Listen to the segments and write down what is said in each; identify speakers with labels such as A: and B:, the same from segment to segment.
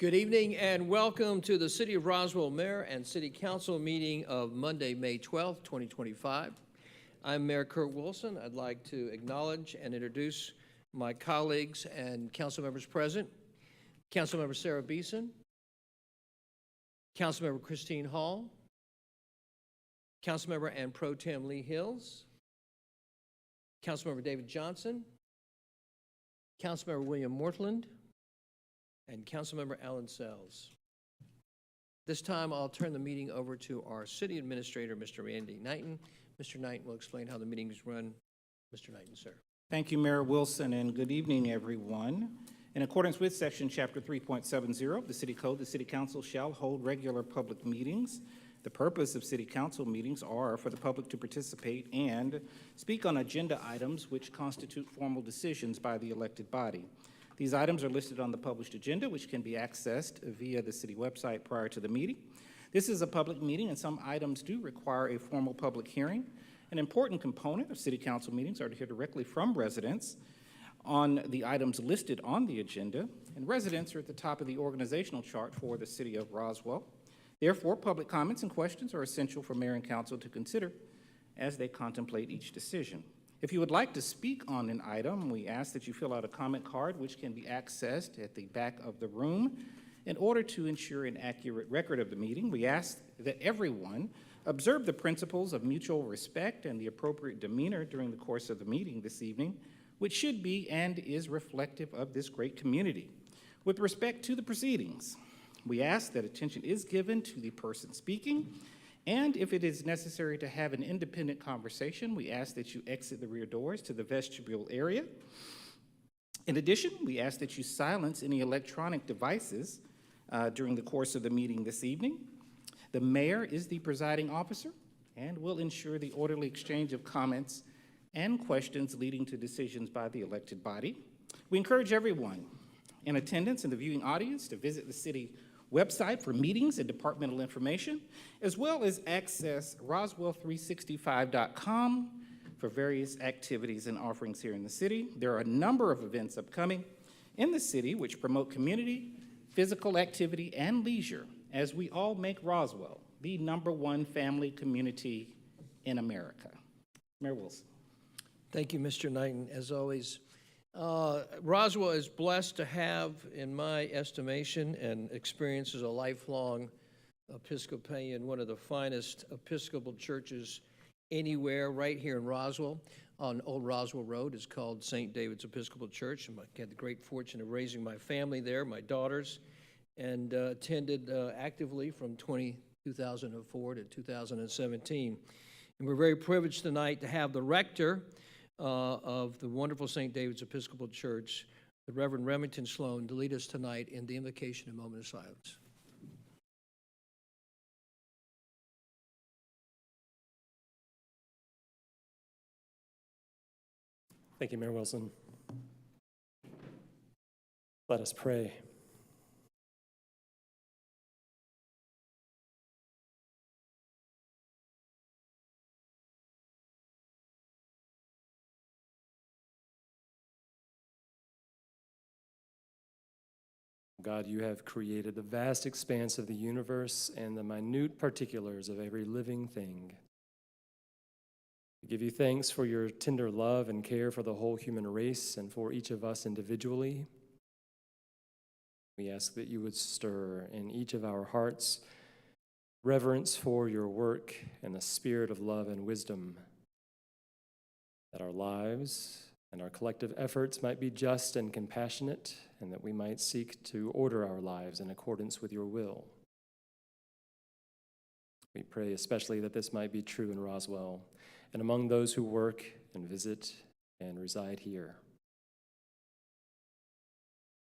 A: Good evening and welcome to the City of Roswell Mayor and City Council meeting of Monday, May 12th, 2025. I'm Mayor Kurt Wilson. I'd like to acknowledge and introduce my colleagues and council members present. Councilmember Sarah Beeson, Councilmember Christine Hall, Councilmember and Pro Tem Lee Hills, Councilmember David Johnson, Councilmember William Mortland, and Councilmember Alan Sells. This time, I'll turn the meeting over to our City Administrator, Mr. Randy Knighton. Mr. Knighton will explain how the meeting is run. Mr. Knighton, sir.
B: Thank you, Mayor Wilson, and good evening, everyone. In accordance with Section Chapter 3.70 of the City Code, the City Council shall hold regular public meetings. The purpose of City Council meetings are for the public to participate and speak on agenda items which constitute formal decisions by the elected body. These items are listed on the published agenda, which can be accessed via the city website prior to the meeting. This is a public meeting, and some items do require a formal public hearing. An important component of city council meetings are to hear directly from residents on the items listed on the agenda, and residents are at the top of the organizational chart for the City of Roswell. Therefore, public comments and questions are essential for mayor and council to consider as they contemplate each decision. If you would like to speak on an item, we ask that you fill out a comment card, which can be accessed at the back of the room. In order to ensure an accurate record of the meeting, we ask that everyone observe the principles of mutual respect and the appropriate demeanor during the course of the meeting this evening, which should be and is reflective of this great community. With respect to the proceedings, we ask that attention is given to the person speaking, and if it is necessary to have an independent conversation, we ask that you exit the rear doors to the vestibule area. In addition, we ask that you silence any electronic devices during the course of the meeting this evening. The mayor is the presiding officer and will ensure the orderly exchange of comments and questions leading to decisions by the elected body. We encourage everyone in attendance and the viewing audience to visit the city website for meetings and departmental information, as well as access roswell365.com for various activities and offerings here in the city. There are a number of events upcoming in the city which promote community, physical activity, and leisure as we all make Roswell the #1 family community in America. Mayor Wilson.
A: Thank you, Mr. Knighton. As always, Roswell is blessed to have, in my estimation and experience as a lifelong Episcopalian, one of the finest Episcopal churches anywhere right here in Roswell. On Old Roswell Road is called St. David's Episcopal Church. I had the great fortune of raising my family there, my daughters, and attended actively from 2004 to 2017. And we're very privileged tonight to have the rector of the wonderful St. David's Episcopal Church, the Reverend Remington Sloan, to lead us tonight in the invocation and moment of silence.
C: Thank you, Mayor Wilson. Let us pray. God, you have created the vast expanse of the universe and the minute particulars of every living thing. We give you thanks for your tender love and care for the whole human race and for each of us individually. We ask that you would stir in each of our hearts reverence for your work and the spirit of love and wisdom, that our lives and our collective efforts might be just and compassionate, and that we might seek to order our lives in accordance with your will. We pray especially that this might be true in Roswell and among those who work and visit and reside here.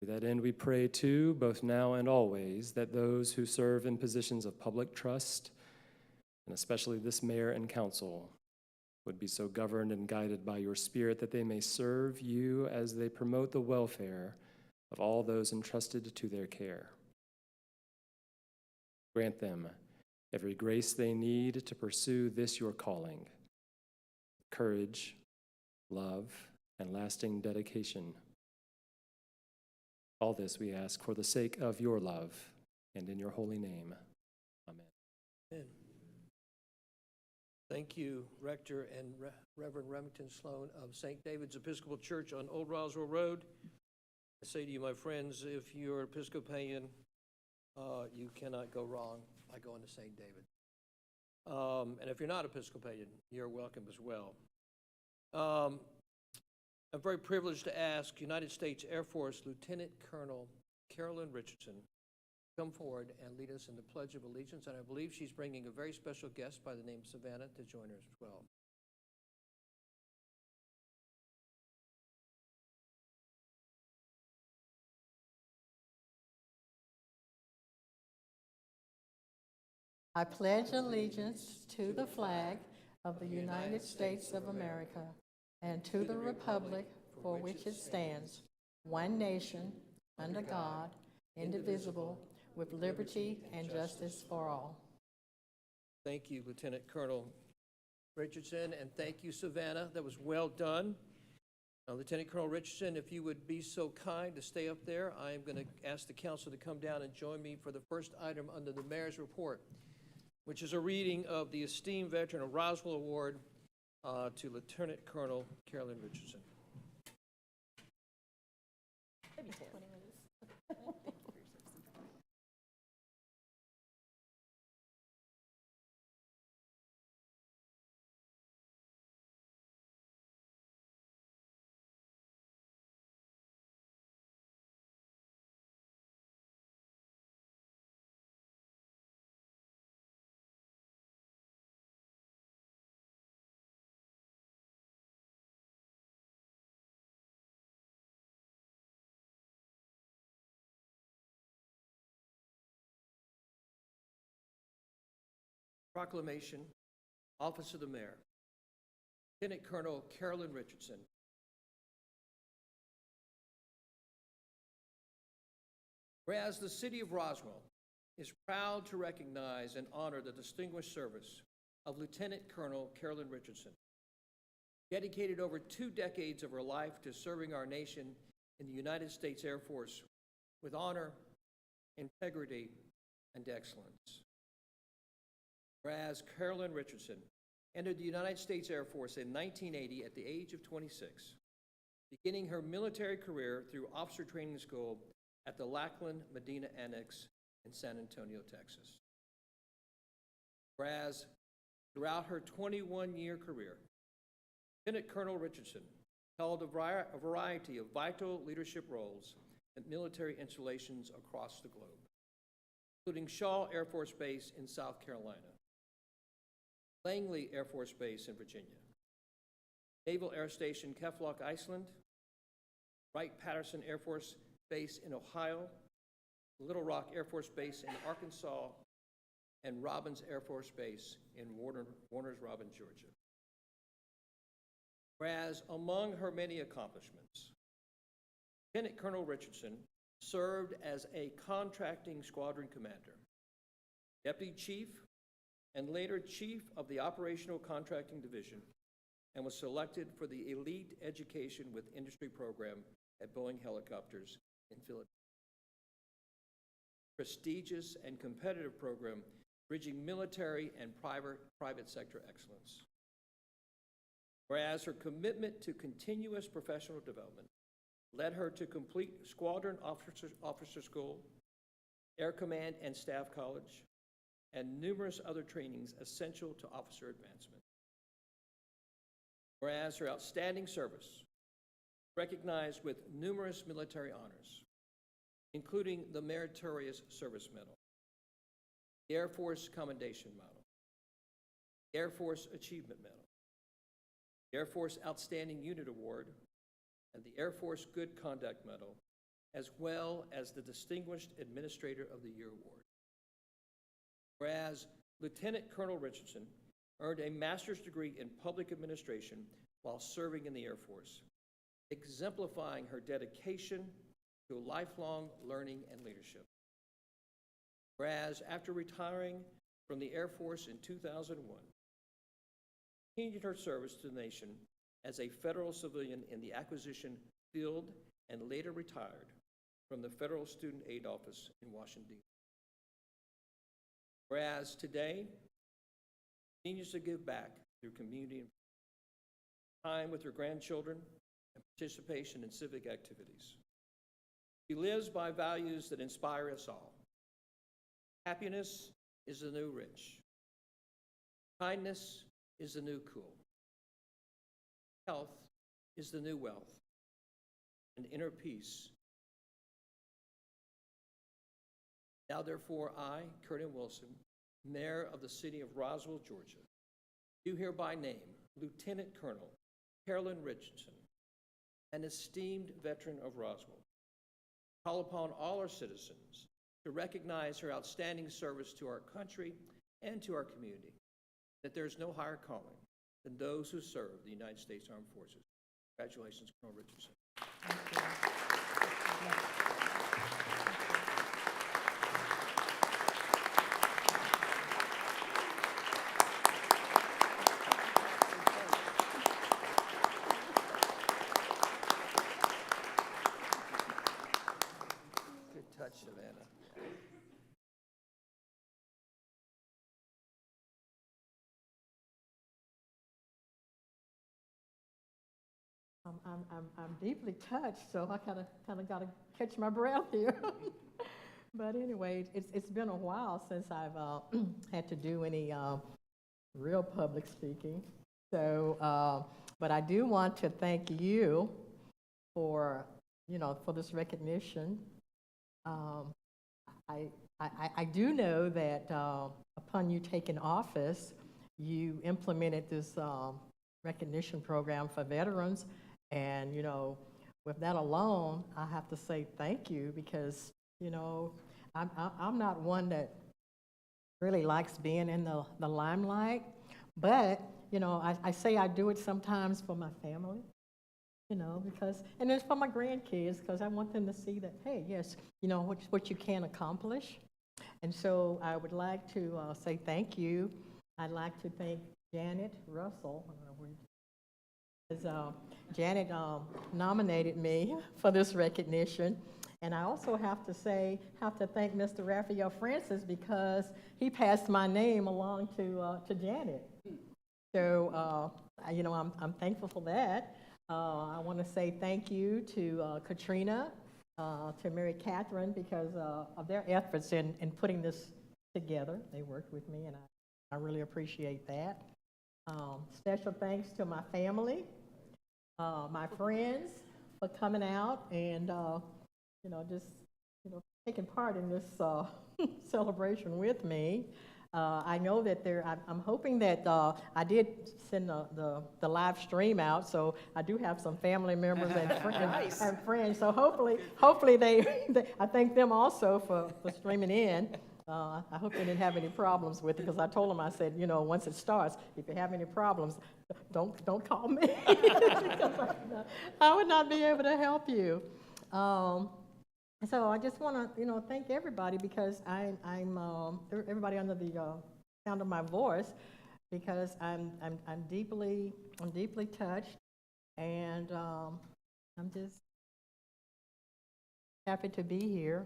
C: To that end, we pray too, both now and always, that those who serve in positions of public trust, and especially this mayor and council, would be so governed and guided by your Spirit that they may serve you as they promote the welfare of all those entrusted to their care. Grant them every grace they need to pursue this your calling, courage, love, and lasting dedication. All this we ask for the sake of your love and in your holy name. Amen.
A: Amen. Thank you, Rector and Reverend Remington Sloan of St. David's Episcopal Church on Old Roswell Road. I say to you, my friends, if you're Episcopalian, you cannot go wrong by going to St. David. And if you're not Episcopalian, you're welcome as well. I'm very privileged to ask United States Air Force Lieutenant Colonel Carolyn Richardson to come forward and lead us in the Pledge of Allegiance, and I believe she's bringing a very special guest by the name of Savannah to join her as well.
D: I pledge allegiance to the flag of the United States of America and to the republic for which it stands, one nation, under God, indivisible, with liberty and justice for all.
A: Thank you, Lieutenant Colonel Richardson, and thank you, Savannah. That was well done. Lieutenant Colonel Richardson, if you would be so kind to stay up there, I am going to ask the council to come down and join me for the first item under the mayor's report, which is a reading of the Esteemed Veteran of Roswell Award to Lieutenant Colonel Carolyn Richardson.
E: Maybe 20 minutes.
A: Proclamation, Office of the Mayor. Lieutenant Colonel Carolyn Richardson. Whereas the city of Roswell is proud to recognize and honor the distinguished service of Lieutenant Colonel Carolyn Richardson, dedicated over 2 decades of her life to serving our nation in the United States Air Force with honor, integrity, and excellence. Whereas Carolyn Richardson entered the United States Air Force in 1980 at the age of 26, beginning her military career through officer training school at the Lackland Medina Annex in San Antonio, Texas. Whereas throughout her 21-year career, Lieutenant Colonel Richardson held a variety of vital leadership roles at military installations across the globe, including Shaw Air Force Base in South Carolina, Langley Air Force Base in Virginia, Naval Air Station Keflavik, Iceland, Wright-Patterson Air Force Base in Ohio, Little Rock Air Force Base in Arkansas, and Robins Air Force Base in Warners Robins, Georgia. Whereas among her many accomplishments, Lieutenant Colonel Richardson served as a contracting squadron commander, deputy chief, and later chief of the Operational Contracting Division, and was selected for the Elite Education with Industry program at Boeing Helicopters in Philadelphia. Prestigious and competitive program bridging military and private sector excellence. Whereas her commitment to continuous professional development led her to complete Squadron Officer School, Air Command and Staff College, and numerous other trainings essential to officer advancement. Whereas her outstanding service, recognized with numerous military honors, including the Meritorious Service Medal, the Air Force Commendation Medal, the Air Force Achievement Medal, the Air Force Outstanding Unit Award, and the Air Force Good Conduct Medal, as well as the Distinguished Administrator of the Year Award. Whereas Lieutenant Colonel Richardson earned a master's degree in public administration while serving in the Air Force, exemplifying her dedication to lifelong learning and leadership. Whereas after retiring from the Air Force in 2001, continued her service to the nation as a federal civilian in the acquisition field and later retired from the Federal Student Aid Office in Washington, D.C. Whereas today, continues to give back through community and time with her grandchildren and participation in civic activities. She lives by values that inspire us all. Happiness is the new rich. Kindness is the new cool. Health is the new wealth. And inner peace. Now, therefore, I, Curtin Wilson, Mayor of the city of Roswell, Georgia, do hereby name Lieutenant Colonel Carolyn Richardson, an esteemed veteran of Roswell. Call upon all our citizens to recognize her outstanding service to our country and to our community, that there is no higher calling than those who serve the United States Armed Forces. Congratulations, Colonel Richardson. Good touch, Savannah.
D: I'm deeply touched, so I kind of got to catch my breath here. But anyway, it's been a while since I've had to do any real public speaking. So, but I do want to thank you for this recognition. I do know that upon you taking office, you implemented this recognition program for veterans. And, with that alone, I have to say thank you because, I'm not one that really likes being in the limelight. But, I say I do it sometimes for my family, because, and it's for my grandkids because I want them to see that, hey, yes, what you can accomplish. And so I would like to say thank you. I'd like to thank Janet Russell. Janet nominated me for this recognition, and I also have to thank Mr. Raphael Francis because he passed my name along to Janet. So I'm thankful for that. I want to say thank you to Katrina, to Mary Catherine because of their efforts in putting this together. They worked with me, and I really appreciate that. Special thanks to my family, my friends for coming out and, taking part in this celebration with me. I know that I'm hoping that I did send the live stream out, so I do have some family members and friends. So hopefully I thank them also for streaming in. I hope they didn't have any problems with it because I told them, I said, once it starts, if you have any problems, don't call me because I would not be able to help you. So I just want to, thank everybody because I'm everybody under the sound of my voice because I'm deeply touched, and I'm just happy to be here.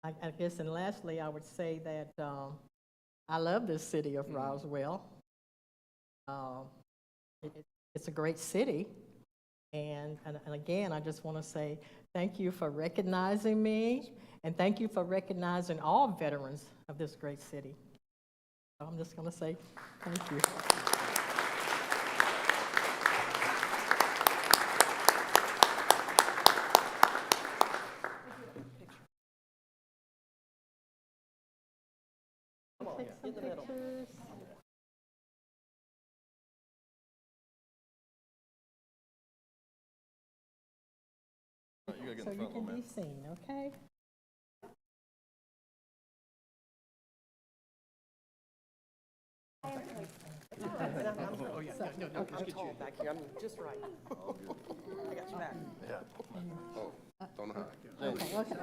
D: I guess, and lastly, I would say that I love this city of Roswell. It's a great city. And again, I just want to say thank you for recognizing me, and thank you for recognizing all veterans of this great city. So I'm just going to say thank you. Take some pictures. So you can be seen, okay?
F: I'm tall back here. I'm just right. I got your back.
G: Don't know how.
D: Okay.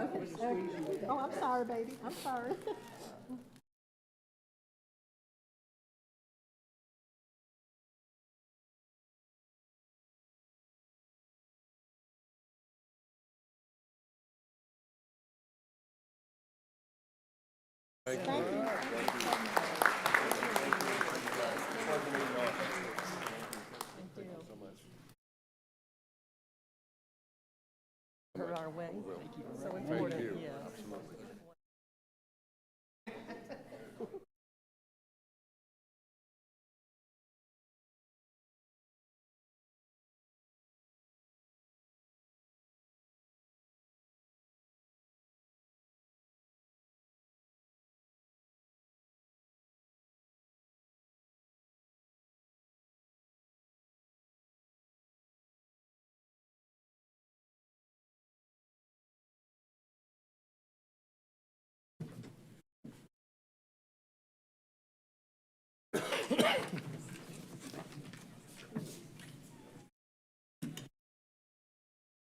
D: Oh, I'm sorry, baby. I'm sorry.
F: Her our way. So important, yeah.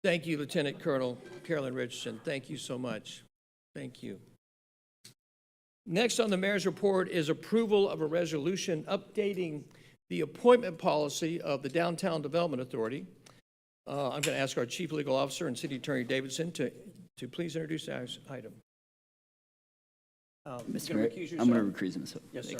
A: Thank you, Lieutenant Colonel Carolyn Richardson. Thank you so much. Thank you. Next on the mayor's report is approval of a resolution updating the appointment policy of the Downtown Development Authority. I'm going to ask our Chief Legal Officer and City Attorney Davidson to please introduce this item.
H: Mr. Mayor, I'm going to recuse myself.
A: Yes, sir.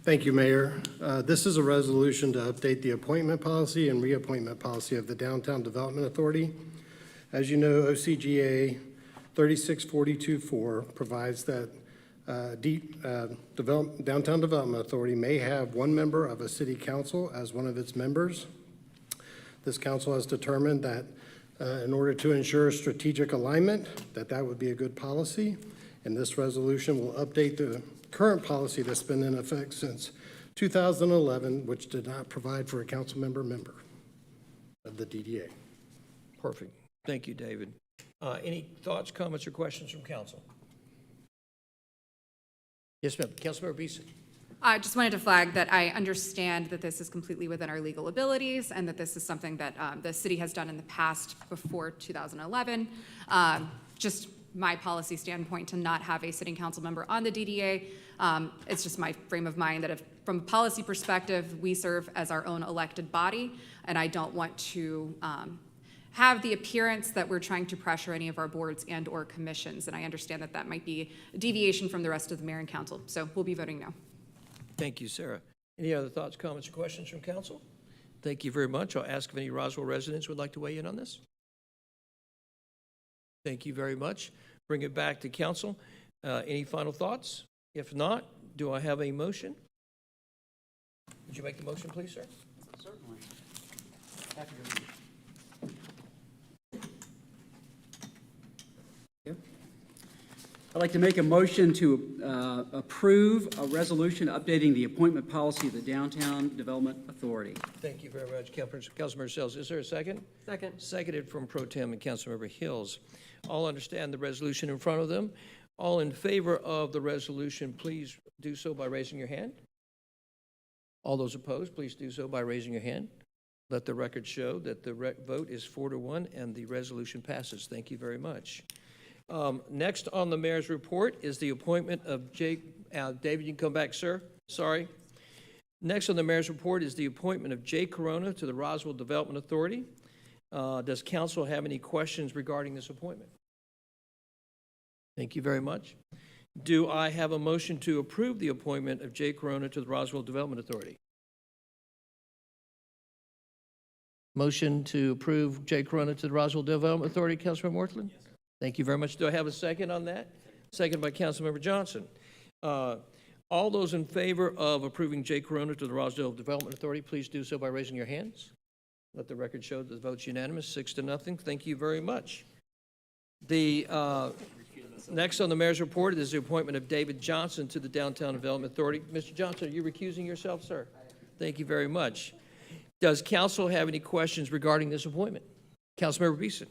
I: Thank you, Mayor. This is a resolution to update the appointment policy and reappointment policy of the Downtown Development Authority. As you know, OCGA 36424 provides that Downtown Development Authority may have one member of a city council as one of its members. This council has determined that in order to ensure strategic alignment, that would be a good policy. And this resolution will update the current policy that's been in effect since 2011, which did not provide for a council member of the DDA.
A: Perfect. Thank you, David. Any thoughts, comments, or questions from council? Yes, ma'am. Councilmember Beeson.
J: I just wanted to flag that I understand that this is completely within our legal abilities and that this is something that the city has done in the past before 2011. Just my policy standpoint to not have a sitting council member on the DDA. It's just my frame of mind that if, from a policy perspective, we serve as our own elected body, and I don't want to have the appearance that we're trying to pressure any of our boards and or commissions, and I understand that that might be a deviation from the rest of the mayor and council, so we'll be voting no.
A: Thank you, Sarah. Any other thoughts, comments, or questions from council? Thank you very much. I'll ask if any Roswell residents would like to weigh in on this. Thank you very much. Bring it back to council. Any final thoughts? If not, do I have a motion? Would you make the motion, please, sir?
H: Certainly. I'd like to make a motion to approve a resolution updating the appointment policy of the Downtown Development Authority.
A: Thank you very much, Councilmember Sells. Is there a second?
F: Second.
A: Seconded from Pro Tem and Councilmember Hills. All understand the resolution in front of them. All in favor of the resolution, please do so by raising your hand. All those opposed, please do so by raising your hand. Let the record show that the vote is 4-1 and the resolution passes. Thank you very much. Next on the mayor's report is the appointment of David, you can come back, sir. Sorry. Next on the mayor's report is the appointment of Jay Corona to the Roswell Development Authority. Does council have any questions regarding this appointment? Thank you very much. Do I have a motion to approve the appointment of Jay Corona to the Roswell Development Authority? Motion to approve Jay Corona to the Roswell Development Authority, Councilmember Mortland? Yes, sir. Thank you very much. Do I have a second on that? Second by Councilmember Johnson. All those in favor of approving Jay Corona to the Roswell Development Authority, please do so by raising your hands. Let the record show that the vote's unanimous, 6-0. Thank you very much. The next on the mayor's report is the appointment of David Johnson to the Downtown Development Authority. Mr. Johnson, are you recusing yourself, sir? Thank you very much. Does council have any questions regarding this appointment? Councilmember Beeson.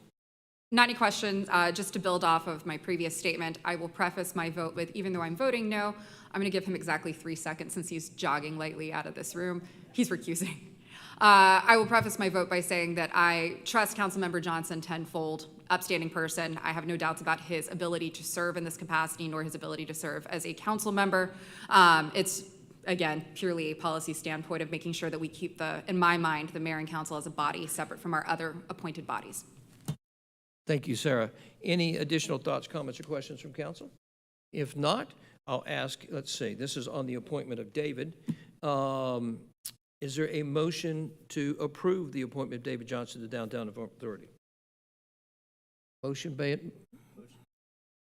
J: Not any questions. Just to build off of my previous statement, I will preface my vote with, even though I'm voting no, I'm going to give him exactly 3 seconds since he's jogging lightly out of this room. He's recusing. I will preface my vote by saying that I trust Councilmember Johnson tenfold, upstanding person. I have no doubts about his ability to serve in this capacity, nor his ability to serve as a council member. It's, again, purely a policy standpoint of making sure that we keep in my mind, the mayor and council as a body separate from our other appointed bodies.
A: Thank you, Sarah. Any additional thoughts, comments, or questions from council? If not, I'll ask, let's see, this is on the appointment of David. Is there a motion to approve the appointment of David Johnson to the Downtown Development Authority? Motion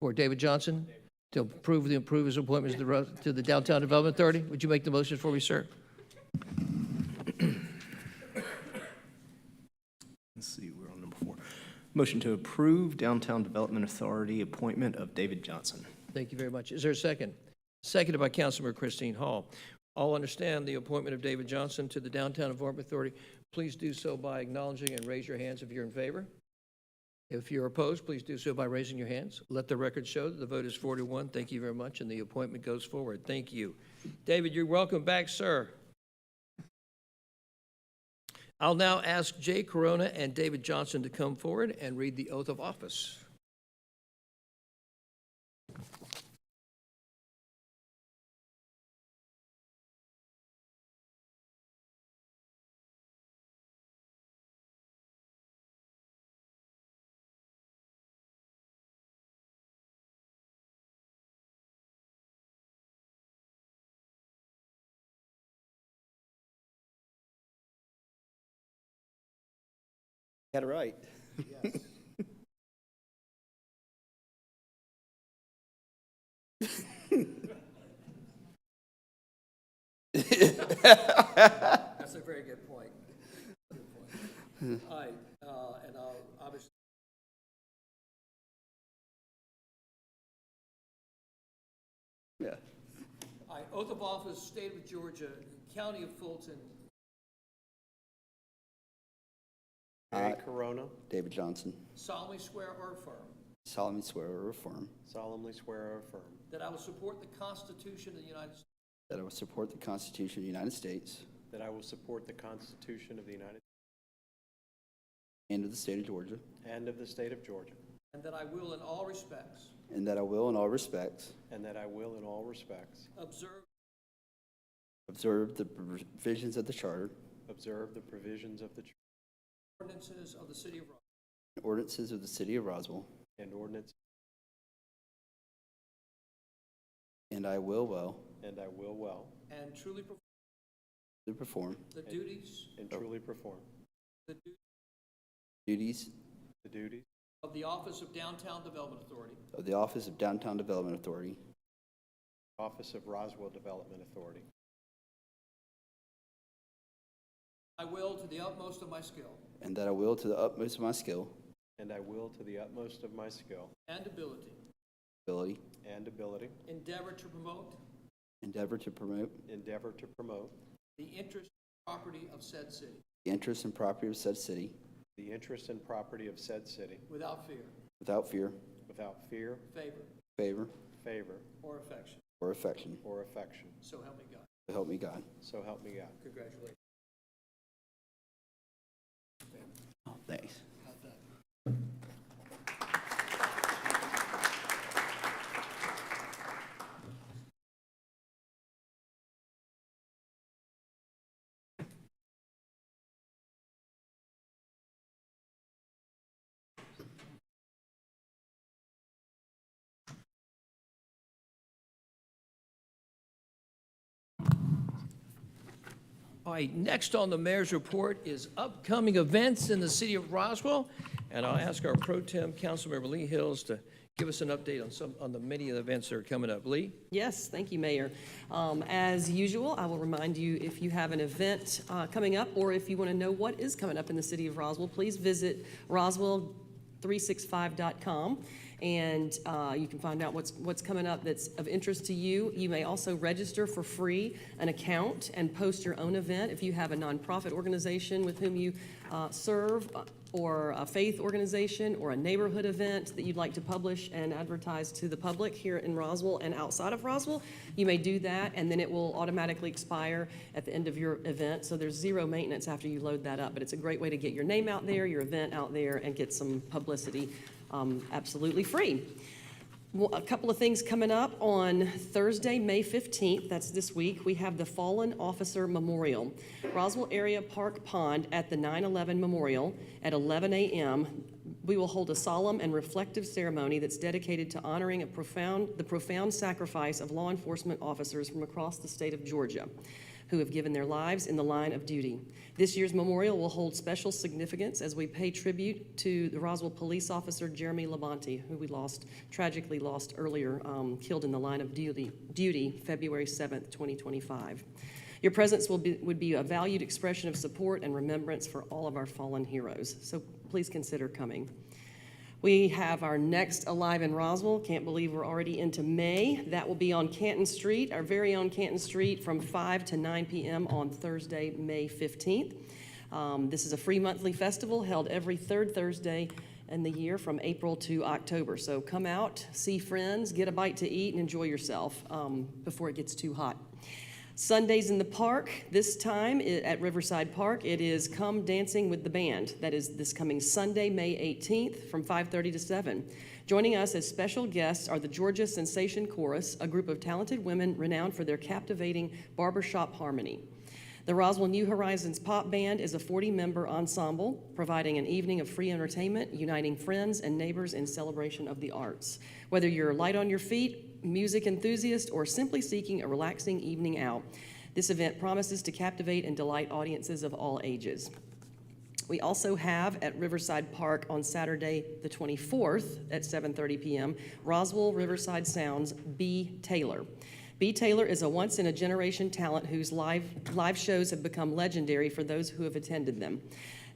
A: for David Johnson to approve his appointment to the Downtown Development Authority? Would you make the motion for me, sir?
K: Let's see, we're on number 4. Motion to approve Downtown Development Authority appointment of David Johnson.
A: Thank you very much. Is there a second? Seconded by Councilmember Christine Hall. All understand the appointment of David Johnson to the Downtown Development Authority. Please do so by acknowledging and raise your hands if you're in favor. If you're opposed, please do so by raising your hands. Let the record show that the vote is 4-1. Thank you very much, and the appointment goes forward. Thank you. David, you're welcome back, sir. I'll now ask Jay Corona and David Johnson to come forward and read the oath of office.
K: Got it right.
A: Yes. That's a very good point. All right, and I'll obviously.
K: Yeah.
A: All right, oath of office, State of Georgia, County of Fulton.
L: I, Corona,
K: David Johnson,
A: Solemnly swear or affirm
K: solemnly swear or affirm
L: solemnly swear or affirm
A: that I will support the Constitution of the United States
K: that I will support the Constitution of the United States
L: that I will support the Constitution of the United States
K: and of the state of Georgia,
L: and of the state of Georgia,
A: and that I will in all respects
K: and that I will in all respects
L: and that I will in all respects
K: observe the provisions of the Charter,
L: observe the provisions of the
A: ordinances of the City of Roswell,
K: and ordinances of the City of Roswell,
L: and ordinance,
K: and I will well
L: and I will well
A: and truly
K: perform
A: the duties
L: and truly perform
K: duties
L: the duties
A: of the Office of Downtown Development Authority,
K: of the Office of Downtown Development Authority,
L: Office of Roswell Development Authority.
A: I will to the utmost of my skill
K: and that I will to the utmost of my skill,
L: And I will, to the utmost of my skill
A: and ability,
L: ability,
A: endeavor to promote
K: endeavor to promote
A: the interest and property of said city
K: the interests and property of said city
L: the interest and property of said city
A: without fear,
K: without fear,
A: favor,
K: favor,
A: or affection.
K: or affection.
A: So help me God.
K: So help me God.
L: So help me God.
A: Congratulations.
K: Oh, thanks.
A: All right, next on the mayor's report is upcoming events in the city of Roswell. And I'll ask our pro tem Councilmember Lee Hills to give us an update on the many events that are coming up. Lee?
F: Yes, thank you, Mayor. As usual, I will remind you, if you have an event coming up, or if you want to know what is coming up in the city of Roswell, please visit roswell365.com. And you can find out what's coming up that's of interest to you. You may also register for free an account and post your own event if you have a nonprofit organization with whom you serve, or a faith organization, or a neighborhood event that you'd like to publish and advertise to the public here in Roswell and outside of Roswell. You may do that, and then it will automatically expire at the end of your event. So there's zero maintenance after you load that up. But it's a great way to get your name out there, your event out there, and get some publicity absolutely free. Well, a couple of things coming up on Thursday, May 15th, that's this week, we have the Fallen Officer Memorial. Roswell Area Park Pond at the 9/11 Memorial at 11 a.m. we will hold a solemn and reflective ceremony that's dedicated to honoring the profound sacrifice of law enforcement officers from across the state of Georgia who have given their lives in the line of duty. This year's memorial will hold special significance as we pay tribute to the Roswell police officer Jeremy Labonte, who we tragically lost earlier, killed in the line of duty February 7th, 2025. Your presence would be a valued expression of support and remembrance for all of our fallen heroes, so please consider coming. We have our next Alive in Roswell. Can't believe we're already into May. That will be on Canton Street, our very own Canton Street, from 5 to 9 p.m. on Thursday, May 15th. This is a free monthly festival held every third Thursday in the year from April to October. So come out, see friends, get a bite to eat, and enjoy yourself before it gets too hot. Sundays in the park, this time at Riverside Park, it is Come Dancing with the Band. That is this coming Sunday, May 18th from 5:30 to 7. Joining us as special guests are the Georgia Sensation Chorus, a group of talented women renowned for their captivating barbershop harmony. The Roswell New Horizons Pop Band is a 40-member ensemble, providing an evening of free entertainment, uniting friends and neighbors in celebration of the arts. Whether you're light on your feet, music enthusiast, or simply seeking a relaxing evening out, this event promises to captivate and delight audiences of all ages. We also have at Riverside Park on Saturday the 24th at 7:30 p.m. Roswell Riverside Sounds B. Taylor. B. Taylor is a once-in-a-generation talent whose live shows have become legendary for those who have attended them.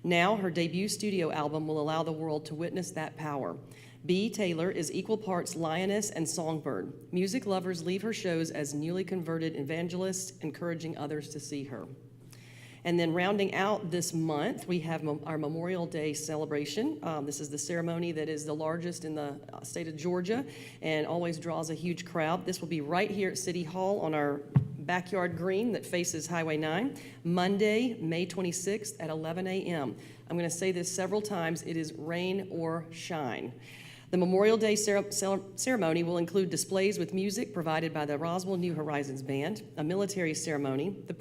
F: Now, her debut studio album will allow the world to witness that power. B. Taylor is equal parts lioness and songbird. Music lovers leave her shows as newly converted evangelists, encouraging others to see her. And then rounding out this month, we have our Memorial Day celebration. This is the ceremony that is the largest in the state of Georgia and always draws a huge crowd. This will be right here at City Hall on our backyard green that faces Highway 9, Monday, May 26th at 11 a.m. I'm going to say this several times. It is rain or shine. The Memorial Day ceremony will include displays with music provided by the Roswell New Horizons Band, a military ceremony, the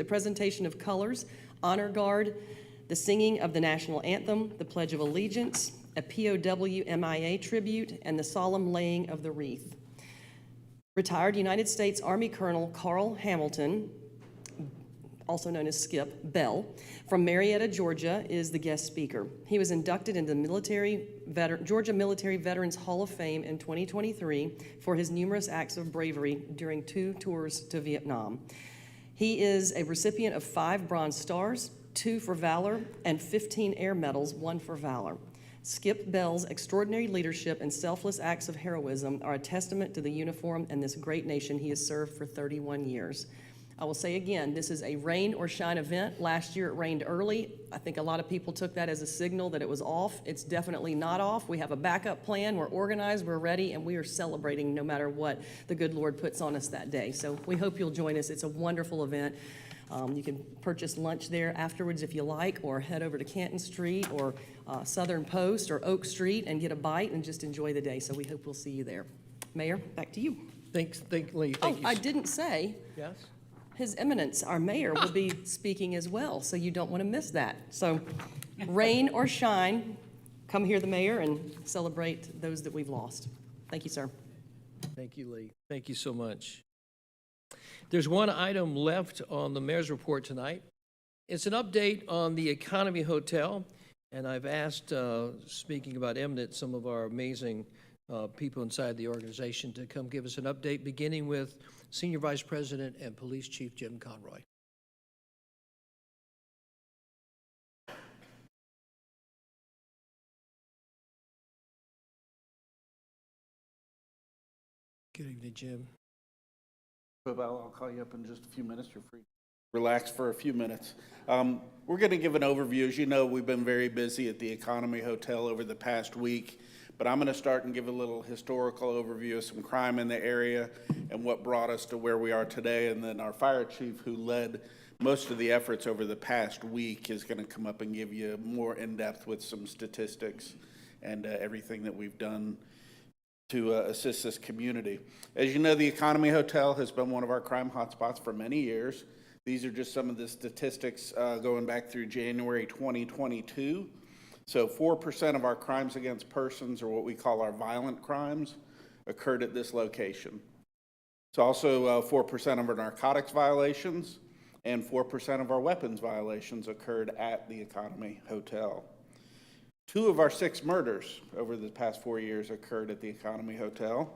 F: presentation of colors, honor guard, the singing of the national anthem, the Pledge of Allegiance, a POW MIA tribute, and the solemn laying of the wreath. Retired United States Army Colonel Carl Hamilton, also known as Skip Bell, from Marietta, Georgia, is the guest speaker. He was inducted into the Georgia Military Veterans Hall of Fame in 2023 for his numerous acts of bravery during 2 tours to Vietnam. He is a recipient of 5 Bronze Stars, 2 for valor, and 15 air medals, 1 for valor. Skip Bell's extraordinary leadership and selfless acts of heroism are a testament to the uniform and this great nation he has served for 31 years. I will say again, this is a rain or shine event. Last year it rained early. I think a lot of people took that as a signal that it was off. It's definitely not off. We have a backup plan. We're organized, we're ready, and we are celebrating no matter what the good Lord puts on us that day. So we hope you'll join us. It's a wonderful event. You can purchase lunch there afterwards if you like, or head over to Canton Street or Southern Post or Oak Street and get a bite and just enjoy the day. So we hope we'll see you there. Mayor, back to you.
A: Thanks, Lee.
F: Oh,
A: Thank you.
F: I didn't say.
A: Yes?
F: His Eminence, our mayor, will be speaking as well, so you don't want to miss that. So rain or shine, come hear the mayor and celebrate those that we've lost. Thank you, sir.
A: Thank you, Lee. Thank you so much. There's one item left on the mayor's report tonight. It's an update on the Economy Hotel, and I've asked, speaking about Eminent, some of our amazing people inside the organization to come give us an update, beginning with Senior Vice President and Police Chief Jim Conroy. Good evening, Jim.
M: I'll call you up in just a few minutes. You're free. Relax for a few minutes. We're going to give an overview. As you know, we've been very busy at the Economy Hotel over the past week, but I'm going to start and give a little historical overview of some crime in the area and what brought us to where we are today. And then our fire chief, who led most of the efforts over the past week, is going to come up and give you more in-depth with some statistics and everything that we've done to assist this community. As you know, the Economy Hotel has been one of our crime hotspots for many years. These are just some of the statistics going back through January 2022. So 4% of our crimes against persons, or what we call our violent crimes, occurred at this location. It's also 4% of our narcotics violations and 4% of our weapons violations occurred at the Economy Hotel. 2 of our 6 murders over the past 4 years occurred at the Economy Hotel.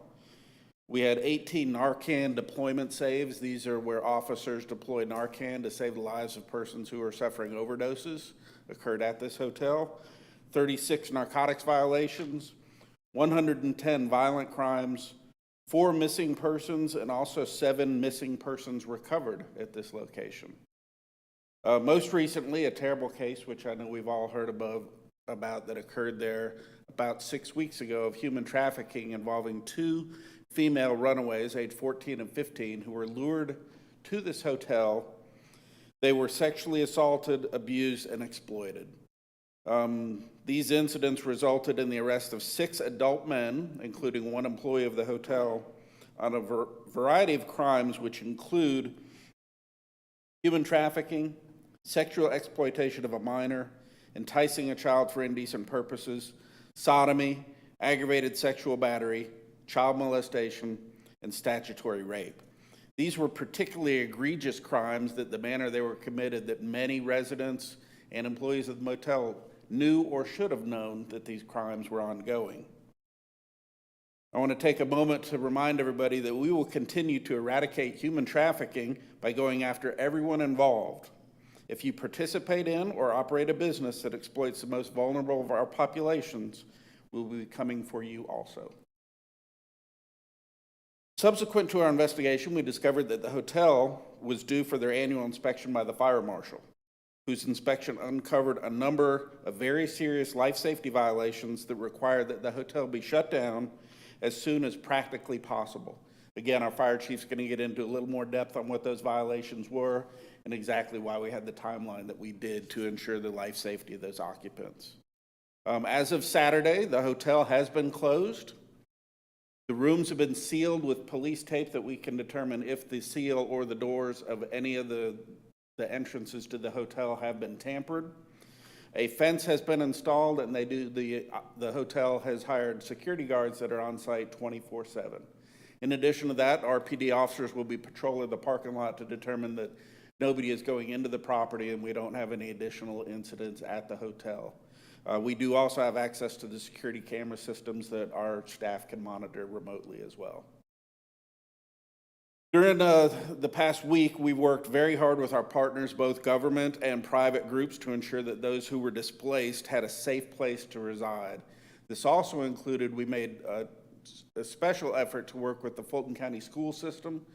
M: We had 18 Narcan deployment saves. These are where officers deploy Narcan to save the lives of persons who are suffering overdoses, occurred at this hotel. 36 narcotics violations, 110 violent crimes, 4 missing persons, and also 7 missing persons recovered at this location. Most recently, a terrible case, which I know we've all heard about that occurred there about 6 weeks ago, of human trafficking involving 2 female runaways, aged 14 and 15, who were lured to this hotel. They were sexually assaulted, abused, and exploited. These incidents resulted in the arrest of 6 adult men, including 1 employee of the hotel, on a variety of crimes, which include human trafficking, sexual exploitation of a minor, enticing a child for indecent purposes, sodomy, aggravated sexual battery, child molestation, and statutory rape. These were particularly egregious crimes that the manner they were committed, that many residents and employees of the motel knew or should have known that these crimes were ongoing. I want to take a moment to remind everybody that we will continue to eradicate human trafficking by going after everyone involved. If you participate in or operate a business that exploits the most vulnerable of our populations, we will be coming for you also. Subsequent to our investigation, we discovered that the hotel was due for their annual inspection by the fire marshal, whose inspection uncovered a number of very serious life safety violations that required that the hotel be shut down as soon as practically possible. Again, our fire chief's going to get into a little more depth on what those violations were and exactly why we had the timeline that we did to ensure the life safety of those occupants. As of Saturday, the hotel has been closed. The rooms have been sealed with police tape that we can determine if the seal or the doors of any of the entrances to the hotel have been tampered. A fence has been installed, and the hotel has hired security guards that are on site 24/7. In addition to that, our PD officers will be patrolling the parking lot to determine that nobody is going into the property and we don't have any additional incidents at the hotel. We do also have access to the security camera systems that our staff can monitor remotely as well. During the past week, we worked very hard with our partners, both government and private groups, to ensure that those who were displaced had a safe place to reside. This also included, we made a special effort to work with the Fulton County school system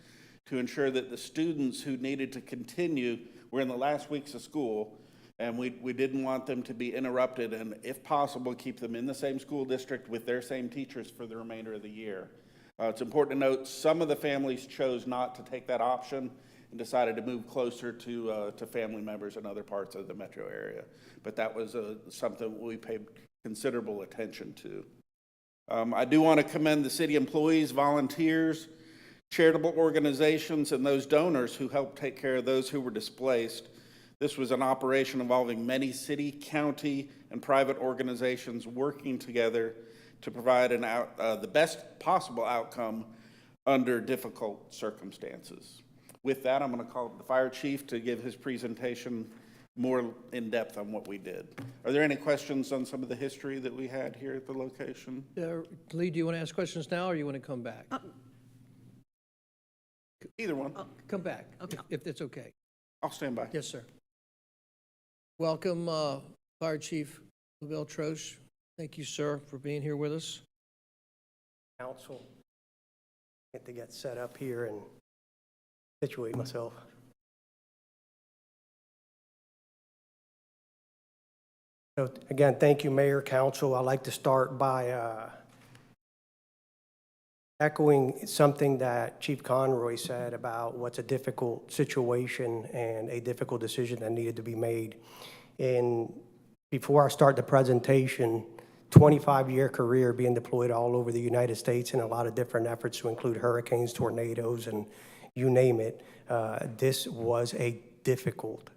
M: to ensure that the students who needed to continue were in the last weeks of school, and we didn't want them to be interrupted, and if possible, keep them in the same school district with their same teachers for the remainder of the year. It's important to note some of the families chose not to take that option and decided to move closer to family members in other parts of the metro area. But that was something we paid considerable attention to. I do want to commend the city employees, volunteers, charitable organizations, and those donors who helped take care of those who were displaced. This was an operation involving many city, county, and private organizations working together to provide the best possible outcome under difficult circumstances. With that, I'm going to call up the fire chief to give his presentation more in depth on what we did. Are there any questions on some of the history that we had here at the location?
A: Lee, do you want to ask questions now, or you want to come back?
M: Either one.
A: Come back,
F: Okay.
A: if it's okay.
M: I'll stand by.
A: Yes, sir. Welcome, Fire Chief Lavelle Troche. Thank you, sir, for being here with us.
N: Council, get to get set up here and situate myself. So again, thank you, Mayor, Council. I'd like to start by echoing something that Chief Conroy said about what's a difficult situation and a difficult decision that needed to be made. And before I start the presentation, 25-year career being deployed all over the United States in a lot of different efforts to include hurricanes, tornadoes, and you name it. This was a difficult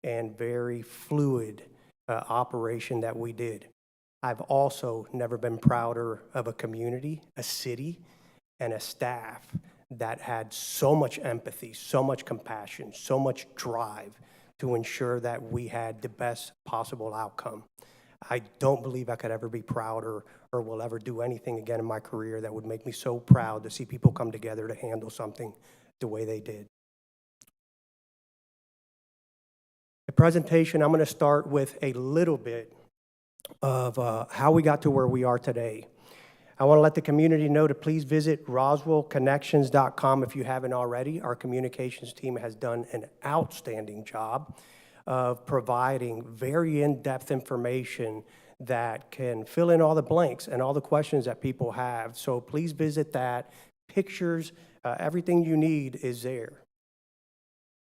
N: and very fluid operation that we did. I've also never been prouder of a community, a city, and a staff that had so much empathy, so much compassion, so much drive to ensure that we had the best possible outcome. I don't believe I could ever be prouder or will ever do anything again in my career that would make me so proud to see people come together to handle something the way they did. The presentation, I'm going to start with a little bit of how we got to where we are today. I want to let the community know to please visit roswellconnections.com if you haven't already. Our communications team has done an outstanding job of providing very in-depth information that can fill in all the blanks and all the questions that people have. So please visit that. Pictures, everything you need is there.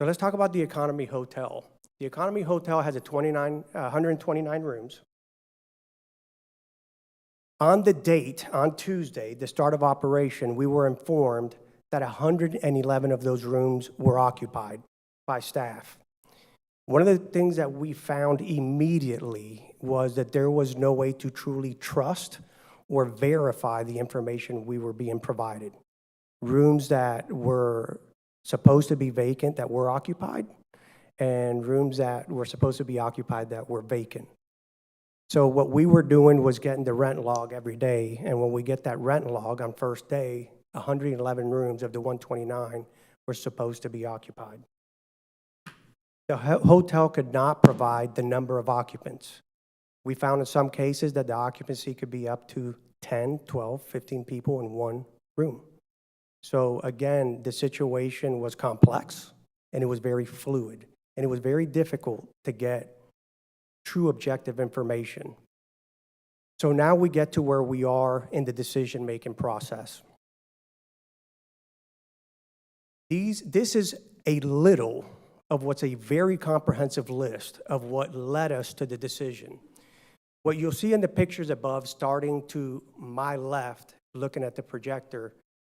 N: So let's talk about the Economy Hotel. The Economy Hotel has 129 rooms. On the date, on Tuesday, the start of operation, we were informed that 111 of those rooms were occupied by staff. One of the things that we found immediately was that there was no way to truly trust or verify the information we were being provided. Rooms that were supposed to be vacant that were occupied, and rooms that were supposed to be occupied that were vacant. So what we were doing was getting the rent log every day, and when we get that rent log on first day, 111 rooms of the 129 were supposed to be occupied. The hotel could not provide the number of occupants. We found in some cases that the occupancy could be up to 10, 12, 15 people in one room. So again, the situation was complex, and it was very fluid, and it was very difficult to get true objective information. So now we get to where we are in the decision-making process. This is a little of what's a very comprehensive list of what led us to the decision. What you'll see in the pictures above, starting to my left, looking at the projector,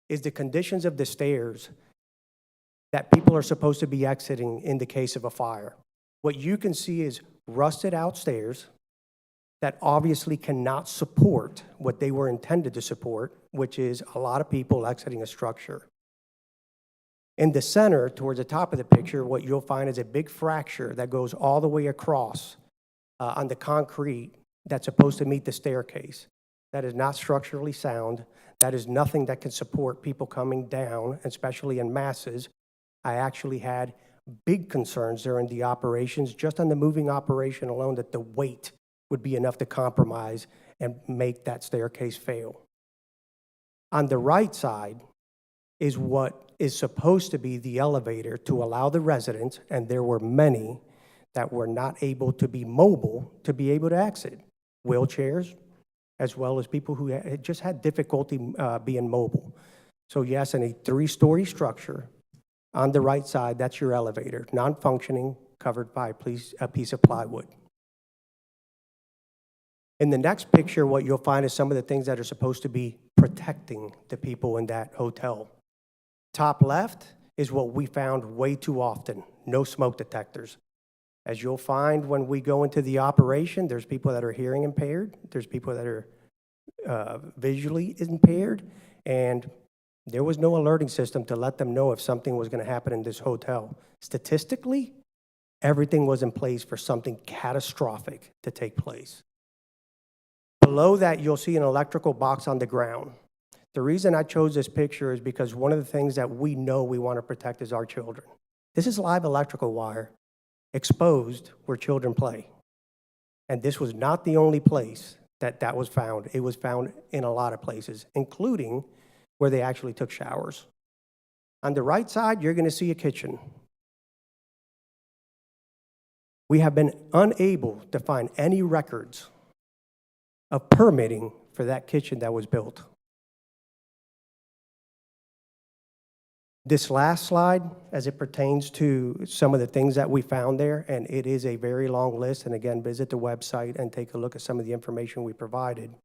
N: is the conditions of the stairs that people are supposed to be exiting in the case of a fire. What you can see is rusted out stairs that obviously cannot support what they were intended to support, which is a lot of people exiting a structure. In the center, towards the top of the picture, what you'll find is a big fracture that goes all the way across on the concrete that's supposed to meet the staircase. That is not structurally sound. That is nothing that can support people coming down, especially in masses. I actually had big concerns during the operations, just on the moving operation alone, that the weight would be enough to compromise and make that staircase fail. On the right side is what is supposed to be the elevator to allow the residents, and there were many that were not able to be mobile, to be able to exit. Wheelchairs, as well as people who had just had difficulty being mobile. So yes, in a 3-story structure, on the right side, that's your elevator, non-functioning, covered by a piece of plywood. In the next picture, what you'll find is some of the things that are supposed to be protecting the people in that hotel. Top left is what we found way too often, no smoke detectors. As you'll find when we go into the operation, there's people that are hearing impaired, there's people that are visually impaired, and there was no alerting system to let them know if something was going to happen in this hotel. Statistically, everything was in place for something catastrophic to take place. Below that, you'll see an electrical box on the ground. The reason I chose this picture is because one of the things that we know we want to protect is our children. This is live electrical wire exposed where children play. And this was not the only place that was found. It was found in a lot of places, including where they actually took showers. On the right side, you're going to see a kitchen. We have been unable to find any records of permitting for that kitchen that was built. This last slide, as it pertains to some of the things that we found there, and it is a very long list, and again, visit the website and take a look at some of the information we provided,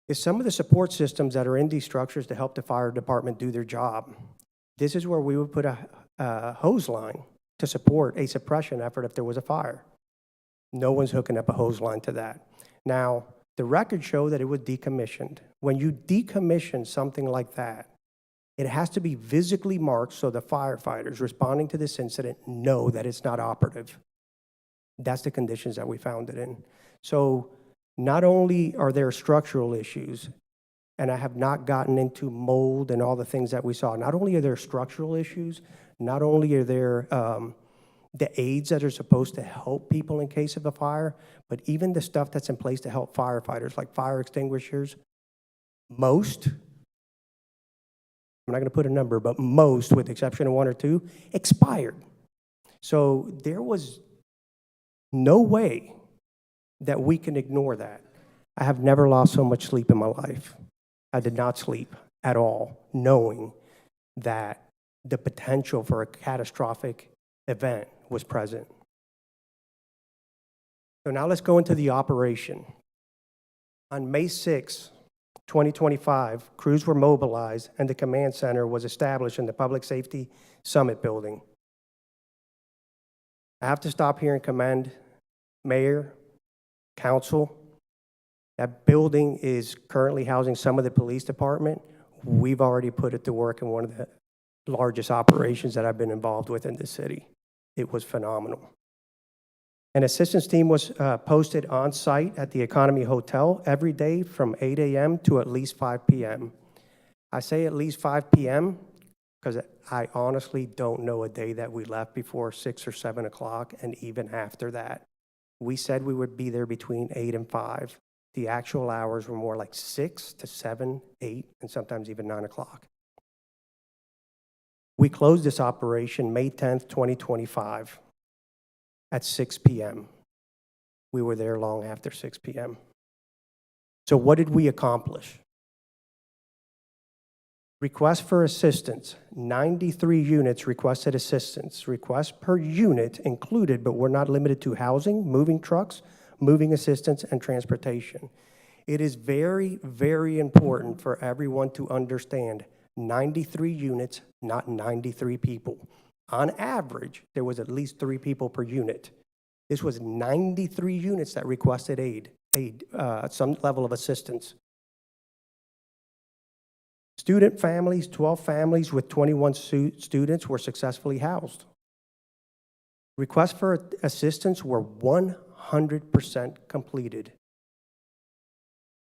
N: is some of the support systems that are in these structures to help the fire department do their job. This is where we would put a hose line to support a suppression effort if there was a fire. No one's hooking up a hose line to that. Now, the records show that it was decommissioned. When you decommission something like that, it has to be physically marked so the firefighters responding to this incident know that it's not operative. That's the conditions that we found it in. So not only are there structural issues, and I have not gotten into mold and all the things that we saw, not only are there structural issues, not only are there the aids that are supposed to help people in case of a fire, but even the stuff that's in place to help firefighters, like fire extinguishers, most, I'm not going to put a number, but most, with the exception of one or two, expired. So there was no way that we can ignore that. I have never lost so much sleep in my life. I did not sleep at all, knowing that the potential for a catastrophic event was present. So now let's go into the operation. On May 6, 2025, crews were mobilized and the command center was established in the Public Safety Summit Building. I have to stop here and commend Mayor, Council. That building is currently housing some of the police department. We've already put it to work in one of the largest operations that I've been involved with in this city. It was phenomenal. An assistance team was posted on site at the Economy Hotel every day from 8 a.m. to at least 5 p.m. I say at least 5 p.m. because I honestly don't know a day that we left before 6 or 7 o'clock, and even after that. We said we would be there between 8 and 5. The actual hours were more like 6 to 7, 8, and sometimes even 9 o'clock. We closed this operation May 10th, 2025 at 6 p.m. We were there long after 6 p.m. So what did we accomplish? Request for assistance, 93 units requested assistance. Requests per unit included, but were not limited to housing, moving trucks, moving assistance, and transportation. It is very, very important for everyone to understand 93 units, not 93 people. On average, there was at least 3 people per unit. This was 93 units that requested some level of assistance. Student families, 12 families with 21 students were successfully housed. Requests for assistance were 100% completed.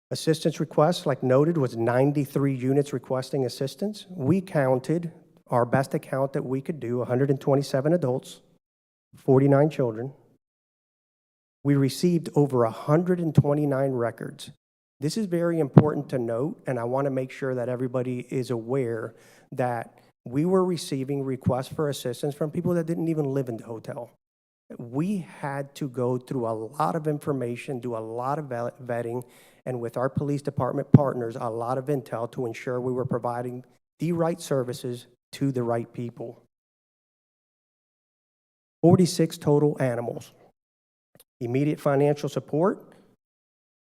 N: Assistance requests, like noted, was 93 units requesting assistance. We counted, our best account that we could do, 127 adults, 49 children. We received over 129 records. This is very important to note, and I want to make sure that everybody is aware that we were receiving requests for assistance from people that didn't even live in the hotel. We had to go through a lot of information, do a lot of vetting, and with our police department partners, a lot of intel to ensure we were providing the right services to the right people. 46 total animals. Immediate financial support.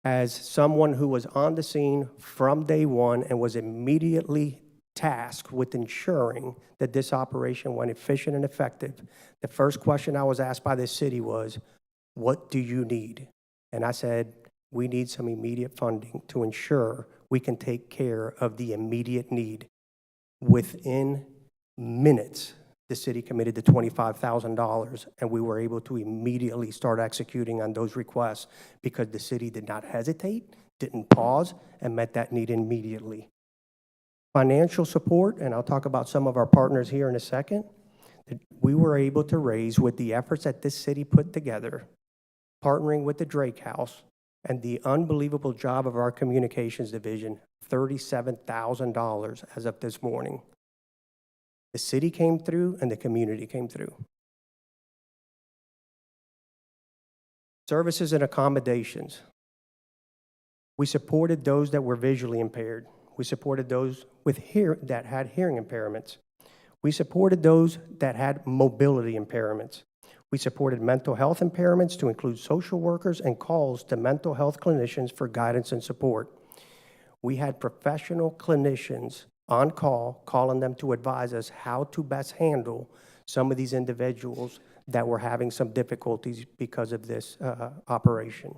N: As someone who was on the scene from day one and was immediately tasked with ensuring that this operation went efficient and effective, the first question I was asked by the city was, what do you need? And I said, we need some immediate funding to ensure we can take care of the immediate need. Within minutes, the city committed to $25,000, and we were able to immediately start executing on those requests because the city did not hesitate, didn't pause, and met that need immediately. Financial support, and I'll talk about some of our partners here in a second, that we were able to raise with the efforts that this city put together, partnering with the Drake House, and the unbelievable job of our communications division, $37,000 as of this morning. The city came through and the community came through. Services and accommodations. We supported those that were visually impaired. We supported those that had hearing impairments. We supported those that had mobility impairments. We supported mental health impairments to include social workers and calls to mental health clinicians for guidance and support. We had professional clinicians on call, calling them to advise us how to best handle some of these individuals that were having some difficulties because of this operation.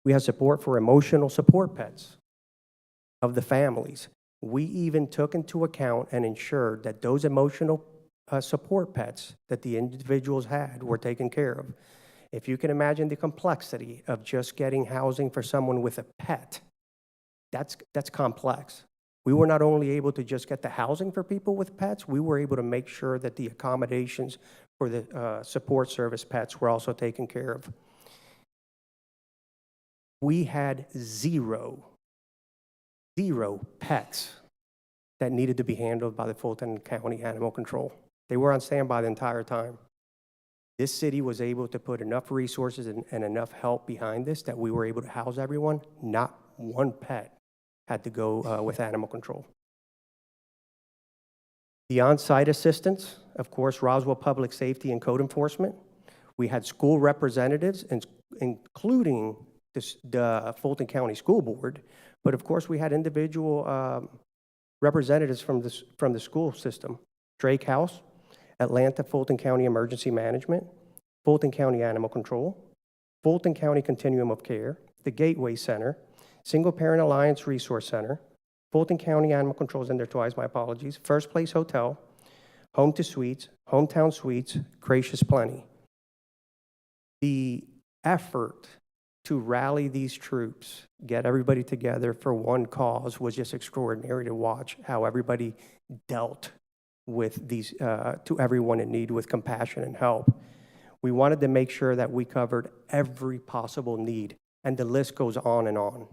N: We have support for emotional support pets of the families. We even took into account and ensured that those emotional support pets that the individuals had were taken care of. If you can imagine the complexity of just getting housing for someone with a pet, that's complex. We were not only able to just get the housing for people with pets, we were able to make sure that the accommodations for the support service pets were also taken care of. We had zero pets that needed to be handled by the Fulton County Animal Control. They were on standby the entire time. This city was able to put enough resources and enough help behind this that we were able to house everyone. Not one pet had to go with animal control. The on-site assistance, of course, Roswell Public Safety and Code Enforcement. We had school representatives, including the Fulton County School Board, but of course we had individual representatives from the school system. Drake House, Atlanta Fulton County Emergency Management, Fulton County Animal Control, Fulton County Continuum of Care, the Gateway Center, Single Parent Alliance Resource Center, Fulton County Animal Control's in there twice, my apologies, First Place Hotel, Home to Suites, Hometown Suites, Gracious Plenty. The effort to rally these troops, get everybody together for one cause was just extraordinary to watch how everybody dealt with these, to everyone in need with compassion and help. We wanted to make sure that we covered every possible need, and the list goes on and on.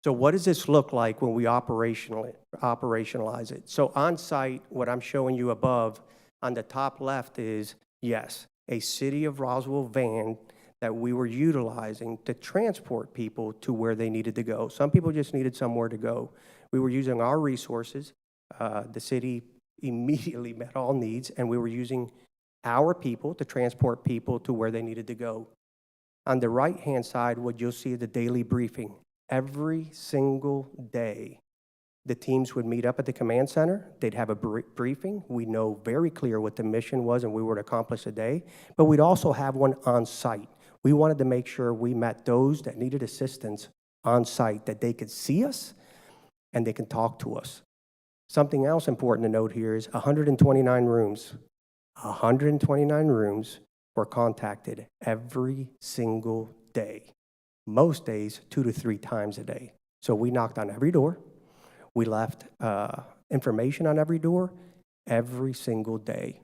N: So what does this look like when we operationalize it? So on site, what I'm showing you above on the top left is, yes, a City of Roswell van that we were utilizing to transport people to where they needed to go. Some people just needed somewhere to go. We were using our resources. The city immediately met all needs, and we were using our people to transport people to where they needed to go. On the right-hand side, what you'll see is the daily briefing. Every single day, the teams would meet up at the command center. They'd have a briefing. We know very clear what the mission was and we would accomplish a day, but we'd also have one on site. We wanted to make sure we met those that needed assistance on site, that they could see us and they can talk to us. Something else important to note here is 129 rooms. 129 rooms were contacted every single day. Most days, 2 to 3 times a day. So we knocked on every door. We left information on every door every single day.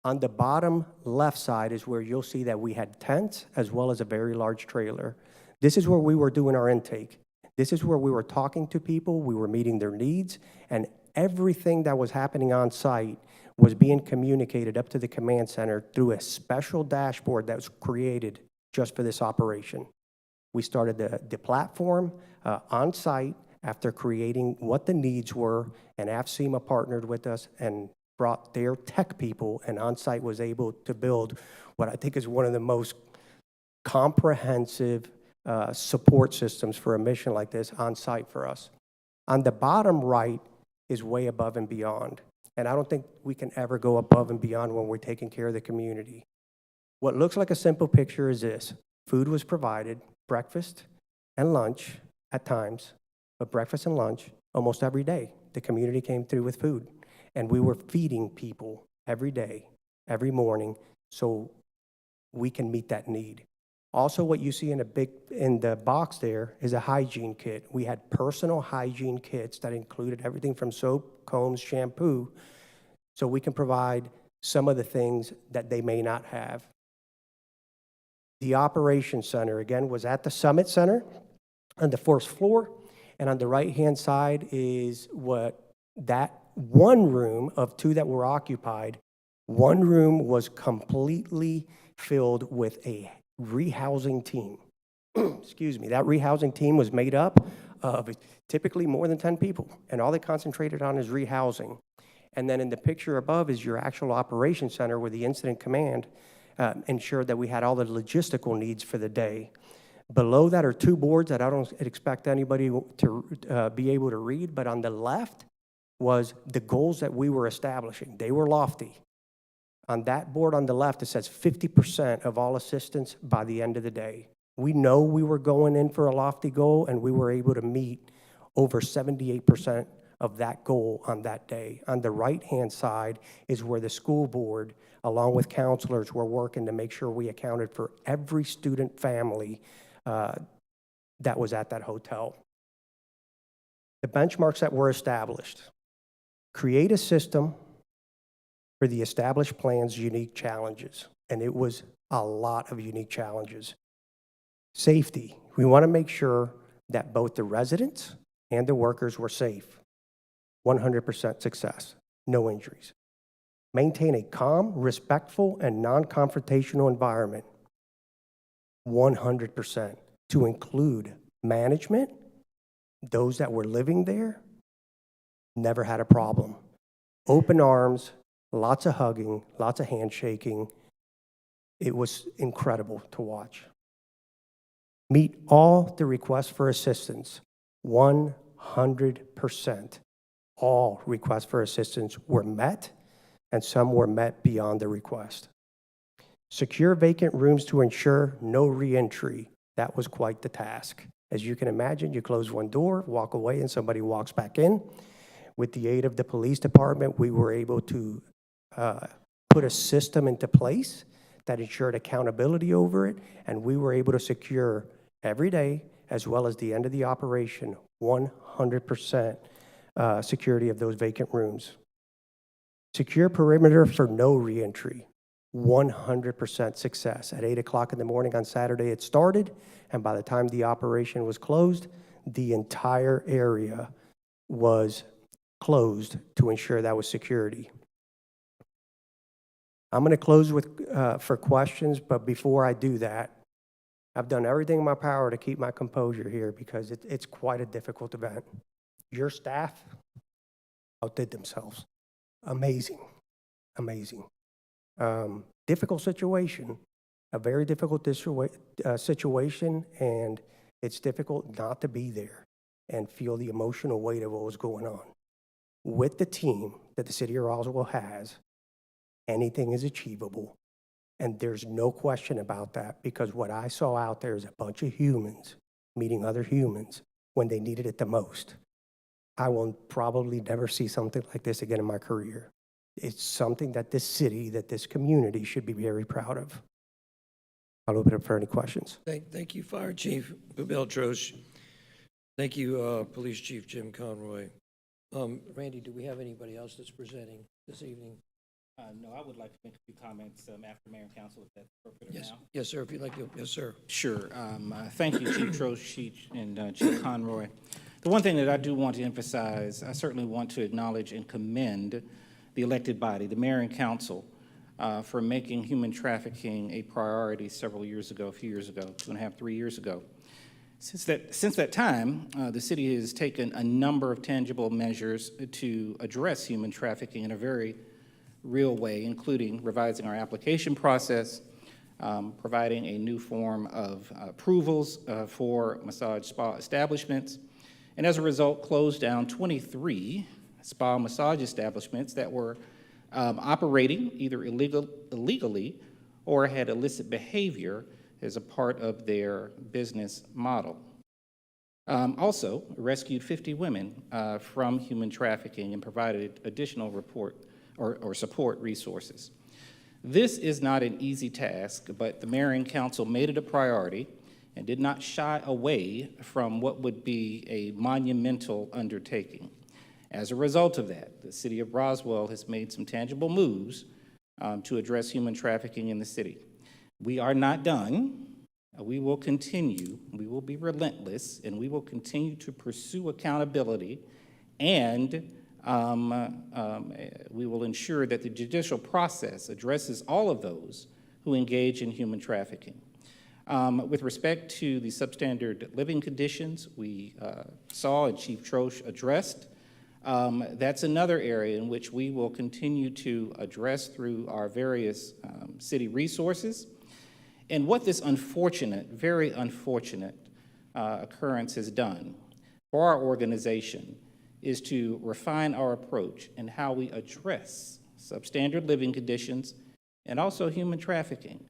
N: On the bottom left side is where you'll see that we had tents as well as a very large trailer. This is where we were doing our intake. This is where we were talking to people, we were meeting their needs, and everything that was happening on site was being communicated up to the command center through a special dashboard that was created just for this operation. We started the platform on site after creating what the needs were, and AFCEMA partnered with us and brought their tech people, and on-site was able to build what I think is one of the most comprehensive support systems for a mission like this on-site for us. On the bottom right is way above and beyond, and I don't think we can ever go above and beyond when we're taking care of the community. What looks like a simple picture is this. Food was provided, breakfast and lunch at times, but breakfast and lunch almost every day. The community came through with food. And we were feeding people every day, every morning, so we can meet that need. Also, what you see in the box there is a hygiene kit. We had personal hygiene kits that included everything from soap, combs, shampoo, so we can provide some of the things that they may not have. The Operations Center, again, was at the Summit Center on the first floor, and on the right-hand side is that one room of 2 that were occupied, one room was completely filled with a rehousing team. Excuse me, that rehousing team was made up of typically more than 10 people, and all they concentrated on is rehousing. And then in the picture above is your actual operations center where the incident command ensured that we had all the logistical needs for the day. Below that are two boards that I don't expect anybody to be able to read, but on the left was the goals that we were establishing. They were lofty. On that board on the left, it says 50% of all assistance by the end of the day. We know we were going in for a lofty goal, and we were able to meet over 78% of that goal on that day. On the right-hand side is where the school board, along with counselors, were working to make sure we accounted for every student family that was at that hotel. The benchmarks that were established: create a system for the established plan's unique challenges, and it was a lot of unique challenges. Safety: we want to make sure that both the residents and the workers were safe. 100% success, no injuries. Maintain a calm, respectful, and non-confrontational environment. 100%, to include management, those that were living there, never had a problem. Open arms, lots of hugging, lots of handshaking. It was incredible to watch. Meet all the requests for assistance. 100%. All requests for assistance were met, and some were met beyond the request. Secure vacant rooms to ensure no reentry. That was quite the task. As you can imagine, you close one door, walk away, and somebody walks back in. With the aid of the police department, we were able to put a system into place that ensured accountability over it, and we were able to secure every day, as well as the end of the operation, 100% security of those vacant rooms. Secure perimeter for no reentry. 100% success. At 8 o'clock in the morning on Saturday it started, and by the time the operation was closed, the entire area was closed to ensure that was security. I'm going to close with for questions, but before I do that, I've done everything in my power to keep my composure here because it's quite a difficult event. Your staff outdid themselves. Amazing, amazing. Difficult situation, a very difficult situation, and it's difficult not to be there and feel the emotional weight of what was going on. With the team that the city of Roswell has, anything is achievable, and there's no question about that, because what I saw out there is a bunch of humans meeting other humans when they needed it the most. I will probably never see something like this again in my career. It's something that this city, that this community should be very proud of. I'll open it up for any questions.
A: Thank you, Fire Chief Beltroche. Thank you, Police Chief Jim Conroy. Randy, do we have anybody else that's presenting this evening?
B: No, I would like to make a few comments after Mayor and Council, if that's appropriate
A: Yes,
B: now.
A: yes, sir. If you'd like to, yes, sir.
B: Sure. Thank you, Chief Troche and Chief Conroy. The one thing that I do want to emphasize, I certainly want to acknowledge and commend the elected body, the Mayor and Council, for making human trafficking a priority several years ago, a few years ago, 2.5, 3 years ago. Since that time, the city has taken a number of tangible measures to address human trafficking in a very real way, including revising our application process, providing a new form of approvals for massage spa establishments, and as a result, closed down 23 spa massage establishments that were operating either illegally or had illicit behavior as a part of their business model. Also, rescued 50 women from human trafficking and provided additional support resources. This is not an easy task, but the Mayor and Council made it a priority and did not shy away from what would be a monumental undertaking. As a result of that, the city of Roswell has made some tangible moves to address human trafficking in the city. We are not done. We will continue. We will be relentless, and we will continue to pursue accountability, and we will ensure that the judicial process addresses all of those who engage in human trafficking. With respect to the substandard living conditions we saw and Chief Troche addressed, that's another area in which we will continue to address through our various city resources. And what this unfortunate, very unfortunate occurrence has done for our organization is to refine our approach and how we address substandard living conditions and also human trafficking.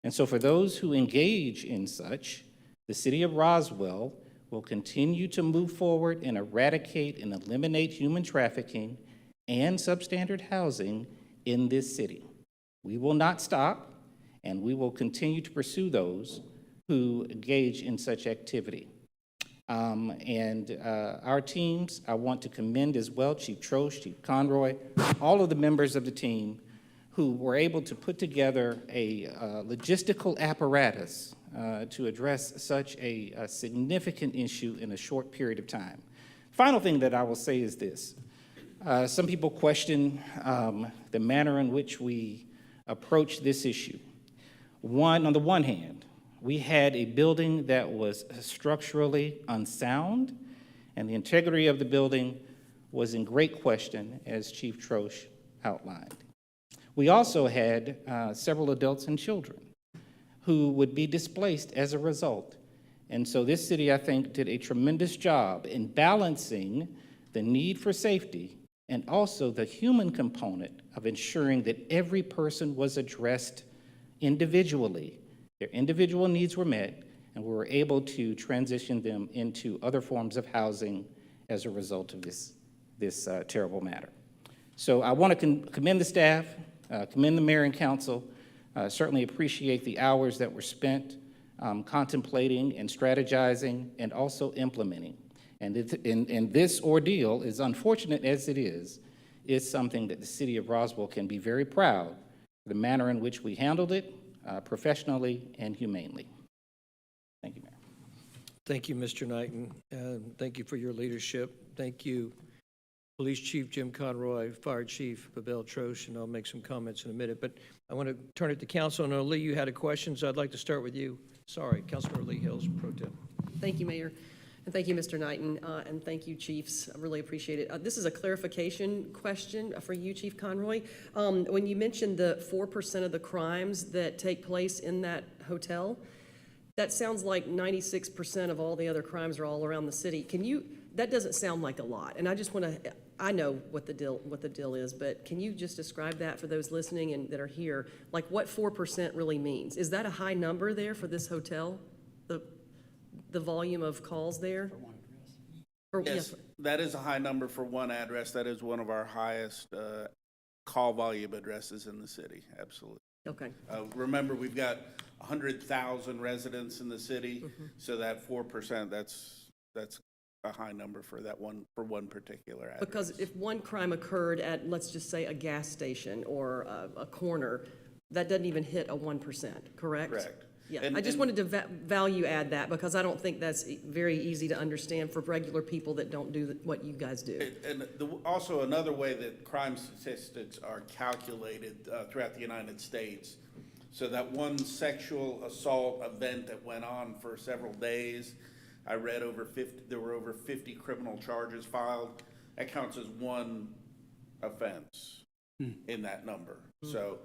B: And so for those who engage in such, the city of Roswell will continue to move forward and eradicate and eliminate human trafficking and substandard housing in this city. We will not stop, and we will continue to pursue those who engage in such activity. Our teams, I want to commend as well Chief Troche, Chief Conroy, all of the members of the team who were able to put together a logistical apparatus to address such a significant issue in a short period of time. Final thing that I will say is this. Some people question the manner in which we approach this issue. On the one hand, we had a building that was structurally unsound, and the integrity of the building was in great question, as Chief Troche outlined. We also had several adults and children who would be displaced as a result. And so this city, I think, did a tremendous job in balancing the need for safety and also the human component of ensuring that every person was addressed individually. Their individual needs were met, and we were able to transition them into other forms of housing as a result of this terrible matter. So I want to commend the staff, commend the mayor and council, certainly appreciate the hours that were spent contemplating and strategizing and also implementing. And this ordeal, as unfortunate as it is something that the city of Roswell can be very proud of the manner in which we handled it professionally and humanely. Thank you, Mayor.
A: Thank you, Mr. Knighton. Thank you for your leadership. Thank you, Police Chief Jim Conroy, Fire Chief Babel Troche, and I'll make some comments in a minute. But I want to turn it to Council. And Lee, you had a question, so I'd like to start with you. Sorry, Councilmember Lee Hills, Pro Tem.
F: Thank you, Mayor. And thank you, Mr. Knighton, and thank you, Chiefs. I really appreciate it. This is a clarification question for you, Chief Conroy. When you mentioned the 4% of the crimes that take place in that hotel, that sounds like 96% of all the other crimes are all around the city. That doesn't sound like a lot. And I just want to, I know what the deal is, but can you just describe that for those listening and that are here? Like what 4% really means? Is that a high number there for this hotel? The volume of calls there?
M: Yes, that is a high number for one address. That is one of our highest call volume addresses in the city, absolutely.
F: Okay.
M: Remember, we've got 100,000 residents in the city, so that 4%, that's a high number for one particular address.
F: Because if one crime occurred at, let's just say, a gas station or a corner, that doesn't even hit a 1%, correct?
M: Correct.
F: Yeah, I just wanted to value add that because I don't think that's very easy to understand for regular people that don't do what you guys do.
M: And also another way that crime statistics are calculated throughout the United States, so that one sexual assault event that went on for several days, I read there were over 50 criminal charges filed. That counts as one offense in that number. So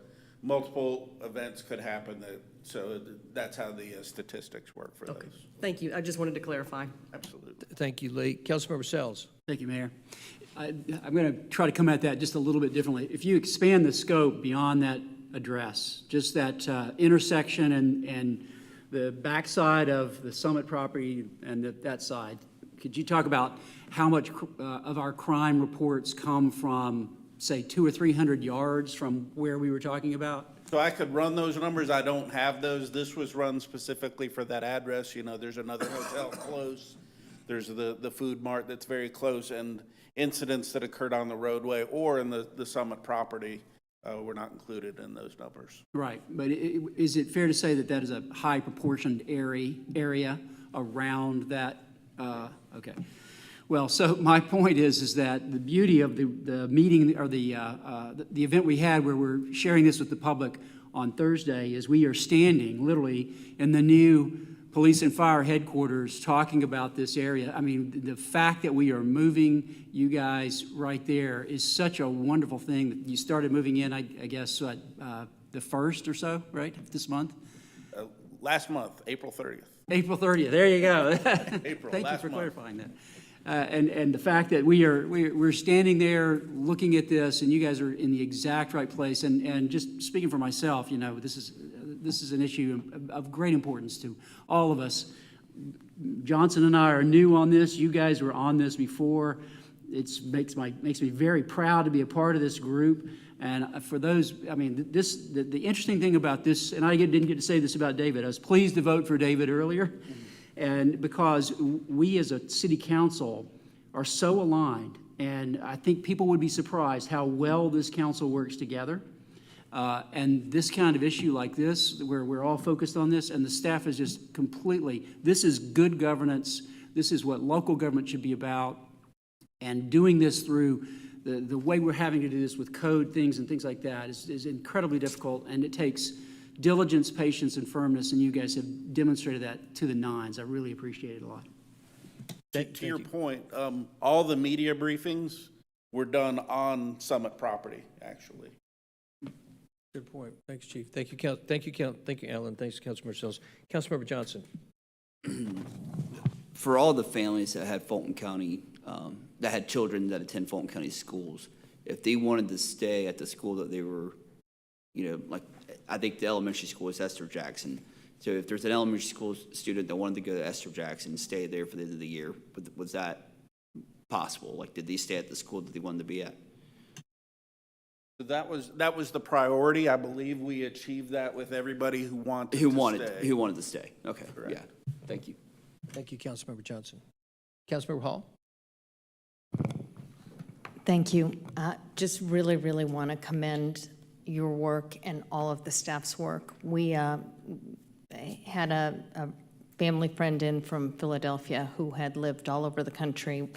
M: multiple events could happen so that's how the statistics work for those.
F: Thank you. I just wanted to clarify.
M: Absolutely.
A: Thank you, Lee. Councilmember Sells.
H: Thank you, Mayor. I'm going to try to come at that just a little bit differently. If you expand the scope beyond that address, just that intersection and the backside of the Summit property and that side, could you talk about how much of our crime reports come from, say, 200 or 300 yards from where we were talking about?
M: So I could run those numbers. I don't have those. This was run specifically for that address. You know, there's another hotel close. There's the food mart that's very close, and incidents that occurred on the roadway or in the Summit property were not included in those numbers.
H: Right, but is it fair to say that that is a high proportioned area around that? Okay. Well, so my point is that the beauty of the meeting or the event we had where we're sharing this with the public on Thursday is we are standing literally in the new police and fire headquarters talking about this area. I mean, the fact that we are moving you guys right there is such a wonderful thing. That you started moving in, I guess, the 1st or so, right, this month?
M: last month, April 30th.
H: April 30th, there you go.
M: April,
H: Thank you
M: last
H: for
M: month.
H: clarifying that. And the fact that we're standing there looking at this, and you guys are in the exact right place, and just speaking for myself, you know, this is an issue of great importance to all of us. Johnson and I are new on this. You guys were on this before. It makes me very proud to be a part of this group. And for those, I mean, the interesting thing about this, and I didn't get to say this about David. I was pleased to vote for David earlier, and because we as a city council are so aligned, and I think people would be surprised how well this council works together. And this kind of issue like this, where we're all focused on this, and the staff is just completely, this is good governance. This is what local government should be about. And doing this through the way we're having to do this with code things and things like that is incredibly difficult, and it takes diligence, patience, and firmness, and you guys have demonstrated that to the nines. I really appreciate it a lot.
M: To your point, all the media briefings were done on Summit property, actually.
A: Good point. Thanks, Chief. Thank you, thank you, Alan. Thanks, Councilmember Sells. Councilmember Johnson.
O: For all the families that had Fulton County, that had children that attend Fulton County schools, if they wanted to stay at the school that they were, you know, like, I think the elementary school is Esther Jackson. So if there's an elementary school student that wanted to go to Esther Jackson and stay there for the end of the year, was that possible? Like, did they stay at the school that they wanted to be at?
M: So that was the priority. I believe we achieved that with everybody who wanted to stay.
O: Who wanted to stay. Okay,
M: Correct.
O: yeah. Thank you.
A: Thank you, Councilmember Johnson. Councilmember Hall?
E: Thank you. Just really, really want to commend your work and all of the staff's work. We had a family friend in from Philadelphia who had lived all over the country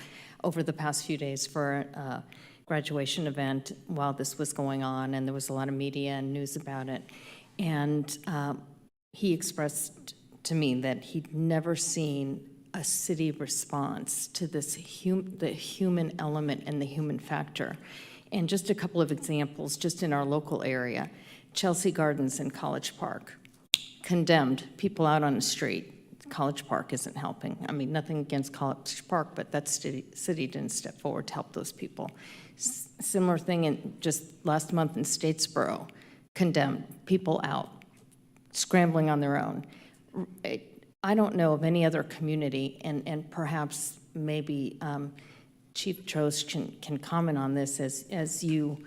E: over the past few days for a graduation event while this was going on, and there was a lot of media and news about it. And he expressed to me that he'd never seen a city response to this the human element and the human factor. And just a couple of examples, just in our local area, Chelsea Gardens in College Park, condemned people out on the street. College Park isn't helping. I mean, nothing against College Park, but that city didn't step forward to help those people. Similar thing in just last month in Statesboro, condemned people out, scrambling on their own. I don't know of any other community, and perhaps maybe Chief Trost can comment on this as you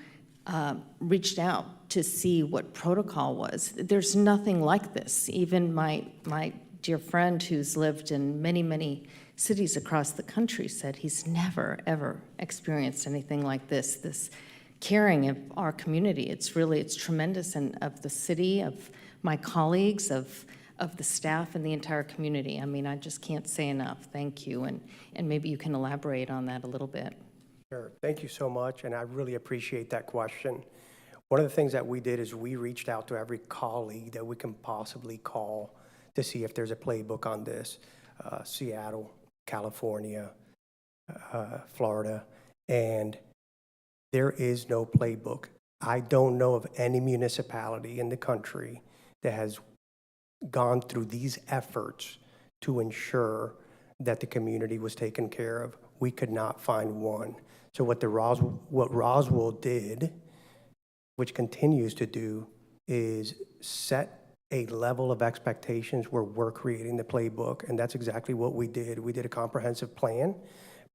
E: reached out to see what protocol was. There's nothing like this. Even my dear friend who's lived in many, many cities across the country said he's never, ever experienced anything like this caring of our community. It's tremendous, and of the city, of my colleagues, of the staff and the entire community. I mean, I just can't say enough. Thank you, and maybe you can elaborate on that a little bit.
N: Sure. Thank you so much, and I really appreciate that question. One of the things that we did is we reached out to every colleague that we can possibly call to see if there's a playbook on this. Seattle, California, Florida, and there is no playbook. I don't know of any municipality in the country that has gone through these efforts to ensure that the community was taken care of. We could not find one. So what Roswell did, which continues to do, is set a level of expectations where we're creating the playbook, and that's exactly what we did. We did a comprehensive plan,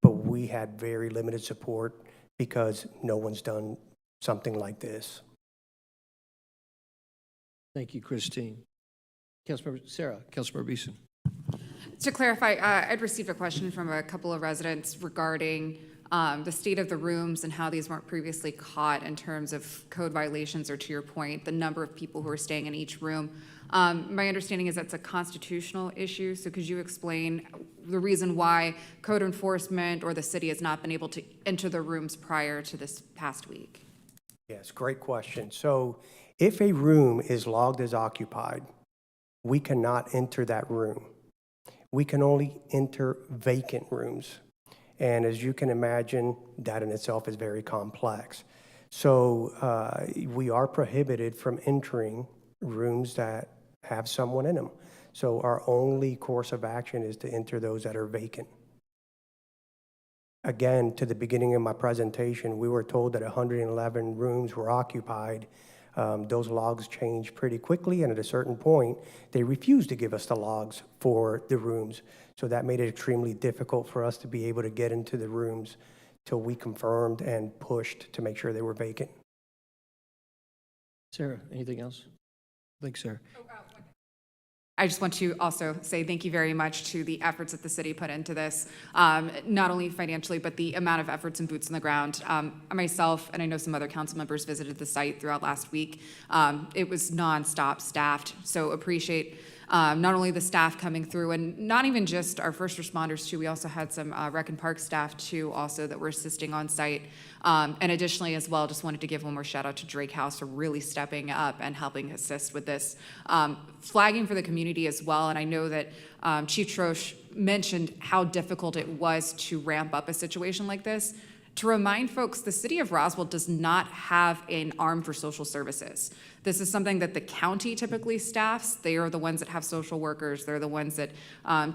N: but we had very limited support because no one's done something like this.
A: Thank you, Christine. Councilmember Sarah, Councilmember Beeson.
J: To clarify, I'd received a question from a couple of residents regarding the state of the rooms and how these weren't previously caught in terms of code violations, or to your point, the number of people who are staying in each room. My understanding is that's a constitutional issue, so could you explain the reason why code enforcement or the city has not been able to enter the rooms prior to this past week?
N: Yes, great question. So if a room is logged as occupied, we cannot enter that room. We can only enter vacant rooms. And as you can imagine, that in itself is very complex. So we are prohibited from entering rooms that have someone in them. So our only course of action is to enter those that are vacant. Again, to the beginning of my presentation, we were told that 111 rooms were occupied. Those logs changed pretty quickly, and at a certain point, they refused to give us the logs for the rooms. So that made it extremely difficult for us to be able to get into the rooms till we confirmed and pushed to make sure they were vacant.
A: Sarah, anything else? Thanks, Sarah.
J: I just want to also say thank you very much to the efforts that the city put into this, not only financially, but the amount of efforts and boots on the ground. Myself, and I know some other council members visited the site throughout last week. It was nonstop staffed, so appreciate not only the staff coming through, and not even just our first responders too. We also had some Rec and Park staff too also that were assisting on site. And additionally as well, just wanted to give one more shout out to Drake House for really stepping up and helping assist with this. Flagging for the community as well, and I know that Chief Troche mentioned how difficult it was to ramp up a situation like this. To remind folks, the city of Roswell does not have an arm for social services. This is something that the county typically staffs. They are the ones that have social workers. They're the ones that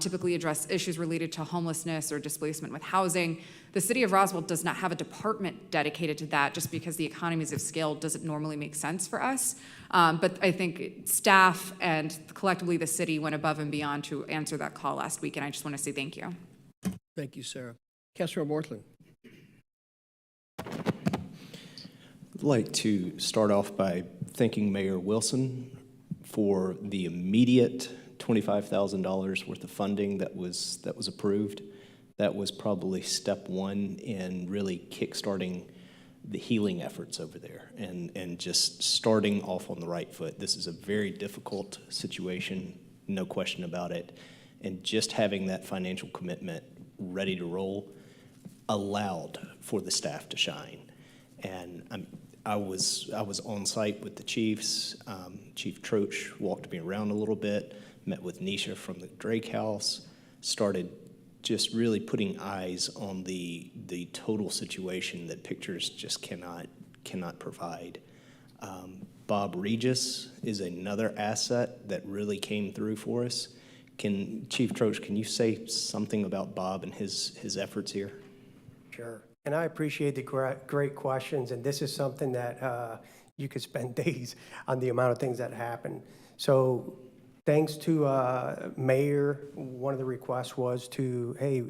J: typically address issues related to homelessness or displacement with housing. The city of Roswell does not have a department dedicated to that just because the economies of scale doesn't normally make sense for us. But I think staff and collectively the city went above and beyond to answer that call last week, and I just want to say thank you.
A: Thank you, Sarah. Councilor Morthland.
K: I'd like to start off by thanking Mayor Wilson for the immediate $25,000 worth of funding that was approved. That was probably step one in really kickstarting the healing efforts over there and just starting off on the right foot. This is a very difficult situation, no question about it. And just having that financial commitment ready to roll allowed for the staff to shine. And I was on site with the chiefs. Chief Troche walked me around a little bit, met with Nisha from the Drake House, started just really putting eyes on the total situation that pictures just cannot provide. Bob Regis is another asset that really came through for us. Chief Troche, can you say something about Bob and his efforts here?
N: Sure. And I appreciate the great questions, and this is something that you could spend days on the amount of things that happen. So thanks to Mayor, one of the requests was to, hey,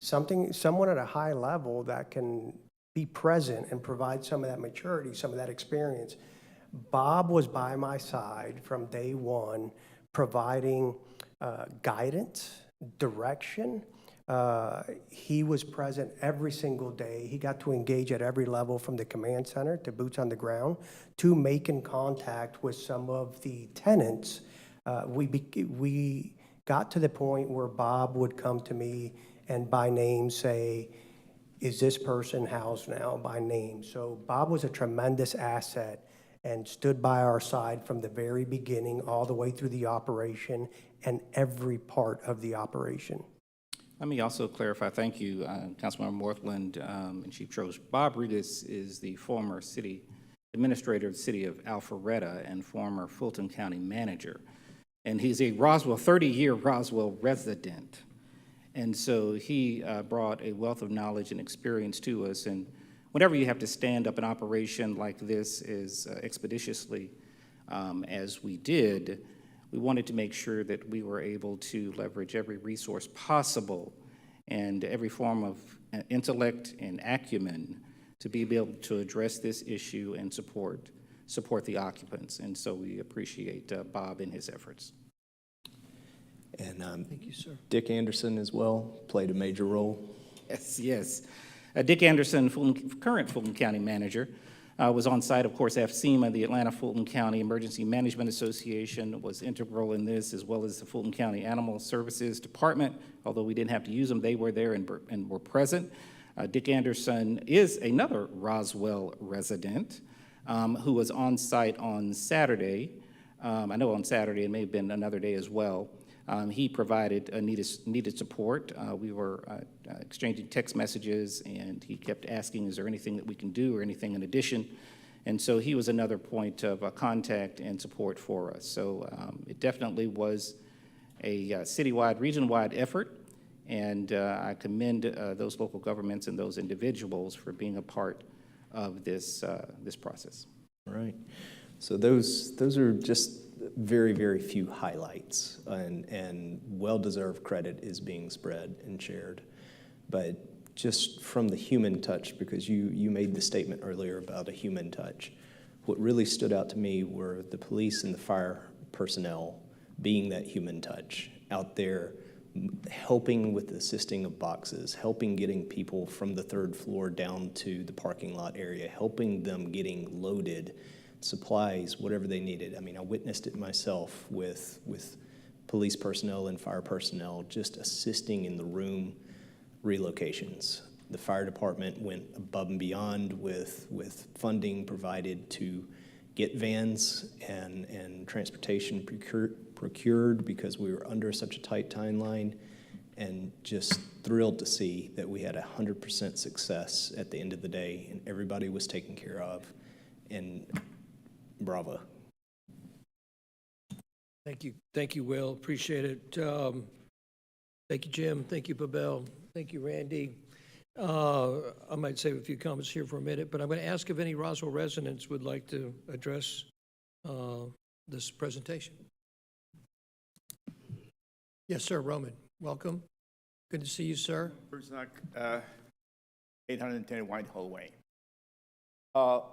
N: someone at a high level that can be present and provide some of that maturity, some of that experience. Bob was by my side from day one, providing guidance, direction. He was present every single day. He got to engage at every level, from the command center to boots on the ground to making contact with some of the tenants. We got to the point where Bob would come to me and by name say, is this person housed now, by name? So Bob was a tremendous asset and stood by our side from the very beginning all the way through the operation and every part of the operation.
B: Let me also clarify, thank you, Councilmember Morthland and Chief Troche. Bob Regis is the former city administrator of the city of Alpharetta and former Fulton County manager. And he's a 30-year Roswell resident. And so he brought a wealth of knowledge and experience to us. And whenever you have to stand up an operation like this as expeditiously as we did, we wanted to make sure that we were able to leverage every resource possible and every form of intellect and acumen to be able to address this issue and support the occupants. And so we appreciate Bob and his efforts.
K: And
A: Thank you, sir.
K: Dick Anderson as well played a major role.
B: Yes. Dick Anderson, current Fulton County manager, was on site. Of course, FSEMA, the Atlanta Fulton County Emergency Management Association, was integral in this, as well as the Fulton County Animal Services Department. Although we didn't have to use them, they were there and were present. Dick Anderson is another Roswell resident who was on site on Saturday. I know on Saturday, it may have been another day as well. He provided needed support. We were exchanging text messages, and he kept asking, is there anything that we can do or anything in addition? And so he was another point of contact and support for us. So it definitely was a citywide, region-wide effort, and I commend those local governments and those individuals for being a part of this process.
K: All right. So those are just very, very few highlights, and well-deserved credit is being spread and shared. But just from the human touch, because you made the statement earlier about a human touch, what really stood out to me were the police and the fire personnel being that human touch out there, helping with the assisting of boxes, helping getting people from the third floor down to the parking lot area, helping them getting loaded, supplies, whatever they needed. I mean, I witnessed it myself with police personnel and fire personnel just assisting in the room relocations. The fire department went above and beyond with funding provided to get vans and transportation procured because we were under such a tight timeline, and just thrilled to see that we had 100% success at the end of the day and everybody was taken care of, and bravo.
A: Thank you, Will, appreciate it. Thank you, Jim, thank you, Babel, thank you, Randy. I might save a few comments here for a minute, but I'm going to ask if any Roswell residents would like to address this presentation. Yes, sir, Roman, welcome. Good to see you, sir.
P: Herzog, 810 Whitehall Way.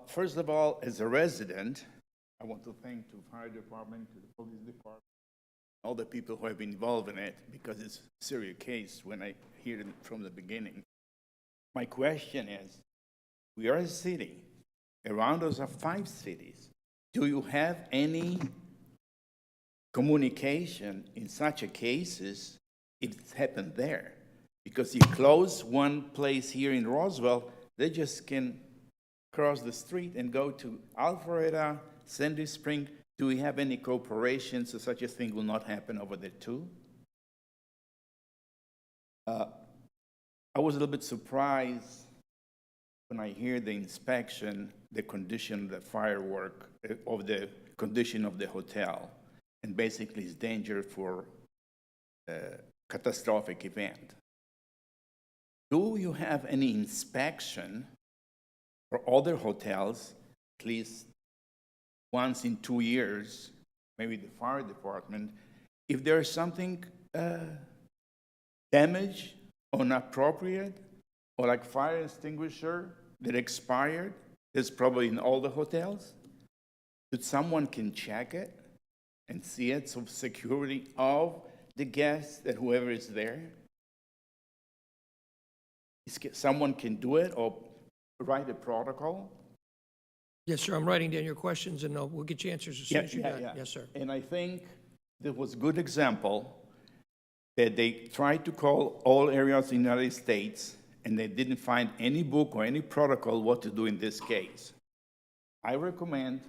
P: First of all, as a resident, I want to thank the fire department, to the police department, all the people who have been involved in it, because it's a serious case when I hear it from the beginning. My question is, we are a city. Around us are 5 cities. Do you have any communication in such a cases if it's happened there? Because you close one place here in Roswell, they just can cross the street and go to Alpharetta, Sandy Spring. Do we have any cooperation so such a thing will not happen over there too? I was a little bit surprised when I hear the inspection, the condition of the firework, of the condition of the hotel, and basically it's danger for a catastrophic event. Do you have any inspection for other hotels, at least once in 2 years, maybe the fire department, if there's something damaged or inappropriate, or like fire extinguisher that expired, that's probably in all the hotels, that someone can check it and see it, so security of the guests and whoever is there? Someone can do it or write a protocol?
A: Yes, sir, I'm writing down your questions, and we'll get you answers as soon as you're done. Yes, sir.
P: And I think there was a good example that they tried to call all areas in the United States, and they didn't find any book or any protocol what to do in this case. I recommend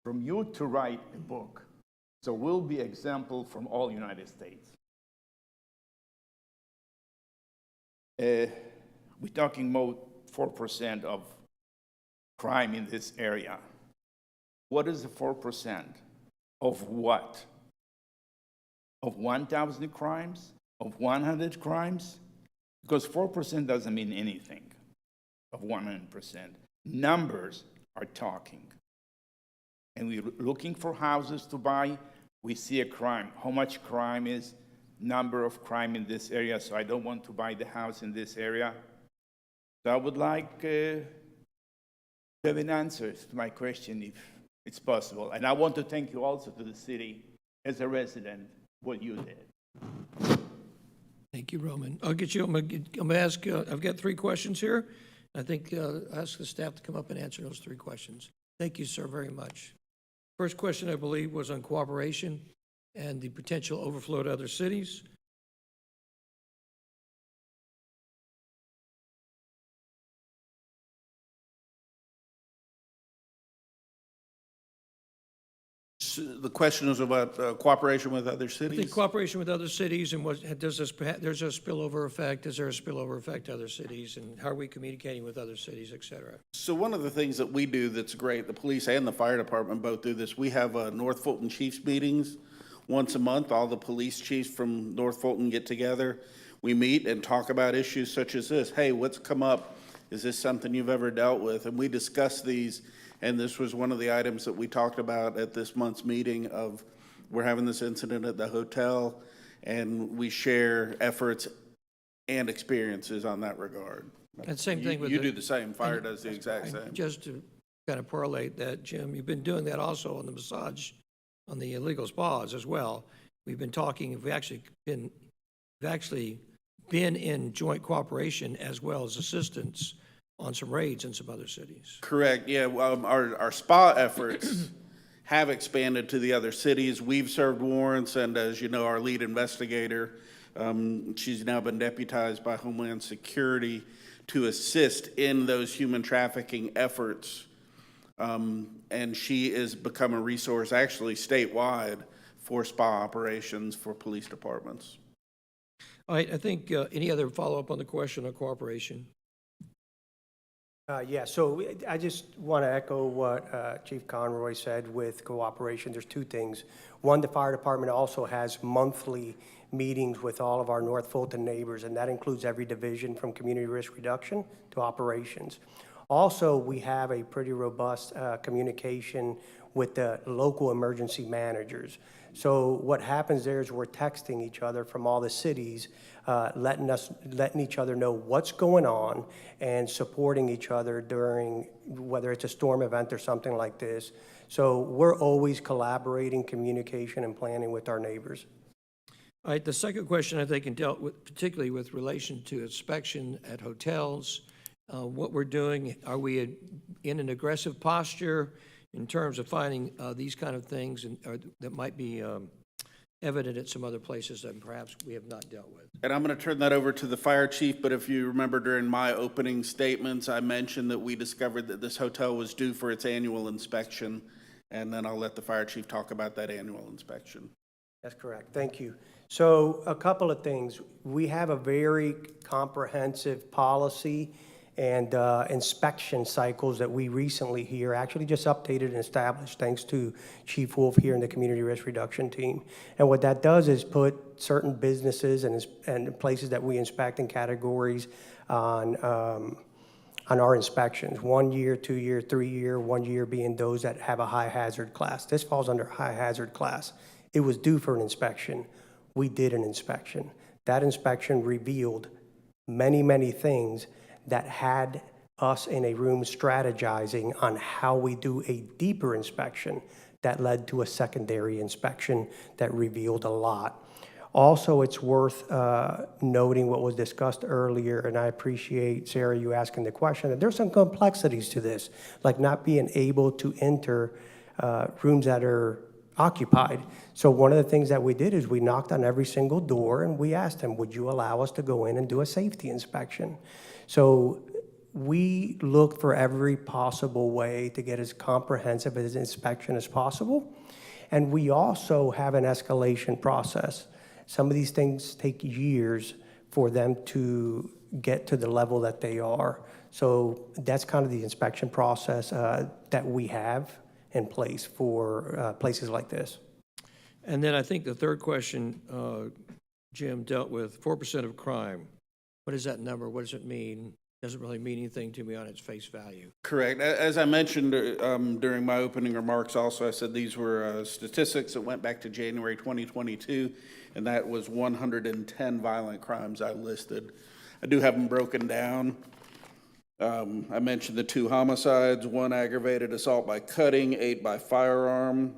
P: from you to write a book, so we'll be example from all United States. We're talking about 4% of crime in this area. What is the 4%? Of what? Of 1,000 crimes? Of 100 crimes? Because 4% doesn't mean anything of 100%. Numbers are talking. And we're looking for houses to buy. We see a crime. How much crime is? Number of crime in this area, so I don't want to buy the house in this area. So I would like to have an answer to my question if it's possible. And I want to thank you also to the city as a resident, what you did.
A: Thank you, Roman. I'll get you, I'm gonna ask, I've got 3 questions here. I think ask the staff to come up and answer those 3 questions. Thank you, sir, very much. First question, I believe, was on cooperation and the potential overflow to other cities.
M: The question is about cooperation with other
A: I
M: cities?
A: think cooperation with other cities, and what, there's a spillover effect, is there a spillover effect to other cities, and how are we communicating with other cities, et cetera?
M: So one of the things that we do that's great, the police and the fire department both do this, we have North Fulton Chiefs meetings once a month, all the police chiefs from North Fulton get together. We meet and talk about issues such as this. Hey, what's come up? Is this something you've ever dealt with? And we discuss these, and this was one of the items that we talked about at this month's meeting of, we're having this incident at the hotel, and we share efforts and experiences on that regard.
A: And same thing with
M: You do the same, fire does the exact same.
A: Just to kind of parlay that, Jim, you've been doing that also on the massage, on the illegal spas as well. We've been talking, we've actually been in joint cooperation as well as assistance on some raids in some other cities.
M: Correct, yeah, our spa efforts have expanded to the other cities. We've served warrants, and as you know, our lead investigator, she's now been deputized by Homeland Security to assist in those human trafficking efforts. And she has become a resource actually statewide for spa operations for police departments.
A: All right, I think, any other follow-up on the question of cooperation?
N: Yeah, so I just want to echo what Chief Conroy said with cooperation. There's two things. One, the fire department also has monthly meetings with all of our North Fulton neighbors, and that includes every division from community risk reduction to operations. Also, we have a pretty robust communication with the local emergency managers. So what happens there is we're texting each other from all the cities, letting each other know what's going on and supporting each other during, whether it's a storm event or something like this. So we're always collaborating, communication, and planning with our neighbors.
A: All right, the second question I think dealt with, particularly with relation to inspection at hotels, what we're doing, are we in an aggressive posture in terms of finding these kind of things that might be evident at some other places that perhaps we have not dealt with?
M: And I'm going to turn that over to the fire chief, but if you remember during my opening statements, I mentioned that we discovered that this hotel was due for its annual inspection, and then I'll let the fire chief talk about that annual inspection.
N: That's correct. Thank you. So a couple of things. We have a very comprehensive policy and inspection cycles that we recently here actually just updated and established thanks to Chief Wolf here in the community risk reduction team. And what that does is put certain businesses and places that we inspect in categories on our inspections. 1 year, 2 year, 3 year, 1 year being those that have a high hazard class. This falls under high hazard class. It was due for an inspection. We did an inspection. That inspection revealed many, many things that had us in a room strategizing on how we do a deeper inspection that led to a secondary inspection that revealed a lot. Also, it's worth noting what was discussed earlier, and I appreciate, Sarah, you asking the question, that there's some complexities to this, like not being able to enter rooms that are occupied. So one of the things that we did is we knocked on every single door and we asked them, would you allow us to go in and do a safety inspection? So we look for every possible way to get as comprehensive an inspection as possible. And we also have an escalation process. Some of these things take years for them to get to the level that they are. So that's kind of the inspection process that we have in place for places like this.
A: And then I think the third question, Jim, dealt with 4% of crime. What is that number? What does it mean? Doesn't really mean anything to me on its face value.
M: Correct. As I mentioned during my opening remarks also, I said these were statistics that went back to January 2022, and that was 110 violent crimes I listed. I do have them broken down. I mentioned the 2 homicides, 1 aggravated assault by cutting, 8 by firearm,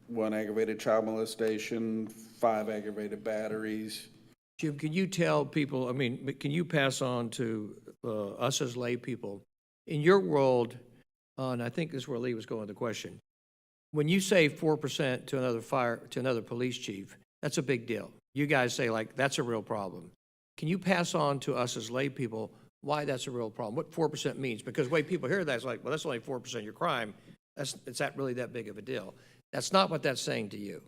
M: 1 aggravated child molestation, 5 aggravated batteries.
A: Jim, can you tell people, can you pass on to us as lay people, in your world, and I think this is where Lee was going with the question, when you say 4% to another police chief, that's a big deal. You guys say, like, that's a real problem. Can you pass on to us as lay people why that's a real problem, what 4% means? Because the way people hear that is like, well, that's only 4% of your crime. Is that really that big of a deal? That's not what that's saying to you.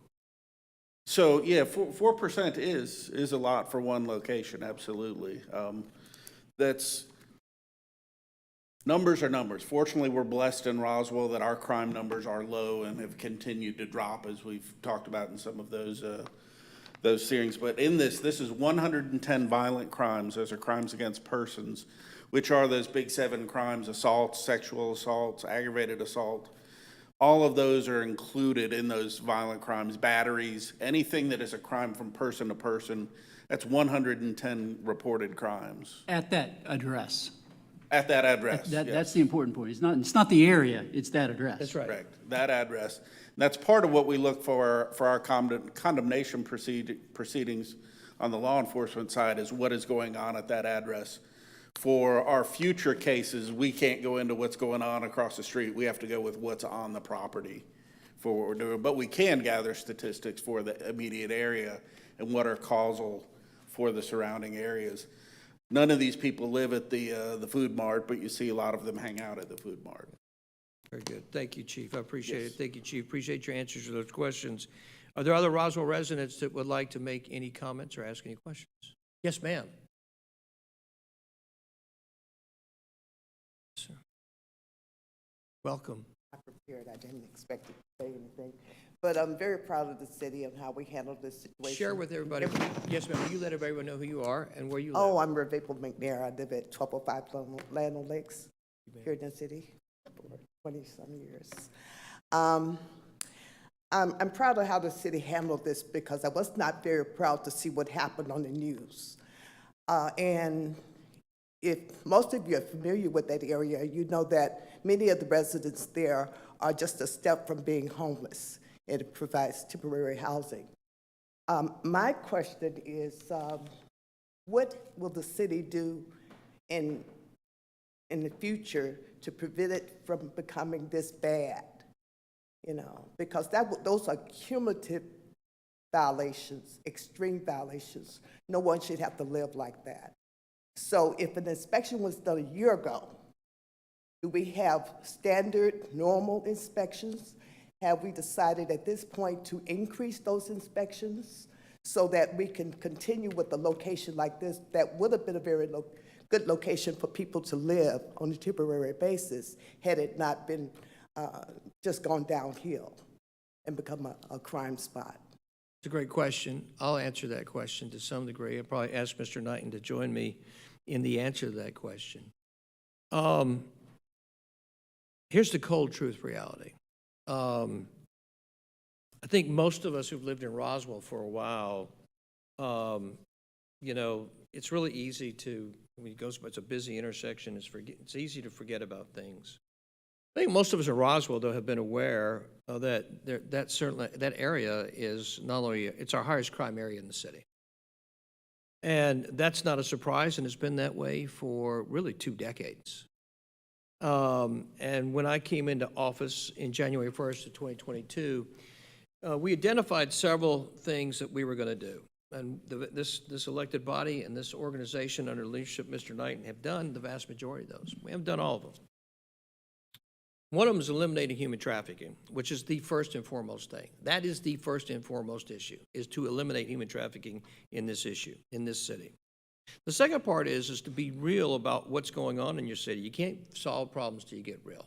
M: So, yeah, 4% is a lot for one location, absolutely. That's Numbers are numbers. Fortunately, we're blessed in Roswell that our crime numbers are low and have continued to drop, as we've talked about in some of those hearings. But in this is 110 violent crimes. Those are crimes against persons, which are those big 7 crimes: assaults, sexual assaults, aggravated assault. All of those are included in those violent crimes, batteries, anything that is a crime from person to person. That's 110 reported crimes.
H: At that address.
M: At that address,
H: That's
M: yes.
H: the important point. It's not the area, it's that address.
A: That's right.
M: Correct, that address. And that's part of what we look for our condemnation proceedings on the law enforcement side, is what is going on at that address. For our future cases, we can't go into what's going on across the street. We have to go with what's on the property for what we're doing. But we can gather statistics for the immediate area and what are causal for the surrounding areas. None of these people live at the Food Mart, but you see a lot of them hang out at the Food Mart.
A: Very good. Thank you, Chief. I appreciate it. Thank you, Chief. Appreciate your answers to those questions. Are there other Roswell residents that would like to make any comments or ask any questions? Yes, ma'am. Sir. Welcome.
Q: I prepared. I didn't expect to say anything, but I'm very proud of the city and how we handled this situation.
A: Share with everybody. Yes, ma'am. Will you let everyone know who you are and where you live?
Q: Oh, I'm Rebecca McNair. I live at 1205 Land Lakes here in the city for 20-some years. I'm proud of how the city handled this, because I was not very proud to see what happened on the news. And if most of you are familiar with that area, you know that many of the residents there are just a step from being homeless, and it provides temporary housing. My question is, what will the city do in the future to prevent it from becoming this bad? You know, because those are cumulative violations, extreme violations. No one should have to live like that. So if an inspection was done a year ago, do we have standard, normal inspections? Have we decided at this point to increase those inspections so that we can continue with a location like this that would have been a very good location for people to live on a temporary basis had it not been just gone downhill and become a crime spot?
A: It's a great question. I'll answer that question to some degree. I'll probably ask Mr. Knighton to join me in the answer to that question. Here's the cold truth reality. I think most of us who've lived in Roswell for a while, you know, it's really easy to, I mean, it's a busy intersection, it's easy to forget about things. I think most of us in Roswell, though, have been aware that area is not only, it's our highest crime area in the city. And that's not a surprise, and it's been that way for really 2 decades. And when I came into office in January 1st of 2022, we identified several things that we were going to do. And this elected body and this organization under the leadership of Mr. Knighton have done the vast majority of those. We haven't done all of them. One of them is eliminating human trafficking, which is the first and foremost thing. That is the first and foremost issue, is to eliminate human trafficking in this city. The second part is to be real about what's going on in your city. You can't solve problems till you get real.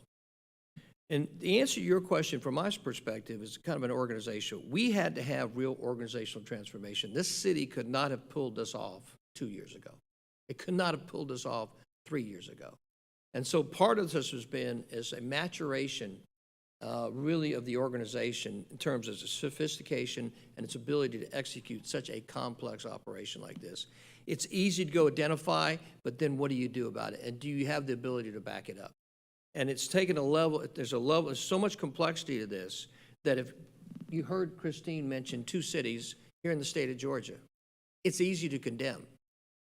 A: And the answer to your question from my perspective is kind of an organizational. We had to have real organizational transformation. This city could not have pulled this off 2 years ago. It could not have pulled this off 3 years ago. And so part of this has been is a maturation really of the organization in terms of its sophistication and its ability to execute such a complex operation like this. It's easy to go identify, but then what do you do about it? And do you have the ability to back it up? And it's taken a level, there's so much complexity to this that if you heard Christine mention 2 cities here in the state of Georgia, it's easy to condemn,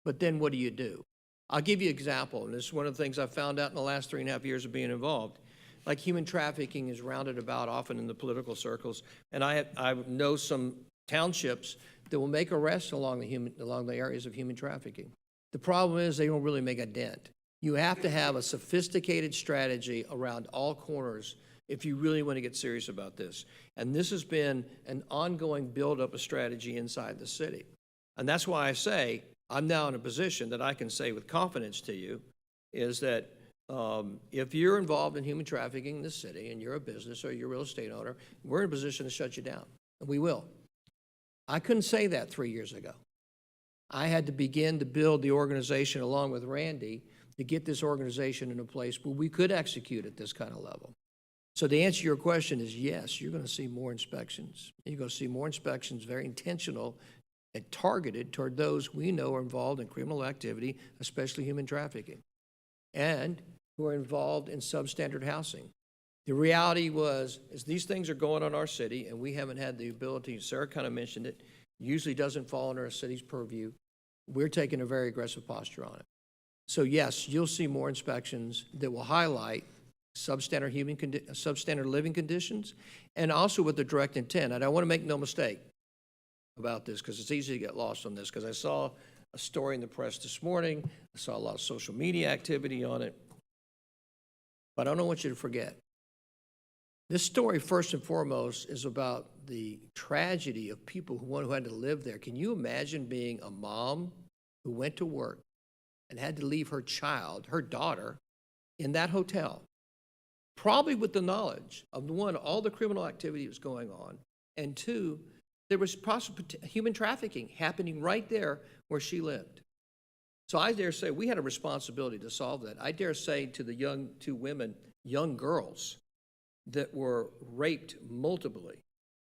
A: but then what do you do? I'll give you an example, and this is one of the things I've found out in the last 3.5 years of being involved. Like human trafficking is rounded about often in the political circles, and I know some townships that will make arrests along the areas of human trafficking. The problem is they don't really make a dent. You have to have a sophisticated strategy around all corners if you really want to get serious about this. And this has been an ongoing build-up of strategy inside the city. And that's why I say I'm now in a position that I can say with confidence to you is that If you're involved in human trafficking in the city and you're a business or you're a real estate owner, we're in a position to shut you down, and we will. I couldn't say that 3 years ago. I had to begin to build the organization along with Randy to get this organization in a place where we could execute at this kind of level. So the answer to your question is yes, you're going to see more inspections. You're going to see more inspections, very intentional and targeted toward those we know are involved in criminal activity, especially human trafficking, and who are involved in substandard housing. The reality is these things are going on in our city, and we haven't had the ability, Sarah kind of mentioned it, usually doesn't fall under our city's purview. We're taking a very aggressive posture on it. So yes, you'll see more inspections that will highlight substandard living conditions, and also with the direct intent. And I want to make no mistake about this, because it's easy to get lost on this, because I saw a story in the press this morning. I saw a lot of social media activity on it. But I don't want you to forget. This story, first and foremost, is about the tragedy of people who had to live there. Can you imagine being a mom who went to work and had to leave her child, her daughter, in that hotel, probably with the knowledge of, one, all the criminal activity that was going on, and two, there was possible human trafficking happening right there where she lived. So I dare say we had a responsibility to solve that. I dare say to the two women, young girls, that were raped multiply,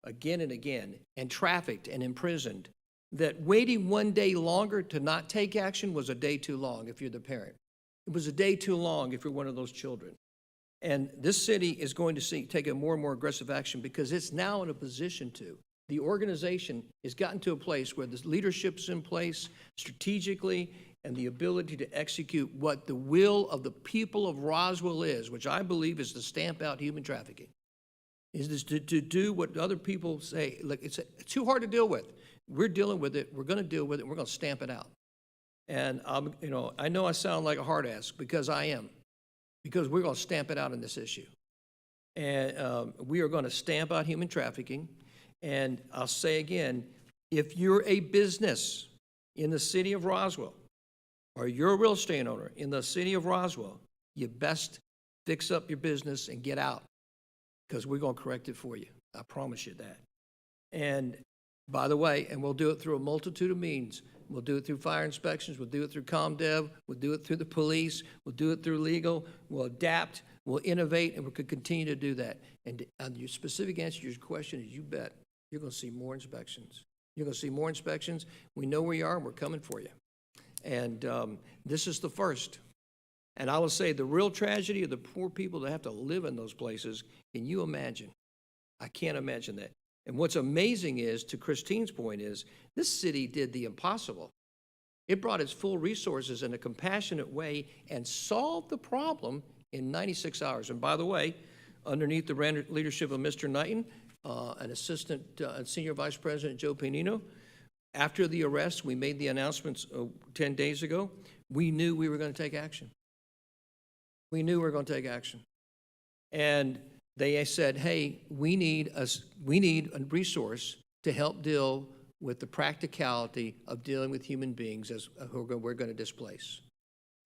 A: again and again, and trafficked and imprisoned, that waiting one day longer to not take action was a day too long if you're the parent. It was a day too long if you're one of those children. And this city is going to take a more and more aggressive action because it's now in a position to. The organization has gotten to a place where the leadership's in place strategically, and the ability to execute what the will of the people of Roswell is, which I believe is to stamp out human trafficking, is to do what other people say. Look, it's too hard to deal with. We're dealing with it. We're going to deal with it. And we're going to stamp it out. And I know I sound like a hard ass because I am, because we're going to stamp it out in this issue. And we are going to stamp out human trafficking. And I'll say again, if you're a business in the city of Roswell, or you're a real estate owner in the city of Roswell, you best fix up your business and get out, because we're going to correct it for you. I promise you that. And by the way, and we'll do it through a multitude of means. We'll do it through fire inspections. We'll do it through ComDev. We'll do it through the police. We'll do it through legal. We'll adapt. We'll innovate, and we could continue to do that. And your specific answer to your question is, you bet, you're going to see more inspections. You're going to see more inspections. We know where you are, and we're coming for you. And this is the first. And I will say the real tragedy of the poor people that have to live in those places, can you imagine? I can't imagine that. And what's amazing is, to Christine's point, is this city did the impossible. It brought its full resources in a compassionate way and solved the problem in 96 hours. And by the way, underneath the leadership of Mr. Knighton, an assistant and senior vice president, Joe Panino, after the arrest, we made the announcements 10 days ago. We knew we were going to take action. We knew we were going to take action. And they said, hey, we need a resource to help deal with the practicality of dealing with human beings who we're going to displace.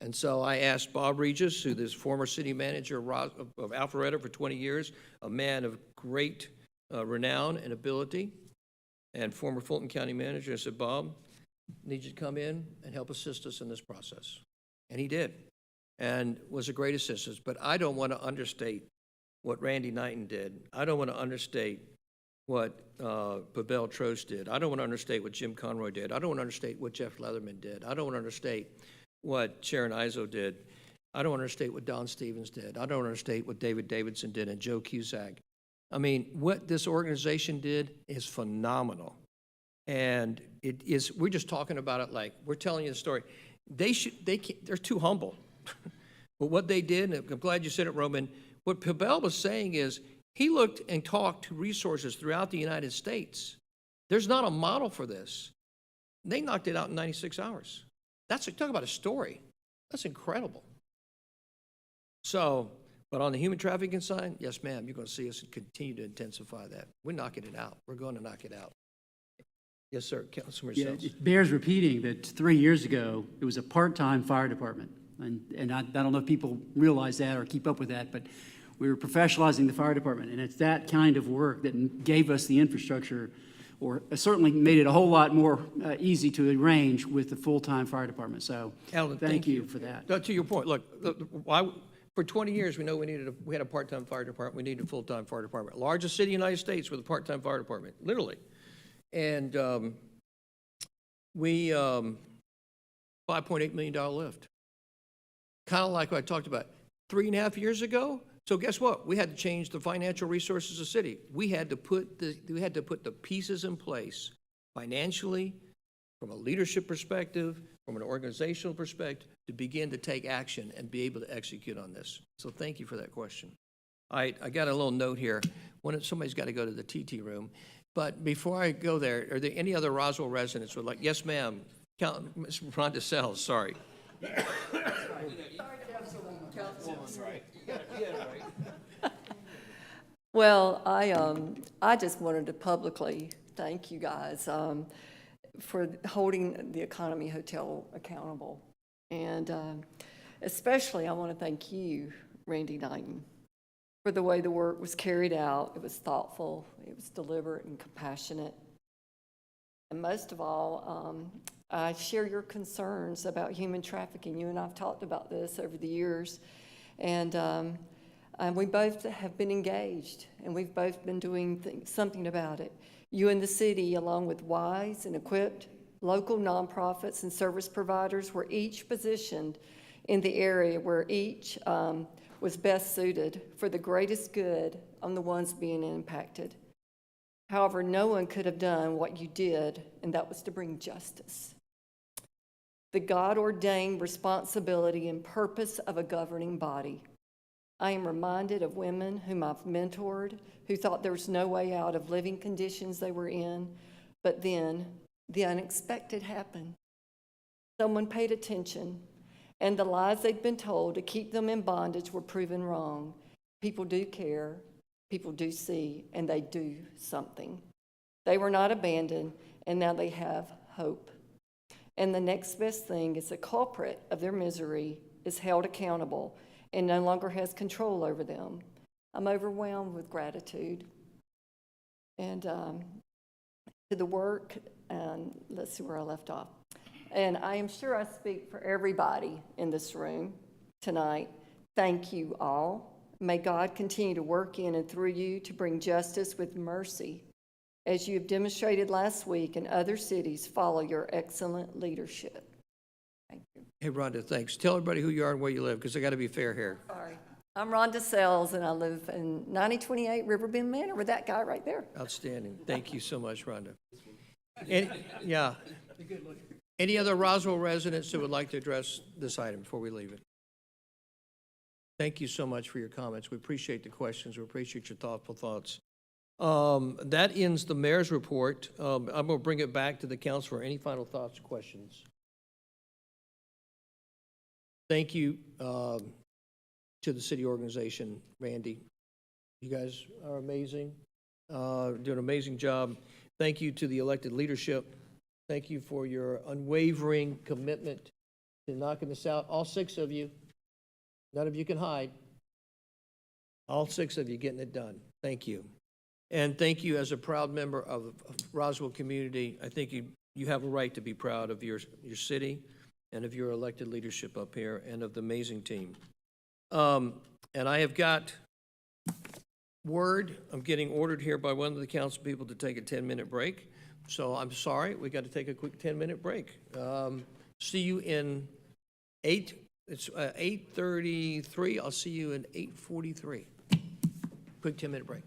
A: And so I asked Bob Regis, who is former city manager of Alpharetta for 20 years, a man of great renown and ability, and former Fulton County manager. I said, Bob, I need you to come in and help assist us in this process. And he did, and was a great assistance. But I don't want to understate what Randy Knighton did. I don't want to understate what Babel Trost did. I don't want to understate what Jim Conroy did. I don't want to understate what Jeff Leatherman did. I don't want to understate what Sharon Izzo did. I don't want to understate what Don Stevens did. I don't want to understate what David Davidson did and Joe Cusack. I mean, what this organization did is phenomenal. And we're just talking about it like we're telling you the story. They're too humble. But what they did, and I'm glad you said it, Roman, what Pavel was saying is he looked and talked to resources throughout the United States. There's not a model for this. They knocked it out in 96 hours. Talk about a story. That's incredible. So, but on the human trafficking side, yes, ma'am, you're going to see us continue to intensify that. We're knocking it out. We're going to knock it out. Yes, sir. Councilman
H: Yeah, it bears repeating that 3 years ago, it was a part-time fire department. And I don't know if people realize that or keep up with that, but we were professionalizing the fire department, and it's that kind of work that gave us the infrastructure, or certainly made it a whole lot more easy to arrange with the full-time fire department. So
A: Alan,
H: thank you for that.
A: To your point, look, for 20 years, we know we had a part-time fire department, we needed a full-time fire department. Largest city in the United States with a part-time fire department, literally. And we, $5.8 million lift. Kind of like what I talked about 3.5 years ago. So guess what? We had to change the financial resources of the city. We had to put the pieces in place financially, from a leadership perspective, from an organizational perspective, to begin to take action and be able to execute on this. So thank you for that question. I got a little note here. Somebody's got to go to the TT room. But before I go there, are there any other Roswell residents who would like? Yes, ma'am. Ms. Rhonda Sells, sorry.
R: Well, I just wanted to publicly thank you guys for holding the Economy Hotel accountable. And especially I want to thank you, Randy Knighton, for the way the work was carried out. It was thoughtful, it was deliberate and compassionate. And most of all, I share your concerns about human trafficking. You and I have talked about this over the years. And we both have been engaged, and we've both been doing something about it. You and the city, along with wise and equipped local nonprofits and service providers, were each positioned in the area where each was best suited for the greatest good on the ones being impacted. However, no one could have done what you did, and that was to bring justice. The God-ordained responsibility and purpose of a governing body. I am reminded of women whom I've mentored who thought there was no way out of living conditions they were in, but then the unexpected happened. Someone paid attention, and the lies they'd been told to keep them in bondage were proven wrong. People do care, people do see, and they do something. They were not abandoned, and now they have hope. And the next best thing is the culprit of their misery is held accountable and no longer has control over them. I'm overwhelmed with gratitude. And to the work, and let's see where I left off. And I am sure I speak for everybody in this room tonight. Thank you all. May God continue to work in and through you to bring justice with mercy. As you have demonstrated last week, and other cities follow your excellent leadership. Thank you.
A: Hey, Rhonda, thanks. Tell everybody who you are and where you live, because I got to be fair here.
R: Sorry. I'm Rhonda Sells, and I live in 9028 Riverbend Manor with that guy right there.
A: Outstanding. Thank you so much, Rhonda. Yeah. Any other Roswell residents who would like to address this item before we leave it? Thank you so much for your comments. We appreciate the questions. We appreciate your thoughtful thoughts. That ends the mayor's report. I'm going to bring it back to the council for any final thoughts or questions. Thank you to the city organization, Randy. You guys are amazing, doing an amazing job. Thank you to the elected leadership. Thank you for your unwavering commitment to knocking this out. All 6 of you, none of you can hide. All 6 of you getting it done. Thank you. And thank you as a proud member of Roswell community. I think you have a right to be proud of your city and of your elected leadership up here and of the amazing team. And I have got word, I'm getting ordered here by one of the council people to take a 10-minute break. So I'm sorry, we got to take a quick 10-minute break. See you in it's 8:33. I'll see you in 8:43. Quick 10-minute break.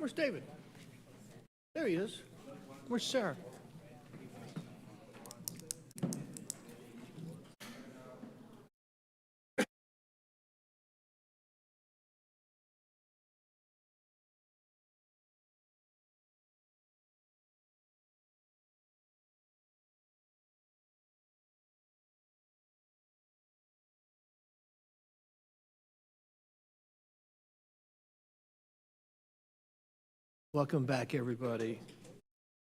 A: Where's David? There he is. Where's Sarah? Welcome back, everybody.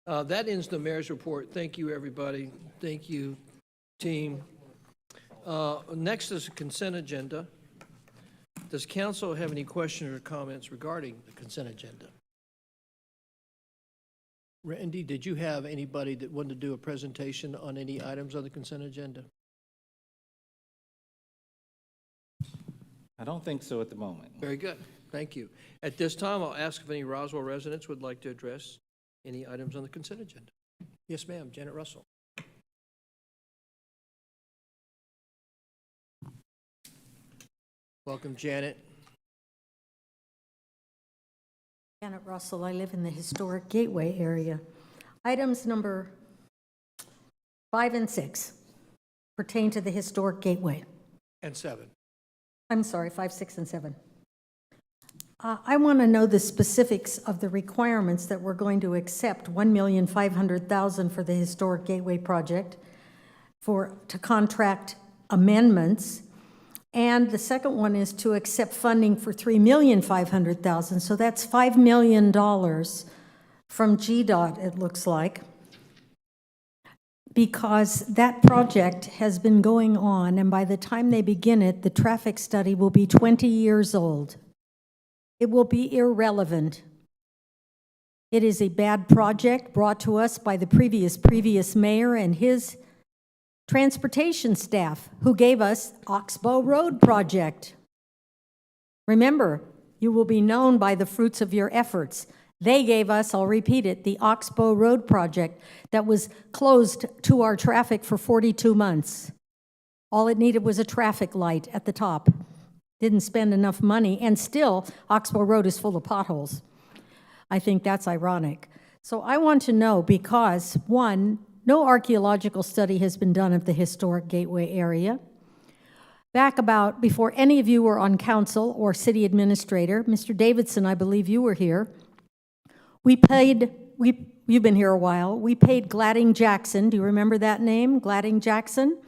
A: That ends the mayor's report. Thank you, everybody. Thank you, team. Next is a consent agenda. Does council have any questions or comments regarding the consent agenda? Randy, did you have anybody that wanted to do a presentation on any items on the consent agenda?
B: I don't think so at the moment.
A: Very good. Thank you. At this time, I'll ask if any Roswell residents would like to address any items on the consent agenda. Yes, ma'am. Janet Russell. Welcome, Janet.
D: Janet Russell, I live in the historic Gateway area. Items number 5 and 6 pertain to the historic Gateway.
A: And 7.
D: I'm sorry, 5, 6, and 7. I want to know the specifics of the requirements that we're going to accept $1,500,000 for the historic Gateway project to contract amendments. And the second one is to accept funding for $3,500,000. So that's $5 million from GDOT, it looks like, because that project has been going on, and by the time they begin it, the traffic study will be 20 years old. It will be irrelevant. It is a bad project brought to us by the previous mayor and his transportation staff, who gave us Oxbow Road project. Remember, you will be known by the fruits of your efforts. They gave us, I'll repeat it, the Oxbow Road project that was closed to our traffic for 42 months. All it needed was a traffic light at the top. Didn't spend enough money, and still, Oxbow Road is full of potholes. I think that's ironic. So I want to know, because, one, no archaeological study has been done of the historic Gateway area. Back about before any of you were on council or city administrator, Mr. Davidson, I believe you were here, you've been here a while, we paid Gladding Jackson, do you remember that name, Gladding Jackson?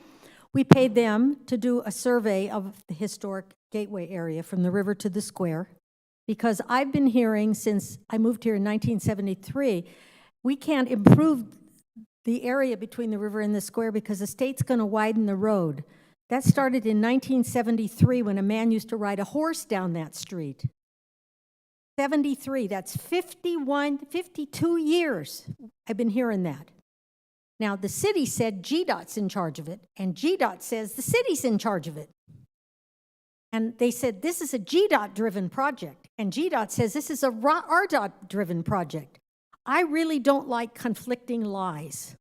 D: We paid them to do a survey of the historic Gateway area from the river to the square, because I've been hearing since I moved here in 1973, we can't improve the area between the river and the square because the state's going to widen the road. That started in 1973 when a man used to ride a horse down that street. 73, that's 52 years I've been hearing that. Now, the city said GDOT's in charge of it, and GDOT says the city's in charge of it. And they said this is a GDOT-driven project, and GDOT says this is a RDOT-driven project. I really don't like conflicting lies.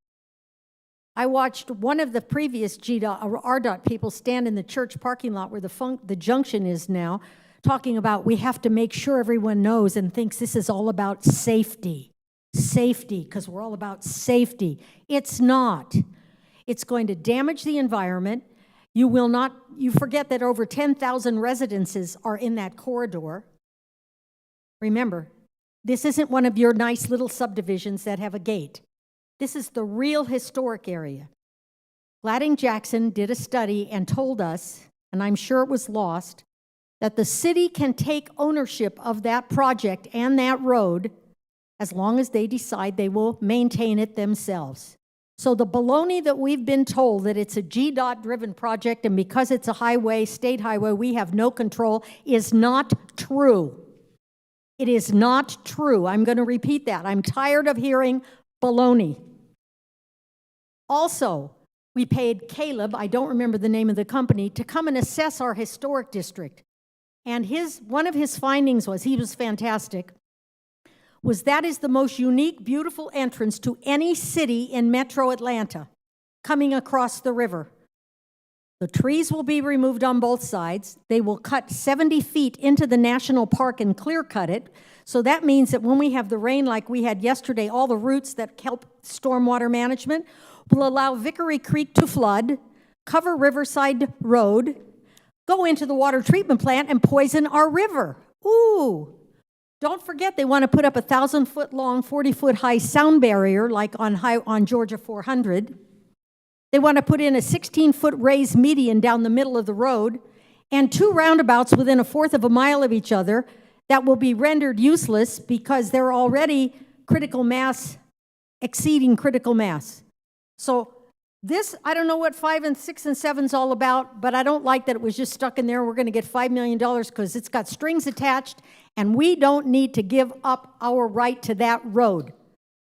D: I watched one of the previous RDOT people stand in the church parking lot where the junction is now, talking about we have to make sure everyone knows and thinks this is all about safety. Safety, because we're all about safety. It's not. It's going to damage the environment. You forget that over 10,000 residences are in that corridor. Remember, this isn't one of your nice little subdivisions that have a gate. This is the real historic area. Gladding Jackson did a study and told us, and I'm sure it was lost, that the city can take ownership of that project and that road as long as they decide they will maintain it themselves. So the baloney that we've been told that it's a GDOT-driven project and because it's a highway, state highway, we have no control is not true. It is not true. I'm going to repeat that. I'm tired of hearing baloney. Also, we paid Caleb, I don't remember the name of the company, to come and assess our historic district. And one of his findings was, he was fantastic, was that is the most unique, beautiful entrance to any city in metro Atlanta, coming across the river.
S: The trees will be removed on both sides. They will cut 70 feet into the national park and clear cut it. So that means that when we have the rain like we had yesterday, all the roots that help stormwater management will allow Vickery Creek to flood, cover Riverside Road, go into the water treatment plant and poison our river. Ooh. Don't forget they want to put up a 1,000-foot long, 40-foot high sound barrier like on Georgia 400. They want to put in a 16-foot raised median down the middle of the road and 2 roundabouts within 1/4 of a mile of each other that will be rendered useless because they're already critical mass, exceeding critical mass. So this, I don't know what 5 and 6 and 7 is all about, but I don't like that it was just stuck in there. We're going to get $5 million because it's got strings attached, and we don't need to give up our right to that road.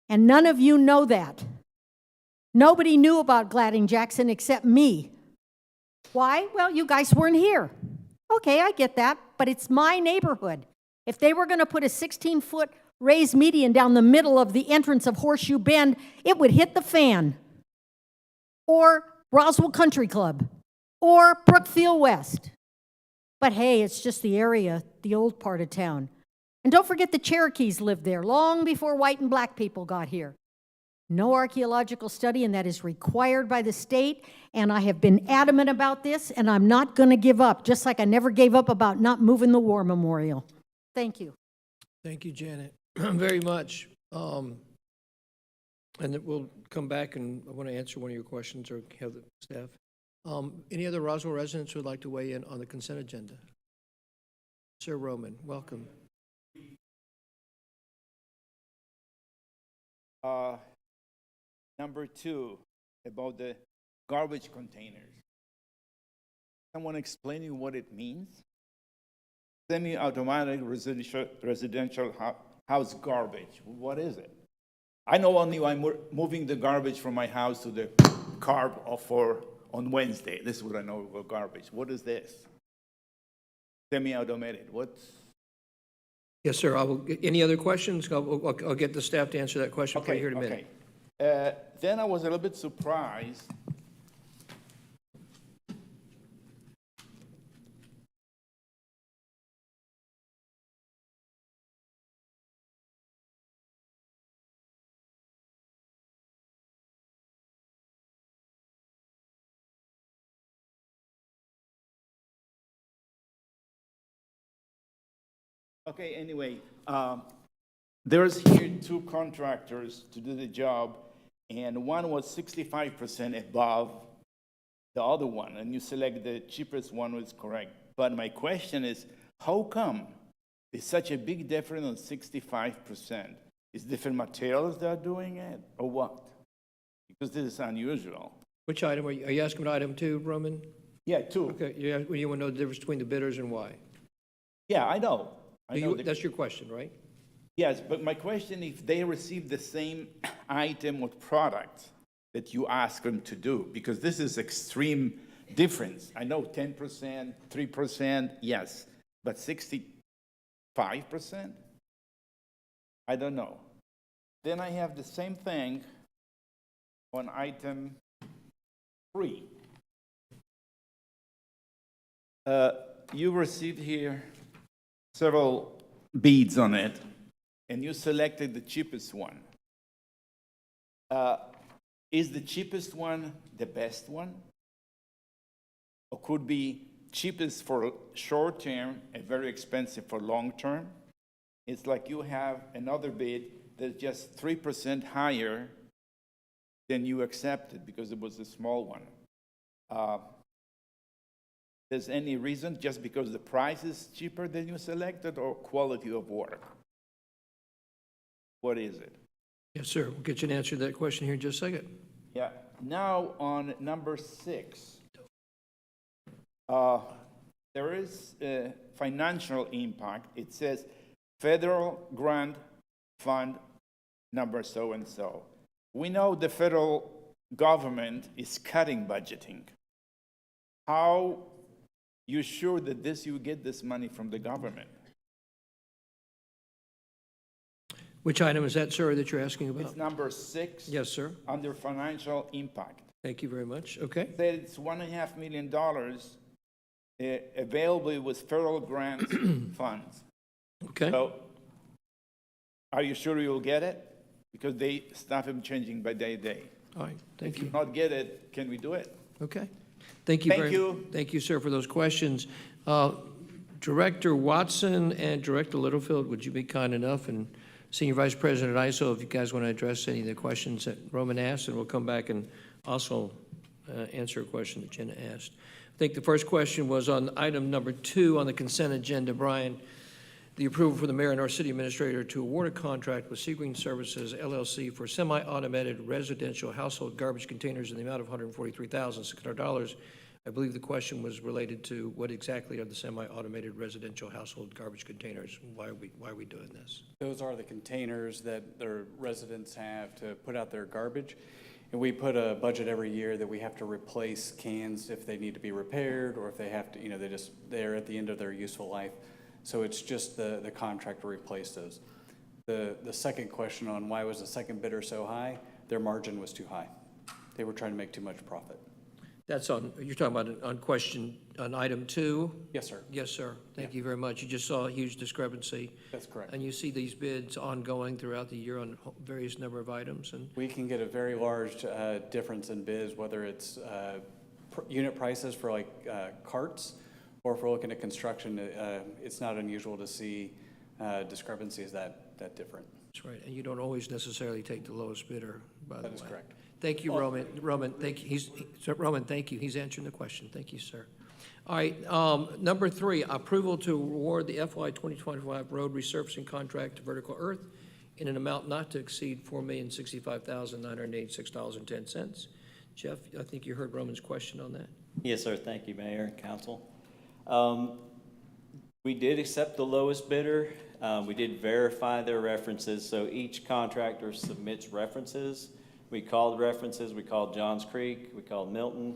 S: And none of you know that. Nobody knew about Gladding Jackson except me. Why? Well, you guys weren't here. Okay, I get that, but it's my neighborhood. If they were going to put a 16-foot raised median down the middle of the entrance of Horseshoe Bend, it would hit the fan. Or Roswell Country Club, or Brookfield West. But hey, it's just the area, the old part of town. And don't forget the Cherokees lived there long before white and black people got here. No archaeological study, and that is required by the state, and I have been adamant about this, and I'm not going to give up, just like I never gave up about not moving the war memorial. Thank you.
A: Thank you, Janet, very much. And then we'll come back and I want to answer one of your questions or have the staff. Any other Roswell residents who would like to weigh in on the consent agenda? Sir Roman, welcome.
P: Number 2, about the garbage containers. Someone explaining what it means? Semi-automatic residential house garbage. What is it? I know only I'm moving the garbage from my house to the curb on Wednesday. This is what I know about garbage. What is this? Semi-automated. What's?
A: Yes, sir. Any other questions? I'll get the staff to answer that question for you here in a minute.
P: Then I was a little bit surprised. Okay, anyway, there's here 2 contractors to do the job, and one was 65% above the other one, and you select the cheapest one was correct. But my question is, how come there's such a big difference on 65%? Is different materials that are doing it, or what? Because this is unusual.
A: Which item are you asking about item 2, Roman?
P: Yeah, 2.
A: Okay, you want to know the difference between the bidders and why?
P: Yeah, I know.
A: That's your question, right?
P: Yes, but my question, if they receive the same item or product that you ask them to do, because this is extreme difference. I know 10%, 3%, yes, but 65%? I don't know. Then I have the same thing on item 3. You received here several beads on it, and you selected the cheapest one. Is the cheapest one the best one? Or could be cheapest for short term and very expensive for long term? It's like you have another bid that's just 3% higher than you accepted because it was a small one. There's any reason just because the price is cheaper than you selected or quality of work? What is it?
A: Yes, sir. We'll get you an answer to that question here in just a second.
P: Yeah. Now on number 6, there is a financial impact. It says federal grant fund number so and so. We know the federal government is cutting budgeting. How you sure that you get this money from the government?
A: Which item is that, sir, that you're asking about?
P: It's number 6.
A: Yes, sir.
P: Under financial impact.
A: Thank you very much. Okay.
P: Said it's $1.5 million available with federal grants funds.
A: Okay.
P: So, are you sure you'll get it? Because stuff is changing by day.
A: All right. Thank
P: If
A: you.
P: you not get it, can we do it?
A: Okay. Thank you.
P: Thank you.
A: Thank you, sir, for those questions. Director Watson and Director Littlefield, would you be kind enough, and Senior Vice President ISO, if you guys want to address any of the questions that Roman asked, and we'll come back and also answer a question that Jenna asked. I think the first question was on item number 2 on the consent agenda, Brian, the approval for the mayor and our city administrator to award a contract with Seagreen Services LLC for semi-automated residential household garbage containers in the amount of $143,600. I believe the question was related to what exactly are the semi-automated residential household garbage containers? Why are we doing this?
T: Those are the containers that their residents have to put out their garbage. And we put a budget every year that we have to replace cans if they need to be repaired, or if they have to, they're at the end of their useful life. So it's just the contract to replace those. The second question on why was the second bidder so high, their margin was too high. They were trying to make too much profit.
A: That's on, you're talking about on item 2?
T: Yes, sir.
A: Yes, sir. Thank you very much. You just saw a huge discrepancy.
T: That's correct.
A: And you see these bids ongoing throughout the year on various number of items, and
T: We can get a very large difference in bids, whether it's unit prices for like carts, or if we're looking at construction, it's not unusual to see discrepancies that different.
A: that's right. And you don't always necessarily take the lowest bidder, by the way.
T: That is correct.
A: Thank you, Roman. Roman, thank you. Roman, thank you. He's answering the question. Thank you, sir. All right, number 3, approval to award the FY 2025 road resurfacing contract to Vertical Earth in an amount not to exceed $4,065,986.10. Jeff, I think you heard Roman's question on that.
U: Yes, sir. Thank you, Mayor and Council. We did accept the lowest bidder. We did verify their references, so each contractor submits references. We called references. We called Johns Creek. We called Milton.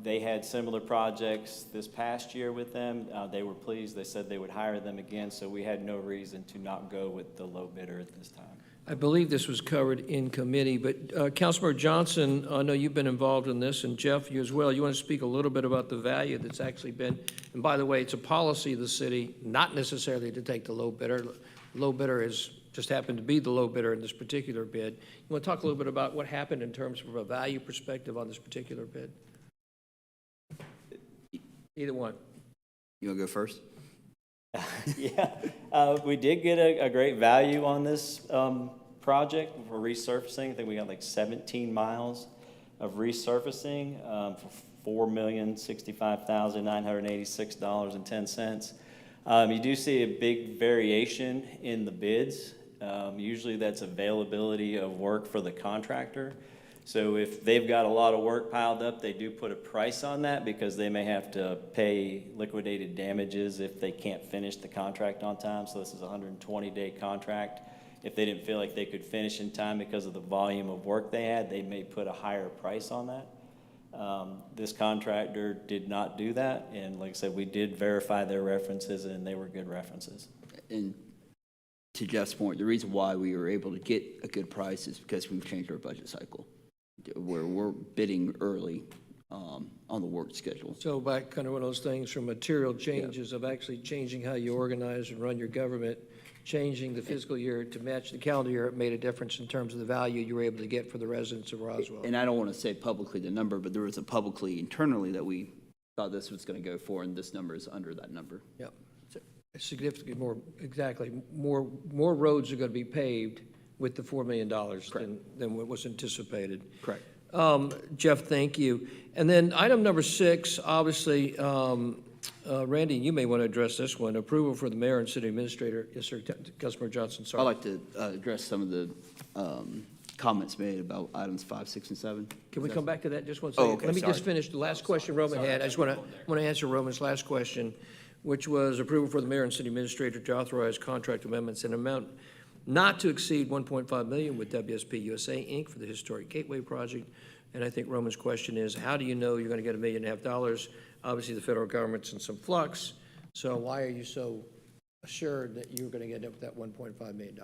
U: They had similar projects this past year with them. They were pleased. They said they would hire them again, so we had no reason to not go with the low bidder at this time.
A: I believe this was covered in committee, but Councilmember Johnson, I know you've been involved in this, and Jeff, you as well. You want to speak a little bit about the value that's actually been, and by the way, it's a policy of the city, not necessarily to take the low bidder. Low bidder is just happened to be the low bidder in this particular bid. You want to talk a little bit about what happened in terms of a value perspective on this particular bid? Either one.
O: You want to go first?
U: Yeah, we did get a great value on this project for resurfacing. I think we got like 17 miles of resurfacing for $4,065,986.10. You do see a big variation in the bids. Usually that's availability of work for the contractor. So if they've got a lot of work piled up, they do put a price on that because they may have to pay liquidated damages if they can't finish the contract on time. So this is a 120-day contract. If they didn't feel like they could finish in time because of the volume of work they had, they may put a higher price on that. This contractor did not do that. And like I said, we did verify their references and they were good references.
O: And to Jeff's point, the reason why we were able to get a good price is because we've changed our budget cycle, where we're bidding early on the work schedule.
A: So back kind of one of those things from material changes of actually changing how you organize and run your government, changing the fiscal year to match the calendar year, it made a difference in terms of the value you were able to get for the residents of Roswell.
O: And I don't want to say publicly the number, but there was a publicly internally that we thought this was going to go for, and this number is under that number.
A: Yep. Significantly more, exactly, more roads are going to be paved with the $4 million than what was anticipated.
O: Correct.
A: Jeff, thank you. And then item number 6, obviously, Randy, you may want to address this one. Approval for the mayor and city administrator. Yes, sir. Councilmember Johnson, sorry.
O: I'd like to address some of the comments made about items 5, 6, and 7.
A: Can we come back to that just one second?
O: Oh, okay,
A: Let me
O: sorry.
A: just finish the last question Roman had. I just want to answer Roman's last question, which was approval for the mayor and city administrator to authorize contract amendments in amount not to exceed $1.5 million with WSP USA, Inc. for the Historic Gateway Project. And I think Roman's question is, how do you know you're going to get $1.5 million? Obviously, the federal government's in some flux, so why are you so assured that you're going to get up with that $1.5 million?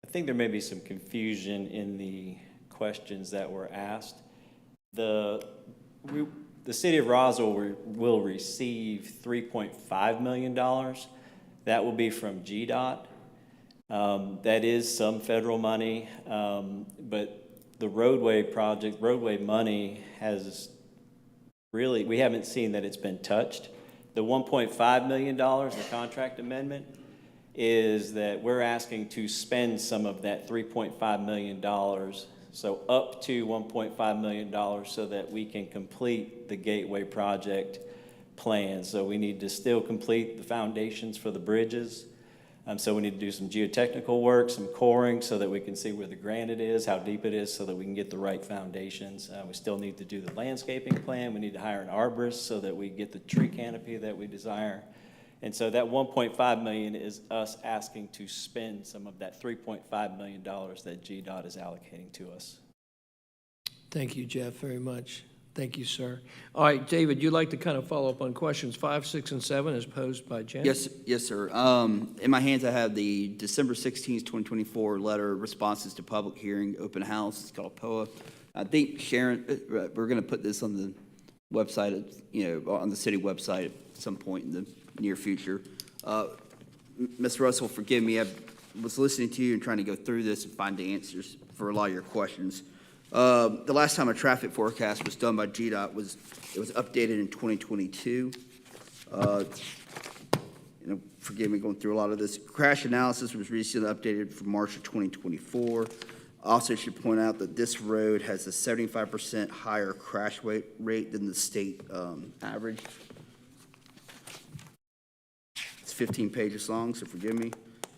U: I think there may be some confusion in the questions that were asked. The city of Roswell will receive $3.5 million. That will be from GDOT. That is some federal money, but the roadway money has really, we haven't seen that it's been touched. The $1.5 million, the contract amendment, is that we're asking to spend some of that $3.5 million, so up to $1.5 million, so that we can complete the Gateway project plan. So we need to still complete the foundations for the bridges. So we need to do some geotechnical work, some coring, so that we can see where the granite is, how deep it is, so that we can get the right foundations. We still need to do the landscaping plan. We need to hire an arborist so that we get the tree canopy that we desire. And so that $1.5 million is us asking to spend some of that $3.5 million that GDOT is allocating to us.
A: Thank you, Jeff, very much. Thank you, sir. All right, David, you'd like to kind of follow up on questions 5, 6, and 7 as posed by Jen?
O: Yes, sir. In my hands, I have the December 16th, 2024 letter responses to public hearing, open house. It's called POA. I think, Sharon, we're going to put this on the website, on the city website at some point in the near future. Ms. Russell, forgive me. I was listening to you and trying to go through this and find the answers for a lot of your questions. The last time a traffic forecast was done by GDOT it was updated in 2022. Forgive me going through a lot of this. Crash analysis was recently updated for March of 2024. Also should point out that this road has a 75% higher crash rate than the state average. It's 15 pages long, so forgive me.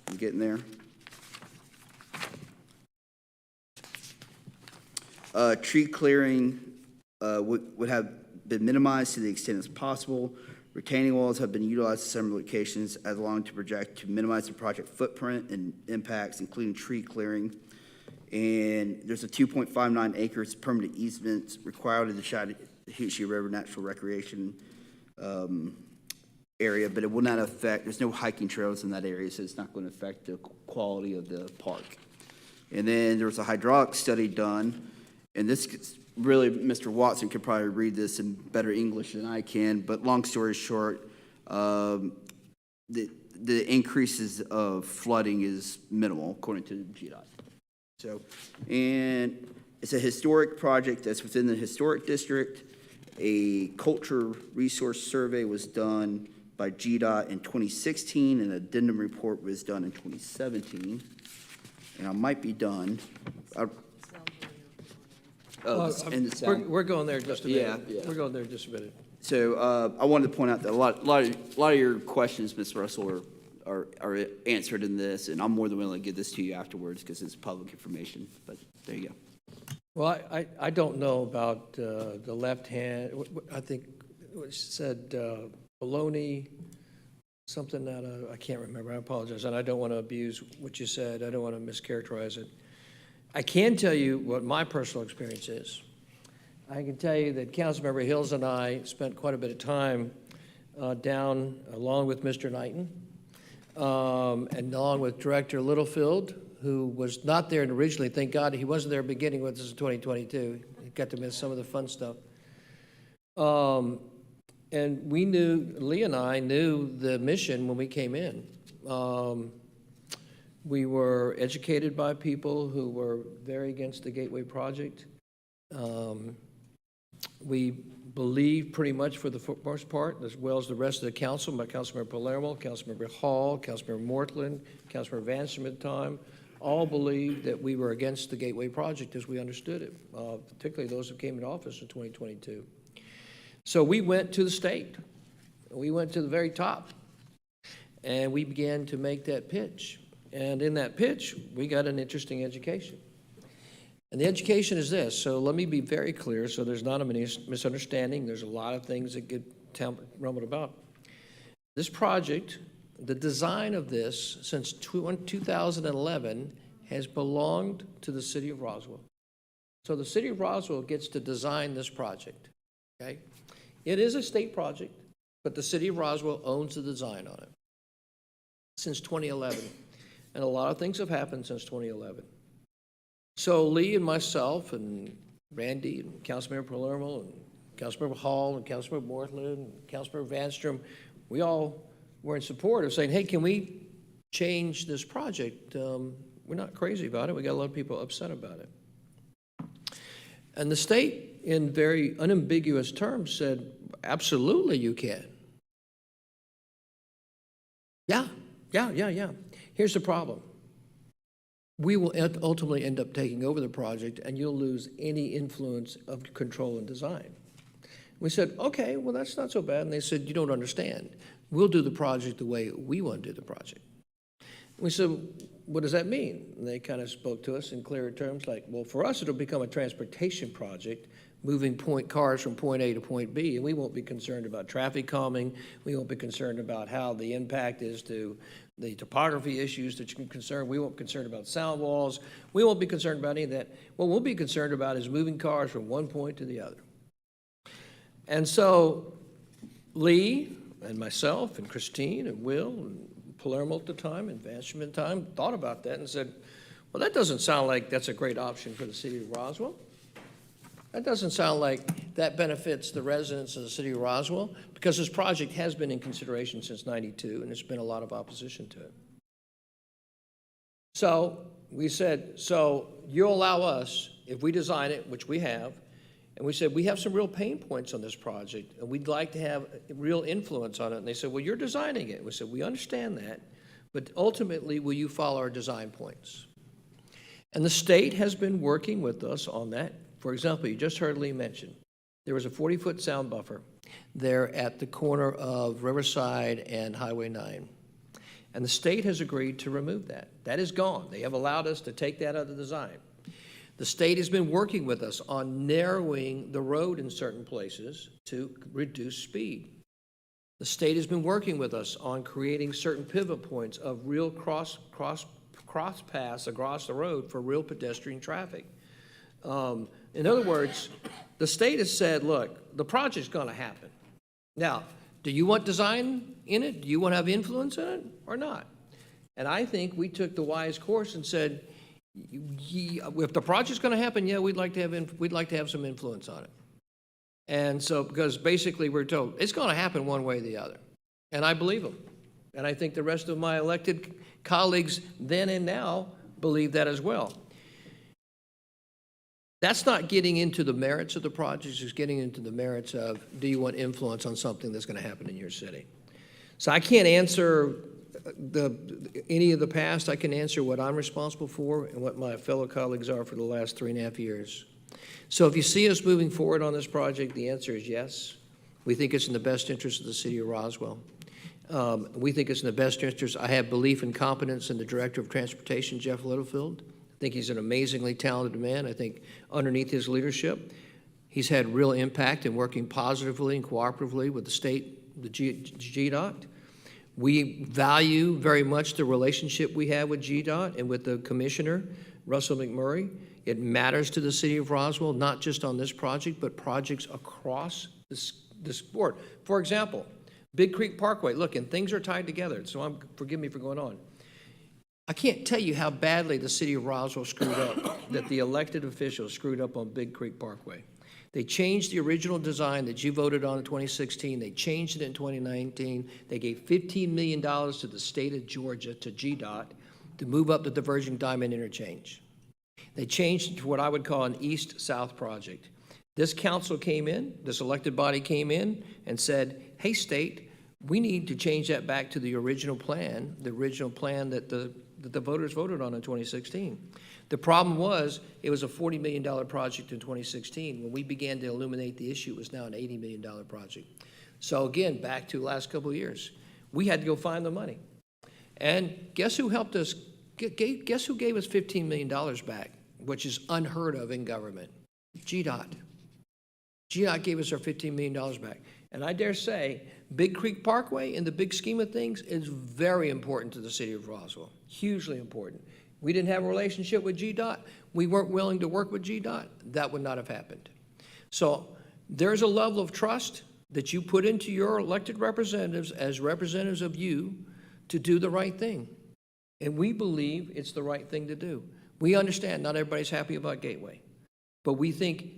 O: I'm getting there. Tree clearing would have been minimized to the extent as possible. Retaining walls have been utilized at some locations as long to project to minimize the project footprint and impacts, including tree clearing. And there's a 2.59 acres permanent easement required in the Chattahoochee River Natural Recreation area, but it will not affect, there's no hiking trails in that area, so it's not going to affect the quality of the park. And then there was a hydraulic study done. And this really, Mr. Watson could probably read this in better English than I can, but long story short, the increases of flooding is minimal, according to GDOT. So, and it's a historic project that's within the historic district. A culture resource survey was done by GDOT in 2016, and an addendum report was done in 2017. And I might be done.
A: We're going there just a minute.
O: Yeah.
A: We're going there just a minute.
O: So I wanted to point out that a lot of your questions, Ms. Russell, are answered in this, and I'm more than willing to give this to you afterwards because it's public information. But there you go.
A: Well, I don't know about the left hand. I think it said baloney, something that I can't remember. I apologize, and I don't want to abuse what you said. I don't want to mischaracterize it. I can tell you what my personal experience is. I can tell you that Councilmember Hills and I spent quite a bit of time down, along with Mr. Knighton, and along with Director Littlefield, who was not there originally. Thank God he wasn't there beginning with us in 2022. He got to miss some of the fun stuff. And we knew, Lee and I knew the mission when we came in. We were educated by people who were very against the Gateway project. We believed pretty much for the most part, as well as the rest of the council, by Councilmember Palermo, Councilmember Hall, Councilmember Mortland, Councilmember Vanstrom at the time, all believed that we were against the Gateway project as we understood it, particularly those who came into office in 2022. So we went to the state. We went to the very top, and we began to make that pitch. And in that pitch, we got an interesting education. And the education is this. So let me be very clear so there's not a misunderstanding. There's a lot of things that get rumbled about. This project, the design of this since 2011 has belonged to the city of Roswell. So the city of Roswell gets to design this project, okay? It is a state project, but the city of Roswell owns the design on it since 2011. And a lot of things have happened since 2011. So Lee and myself and Randy and Councilmember Palermo and Councilmember Hall and Councilmember Morthland and Councilmember Vanstrom, we all were in support of saying, hey, can we change this project? We're not crazy about it. We got a lot of people upset about it. And the state, in very unambiguous terms, said, absolutely you can. Yeah. Here's the problem. We will ultimately end up taking over the project, and you'll lose any influence of control and design. We said, okay, well, that's not so bad. And they said, you don't understand. We'll do the project the way we want to do the project. We said, what does that mean? And they kind of spoke to us in clearer terms, like, well, for us, it'll become a transportation project, moving cars from point A to point B, and we won't be concerned about traffic calming. We won't be concerned about how the impact is to the topography issues that you're concerned. We won't be concerned about sound walls. We won't be concerned about any of that. What we'll be concerned about is moving cars from one point to the other. And so Lee and myself and Christine and Will and Palermo at the time and Vanstrom at the time thought about that and said, well, that doesn't sound like that's a great option for the city of Roswell. That doesn't sound like that benefits the residents of the city of Roswell, because this project has been in consideration since '92, and there's been a lot of opposition to it. So we said, so you'll allow us, if we design it, which we have, and we said, we have some real pain points on this project, and we'd like to have real influence on it. And they said, well, you're designing it. We said, we understand that, but ultimately, will you follow our design points? And the state has been working with us on that. For example, you just heard Lee mention, there was a 40-foot sound buffer there at the corner of Riverside and Highway 9. And the state has agreed to remove that. That is gone. They have allowed us to take that out of the design. The state has been working with us on narrowing the road in certain places to reduce speed. The state has been working with us on creating certain pivot points of real cross paths across the road for real pedestrian traffic. In other words, the state has said, look, the project's going to happen. Now, do you want design in it? Do you want to have influence in it or not? And I think we took the wise course and said, if the project's going to happen, yeah, we'd like to have some influence on it. And so, because basically we're told it's going to happen one way or the other. And I believe them. And I think the rest of my elected colleagues then and now believe that as well. That's not getting into the merits of the project, it's getting into the merits of, do you want influence on something that's going to happen in your city? So I can't answer any of the past. I can answer what I'm responsible for and what my fellow colleagues are for the last 3.5 years. So if you see us moving forward on this project, the answer is yes. We think it's in the best interest of the city of Roswell. We think it's in the best interest. I have belief and confidence in the Director of Transportation, Jeff Littlefield. I think he's an amazingly talented man. I think underneath his leadership, he's had real impact in working positively and cooperatively with the state, the GDOT. We value very much the relationship we have with GDOT and with the commissioner, Russell McMurray. It matters to the city of Roswell, not just on this project, but projects across this board. For example, Big Creek Parkway, look, and things are tied together, so forgive me for going on. I can't tell you how badly the city of Roswell screwed up, that the elected officials screwed up on Big Creek Parkway. They changed the original design that you voted on in 2016. They changed it in 2019. They gave $15 million to the state of Georgia, to GDOT, to move up the diverging diamond interchange. They changed it to what I would call an east-south project. This council came in, this elected body came in and said, hey, state, we need to change that back to the original plan that the voters voted on in 2016. The problem was, it was a $40 million project in 2016. When we began to illuminate the issue, it was now an $80 million project. So again, back to the last couple of years, we had to go find the money. And guess who helped us? Guess who gave us $15 million back, which is unheard of in government? GDOT. GDOT gave us our $15 million back. And I dare say, Big Creek Parkway, in the big scheme of things, is very important to the city of Roswell. Hugely important. We didn't have a relationship with GDOT. We weren't willing to work with GDOT. That would not have happened. So there's a level of trust that you put into your elected representatives as representatives of you to do the right thing. And we believe it's the right thing to do. We understand not everybody's happy about Gateway, but we think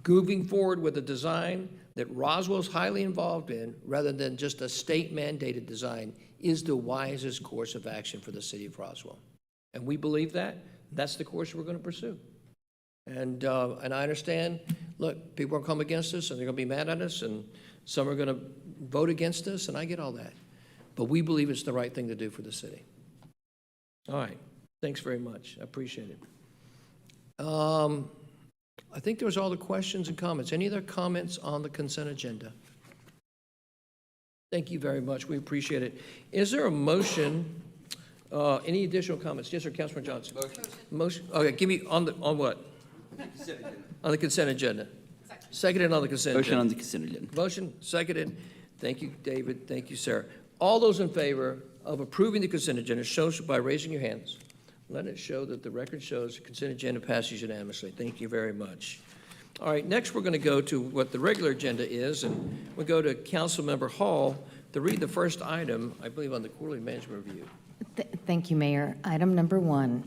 A: moving forward with a design that Roswell's highly involved in, rather than just a state-mandated design, is the wisest course of action for the city of Roswell. And we believe that. That's the course we're going to pursue. And I understand, look, people are going to come against us, and they're going to be mad at us, and some are going to vote against us, and I get all that. But we believe it's the right thing to do for the city. All right. Thanks very much. I appreciate it. I think there was all the questions and comments. Any other comments on the consent agenda? Thank you very much. We appreciate it. Is there a motion, any additional comments? Yes, sir, Councilman Johnson. Motion. Okay, give me on what? On the consent agenda. Seconded on the consent agenda.
O: Motion on the consent agenda.
A: Motion, seconded. Thank you, David. Thank you, Sarah. All those in favor of approving the consent agenda, show by raising your hands. Let it show that the record shows the consent agenda passes unanimously. Thank you very much. All right, next we're going to go to what the regular agenda is, and we'll go to Councilmember Hall to read the first item, I believe, on the quarterly management review.
E: Thank you, Mayor. Item number 1,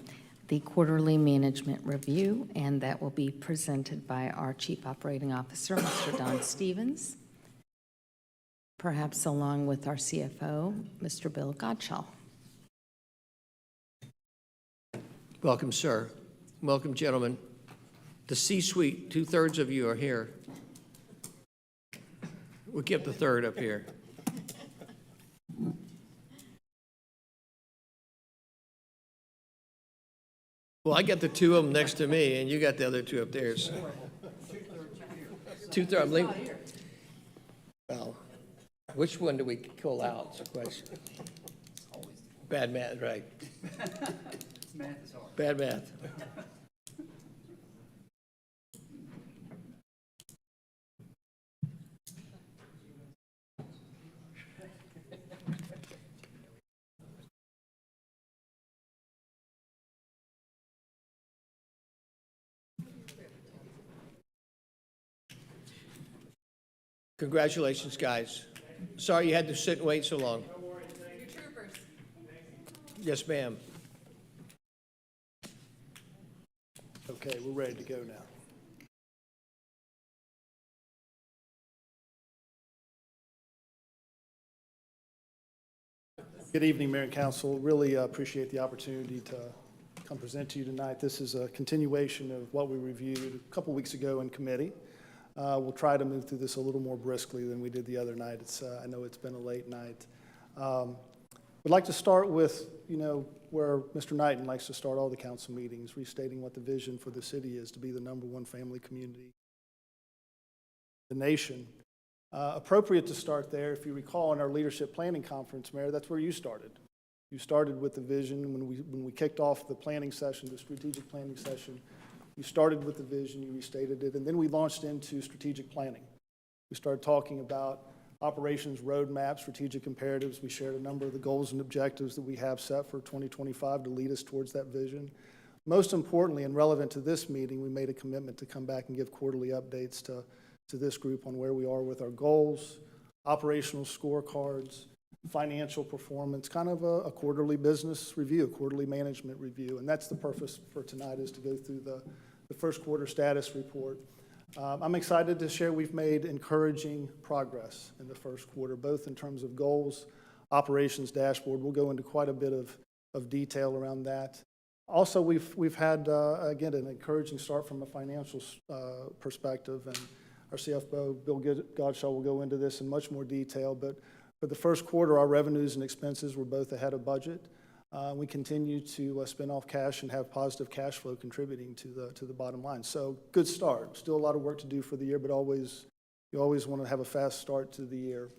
E: the quarterly management review, and that will be presented by our Chief Operating Officer, Mr. Don Stevens, perhaps along with our CFO, Mr. Bill Godshall.
A: Welcome, sir. Welcome, gentlemen. The C-suite, 2/3 of you are here. We'll keep the third up here. Well, I got the 2 of them next to me, and you got the other 2 up there. So. 2/3. I'm leaving. Well, which one do we call out? It's a question. Bad math, right? Math is hard. Bad math. Congratulations, guys. Sorry you had to sit and wait so long. Yes, ma'am.
C: Okay, we're ready to go now. Good evening, Mayor and Council. Really appreciate the opportunity to come present to you tonight. This is a continuation of what we reviewed a couple weeks ago in committee. We'll try to move through this a little more briskly than we did the other night. I know it's been a late night. We'd like to start with, where Mr. Knighton likes to start all the council meetings, restating what the vision for the city is, to be the #1 family community in the nation. Appropriate to start there. If you recall in our leadership planning conference, Mayor, that's where you started. You started with the vision when we kicked off the planning session, the strategic planning session. You started with the vision, you restated it, and then we launched into strategic planning. We started talking about operations roadmap, strategic imperatives. We shared a number of the goals and objectives that we have set for 2025 to lead us towards that vision. Most importantly, and relevant to this meeting, we made a commitment to come back and give quarterly updates to this group on where we are with our goals, operational scorecards, financial performance, kind of a quarterly business review, a quarterly management review. And that's the purpose for tonight, is to go through the first quarter status report. I'm excited to share we've made encouraging progress in the first quarter, both in terms of goals, operations dashboard. We'll go into quite a bit of detail around that. Also, we've had, again, an encouraging start from a financial perspective, and our CFO, Bill Godshall, will go into this in much more detail. But for the first quarter, our revenues and expenses were both ahead of budget. We continue to spin off cash and have positive cash flow contributing to the bottom line. So good start. Still a lot of work to do for the year, but you always want to have a fast start to the year.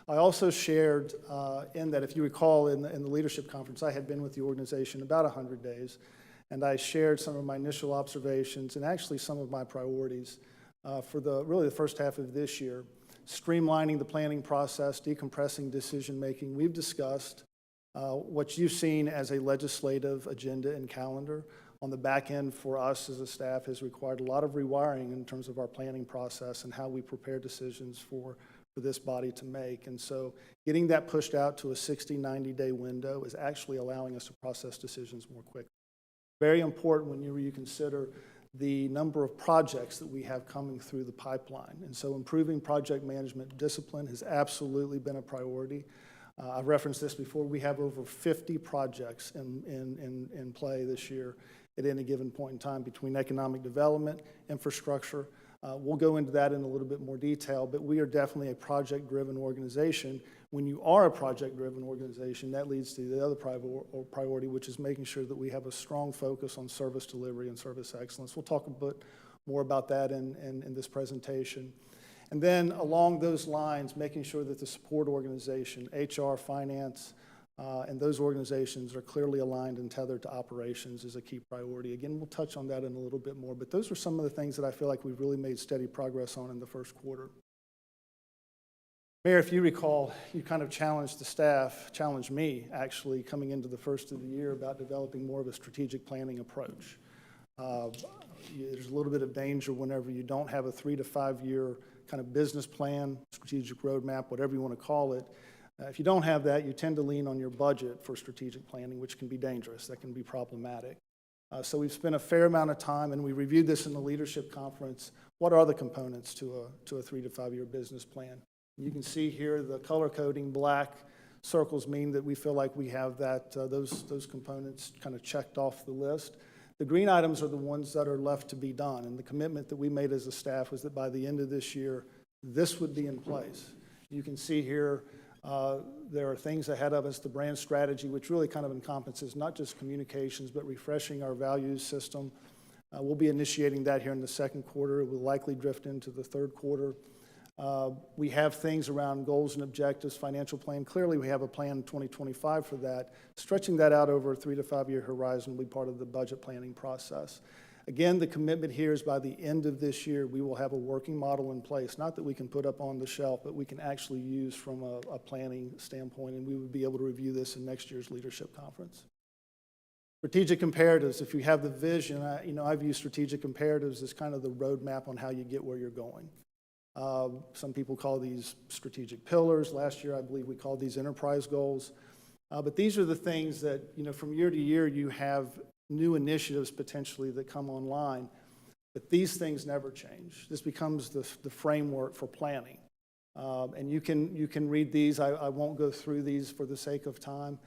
C: I also shared in that, if you recall, in the leadership conference, I had been with the organization about 100 days, and I shared some of my initial observations and actually some of my priorities for really the first half of this year. Streamlining the planning process, decompressing decision-making. We've discussed what you've seen as a legislative agenda and calendar. On the back end for us as a staff has required a lot of rewiring in terms of our planning process and how we prepare decisions for this body to make. And so getting that pushed out to a 60, 90-day window is actually allowing us to process decisions more quickly. Very important when you consider the number of projects that we have coming through the pipeline. And so improving project management discipline has absolutely been a priority. I've referenced this before. We have over 50 projects in play this year at any given point in time between economic development, infrastructure. We'll go into that in a little bit more detail, but we are definitely a project-driven organization. When you are a project-driven organization, that leads to the other priority, which is making sure that we have a strong focus on service delivery and service excellence. We'll talk a bit more about that in this presentation. And then along those lines, making sure that the support organization, HR, finance, and those organizations are clearly aligned and tethered to operations is a key priority. Again, we'll touch on that in a little bit more, but those are some of the things that I feel like we've really made steady progress on in the first quarter. Mayor, if you recall, you kind of challenged the staff, challenged me actually, coming into the first of the year about developing more of a strategic planning approach. There's a little bit of danger whenever you don't have a 3 to 5 year kind of business plan, strategic roadmap, whatever you want to call it. If you don't have that, you tend to lean on your budget for strategic planning, which can be dangerous. That can be problematic. So we've spent a fair amount of time, and we reviewed this in the leadership conference. What are the components to a 3 to 5 year business plan? You can see here the color coding. Black circles mean that we feel like we have that those components kind of checked off the list. The green items are the ones that are left to be done, and the commitment that we made as a staff was that by the end of this year, this would be in place. You can see here there are things ahead of us, the brand strategy, which really kind of encompasses not just communications, but refreshing our values system. We'll be initiating that here in the second quarter. It will likely drift into the third quarter. We have things around goals and objectives, financial plan. Clearly, we have a plan in 2025 for that. Stretching that out over a 3 to 5 year horizon will be part of the budget planning process. Again, the commitment here is by the end of this year, we will have a working model in place, not that we can put up on the shelf, but we can actually use from a planning standpoint, and we would be able to review this in next year's leadership conference. Strategic imperatives, if you have the vision, I view strategic imperatives as kind of the roadmap on how you get where you're going. Some people call these strategic pillars. Last year, I believe we called these enterprise goals. But these are the things that, from year to year, you have new initiatives potentially that come online. But these things never change. This becomes the framework for planning. And you can read these. I won't go through these for the sake of time.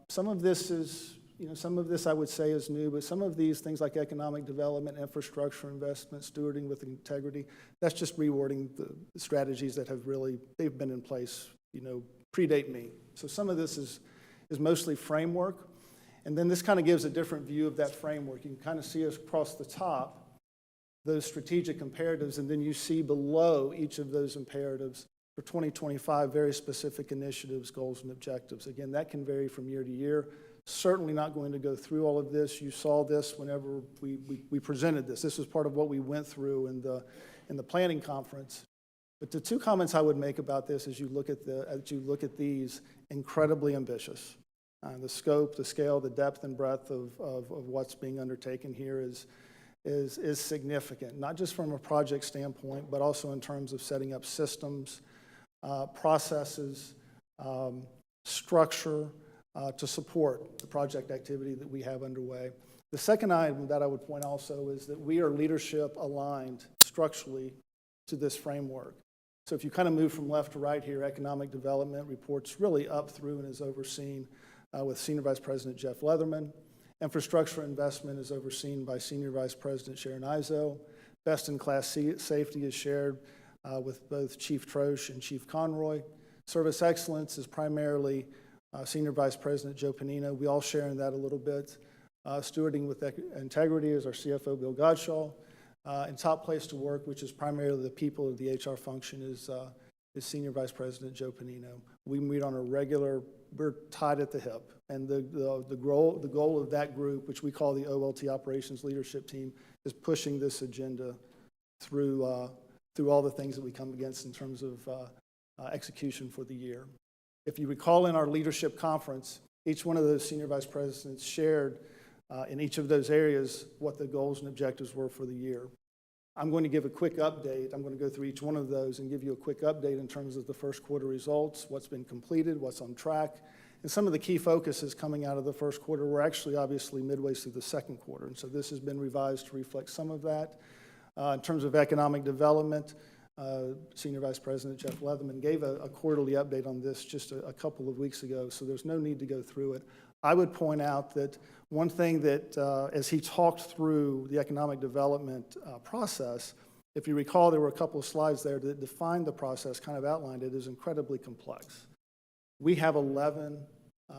C: Some of this is, some of this I would say is new, but some of these things like economic development, infrastructure investment, stewarding with integrity, that's just rewording the strategies that have they've been in place, predate me. So some of this is mostly framework. And then this kind of gives a different view of that framework. You can kind of see us across the top, those strategic imperatives, and then you see below each of those imperatives for 2025, very specific initiatives, goals, and objectives. Again, that can vary from year to year. Certainly not going to go through all of this. You saw this whenever we presented this. This was part of what we went through in the planning conference. But the two comments I would make about this as you look at these, incredibly ambitious. The scope, the scale, the depth and breadth of what's being undertaken here is significant, not just from a project standpoint, but also in terms of setting up systems, processes, structure to support the project activity that we have underway. The second item that I would point also is that we are leadership aligned structurally to this framework. So if you kind of move from left to right here, economic development reports really up through and is overseen with Senior Vice President Jeff Leatherman. Infrastructure investment is overseen by Senior Vice President Sharon Izzo. Best-in-class safety is shared with both Chief Troche and Chief Conroy. Service excellence is primarily Senior Vice President Joe Panino. We all share in that a little bit. Stewarding with integrity is our CFO, Bill Godshaw. And top place to work, which is primarily the people of the HR function, is Senior Vice President Joe Panino. We meet on a regular, we're tied at the hip. And the goal of that group, which we call the OLT Operations Leadership Team, is pushing this agenda through all the things that we come against in terms of execution for the year. If you recall in our leadership conference, each one of those senior vice presidents shared in each of those areas what the goals and objectives were for the year. I'm going to give a quick update. I'm going to go through each one of those and give you a quick update in terms of the first quarter results, what's been completed, what's on track, And some of the key focuses coming out of the first quarter were actually obviously midway through the second quarter. And so this has been revised to reflect some of that. In terms of economic development, Senior Vice President Jeff Leatherman gave a quarterly update on this just a couple of weeks ago, so there's no need to go through it. I would point out that one thing that, as he talked through the economic development process, if you recall, there were a couple of slides there that defined the process, kind of outlined it, is incredibly complex. We have 11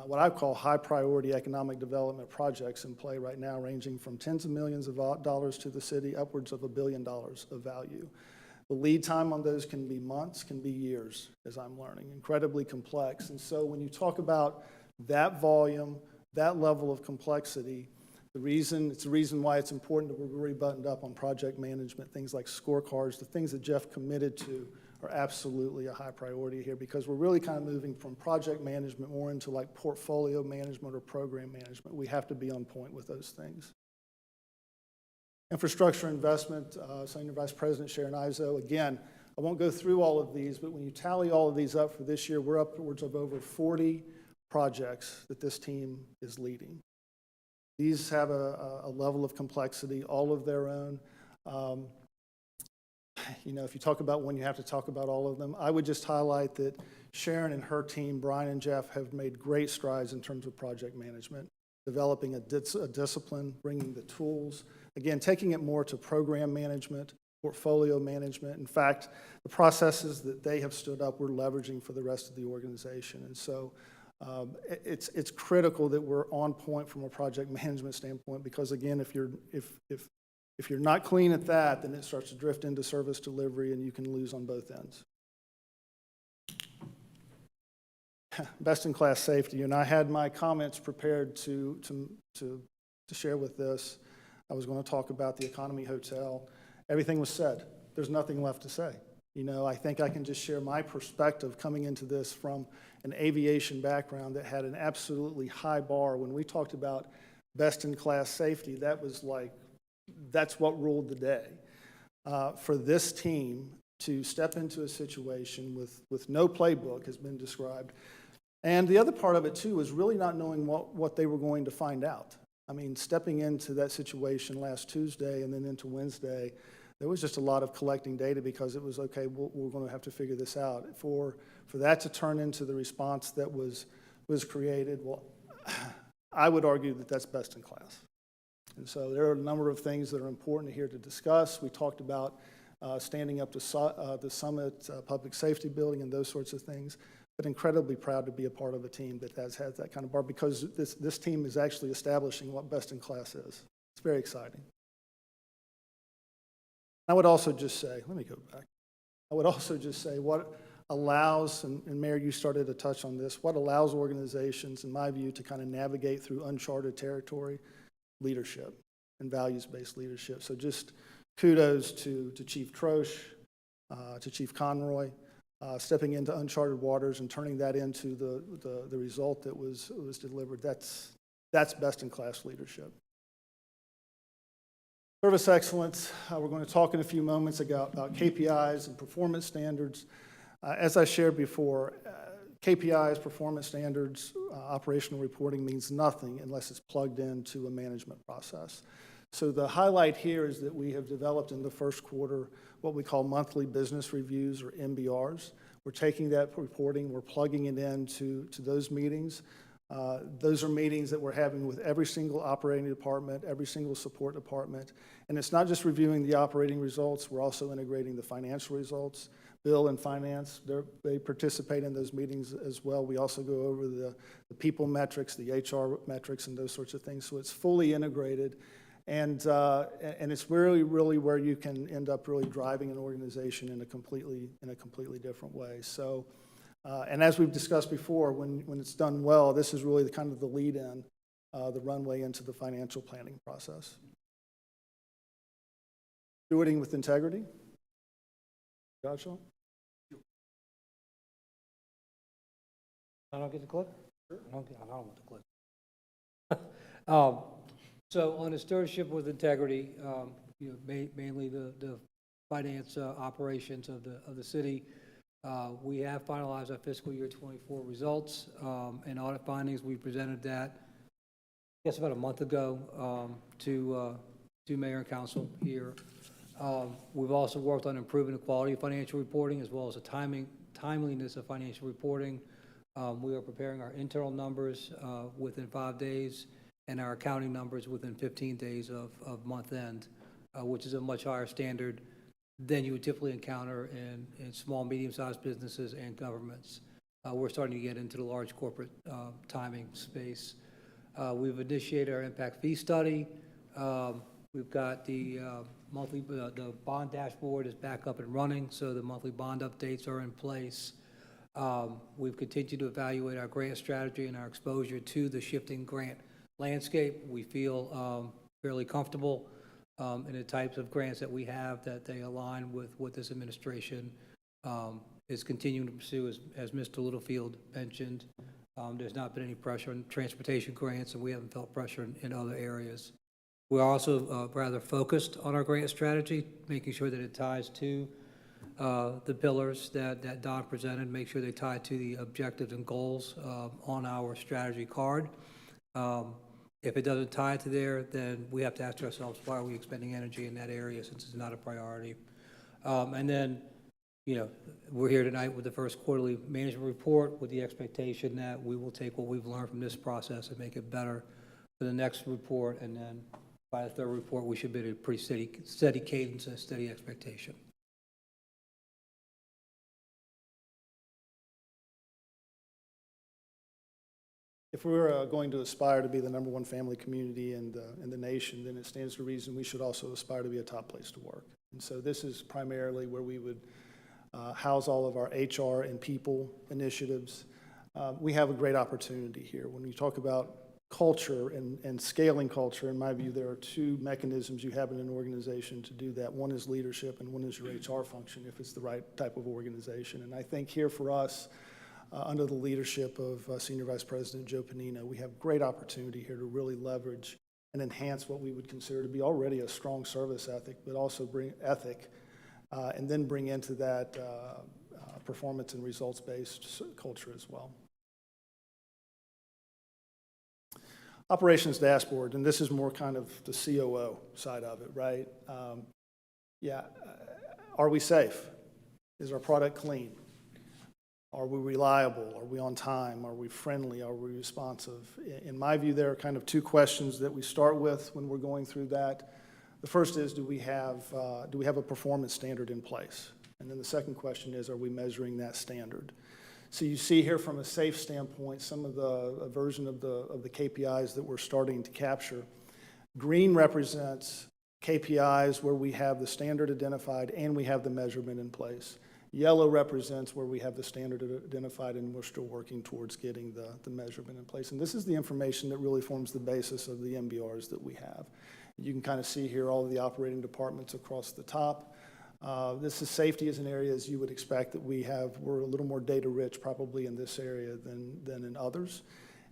C: what I call high-priority economic development projects in play right now, ranging from tens of millions of dollars to the city, upwards of $1 billion of value. The lead time on those can be months, can be years, as I'm learning, incredibly complex. And so when you talk about that volume, that level of complexity, it's the reason why it's important that we're really buttoned up on project management, things like scorecards, the things that Jeff committed to are absolutely a high priority here, because we're really kind of moving from project management more into like portfolio management or program management. We have to be on point with those things. Infrastructure investment, Senior Vice President Sharon Izzo, again, I won't go through all of these, but when you tally all of these up for this year, we're upwards of over 40 projects that this team is leading. These have a level of complexity all of their own. You know, if you talk about one, you have to talk about all of them. I would just highlight that Sharon and her team, Brian and Jeff, have made great strides in terms of project management, developing a discipline, bringing the tools, again, taking it more to program management, portfolio management. In fact, the processes that they have stood up, we're leveraging for the rest of the organization. And so it's critical that we're on point from a project management standpoint, because again, if you're not clean at that, then it starts to drift into service delivery and you can lose on both ends. Best-in-class safety, and I had my comments prepared to share with this. I was going to talk about the Economy Hotel. Everything was said. There's nothing left to say. You know, I think I can just share my perspective coming into this from an aviation background that had an absolutely high bar. When we talked about best-in-class safety, that's what ruled the day. For this team to step into a situation with no playbook has been described. And the other part of it, too, is really not knowing what they were going to find out. I mean, stepping into that situation last Tuesday and then into Wednesday, there was just a lot of collecting data because it was, okay, we're going to have to figure this out. For that to turn into the response that was created, well, I would argue that that's best in class. And so there are a number of things that are important here to discuss. We talked about standing up to the Summit Public Safety Building and those sorts of things, but incredibly proud to be a part of a team that has that kind of bar, because this team is actually establishing what best in class is. It's very exciting. I would also just say, let me go back. I would also just say what allows, and Mayor, you started to touch on this, what allows organizations, in my view, to kind of navigate through uncharted territory, leadership and values-based leadership. So just kudos to Chief Troche, to Chief Conroy, stepping into uncharted waters and turning that into the result that was delivered. That's best-in-class leadership. Service excellence, we're going to talk in a few moments about KPIs and performance standards. As I shared before, KPIs, performance standards, operational reporting means nothing unless it's plugged into a management process. So the highlight here is that we have developed in the first quarter what we call monthly business reviews, or MBRs. We're taking that reporting, we're plugging it into those meetings. Those are meetings that we're having with every single operating department, every single support department. And it's not just reviewing the operating results, we're also integrating the financial results. Bill and finance, they participate in those meetings as well. We also go over the people metrics, the HR metrics, and those sorts of things. So it's fully integrated. And it's really where you can end up really driving an organization in a completely different way. So, and as we've discussed before, when it's done well, this is really kind of the lead-in, the runway into the financial planning process. Stewarding with integrity. Joshua?
G: I don't get the clip? Sure. I don't want the clip. So on the stewardship with integrity, mainly the finance operations of the city, We have finalized our fiscal year '24 results and audit findings. We presented that, I guess, about a month ago to Mayor and Council here. We've also worked on improving the quality of financial reporting as well as the timeliness of financial reporting. We are preparing our internal numbers within 5 days and our accounting numbers within 15 days of month end, which is a much higher standard than you would typically encounter in small, medium-sized businesses and governments. We're starting to get into the large corporate timing space. We've initiated our impact fee study. We've got the the bond dashboard is back up and running, so the monthly bond updates are in place. We've continued to evaluate our grant strategy and our exposure to the shifting grant landscape. We feel fairly comfortable in the types of grants that we have, that they align with what this administration is continuing to pursue, as Mr. Littlefield mentioned. There's not been any pressure on transportation grants, and we haven't felt pressure in other areas. We're also rather focused on our grant strategy, making sure that it ties to the pillars that Don presented, make sure they tie to the objectives and goals on our strategy card. If it doesn't tie to there, then we have to ask ourselves, why are we expending energy in that area since it's not a priority? And then, you know, we're here tonight with the first quarterly management report with the expectation that we will take what we've learned from this process and make it better for the next report. And then by the third report, we should be at a pretty steady cadence and steady expectation.
C: If we're going to aspire to be the #1 family community in the nation, then it stands to reason we should also aspire to be a top place to work. And so this is primarily where we would house all of our HR and people initiatives. We have a great opportunity here. When you talk about culture and scaling culture, in my view, there are two mechanisms you have in an organization to do that. One is leadership and one is your HR function, if it's the right type of organization. And I think here for us, under the leadership of Senior Vice President Joe Panino, we have great opportunity here to really leverage and enhance what we would consider to be already a strong service ethic, but also bring ethic, and then bring into that performance and results-based culture as well. Operations dashboard, and this is more kind of the COO side of it, right? Are we safe? Is our product clean? Are we reliable? Are we on time? Are we friendly? Are we responsive? In my view, there are kind of two questions that we start with when we're going through that. The first is, do we have a performance standard in place? And then the second question is, are we measuring that standard? So you see here from a safe standpoint, some of a version of the KPIs that we're starting to capture. Green represents KPIs where we have the standard identified and we have the measurement in place. Yellow represents where we have the standard identified and we're still working towards getting the measurement in place. And this is the information that really forms the basis of the MBRs that we have. You can kind of see here all of the operating departments across the top. This is safety as an area, as you would expect, that we're a little more data rich probably in this area than in others.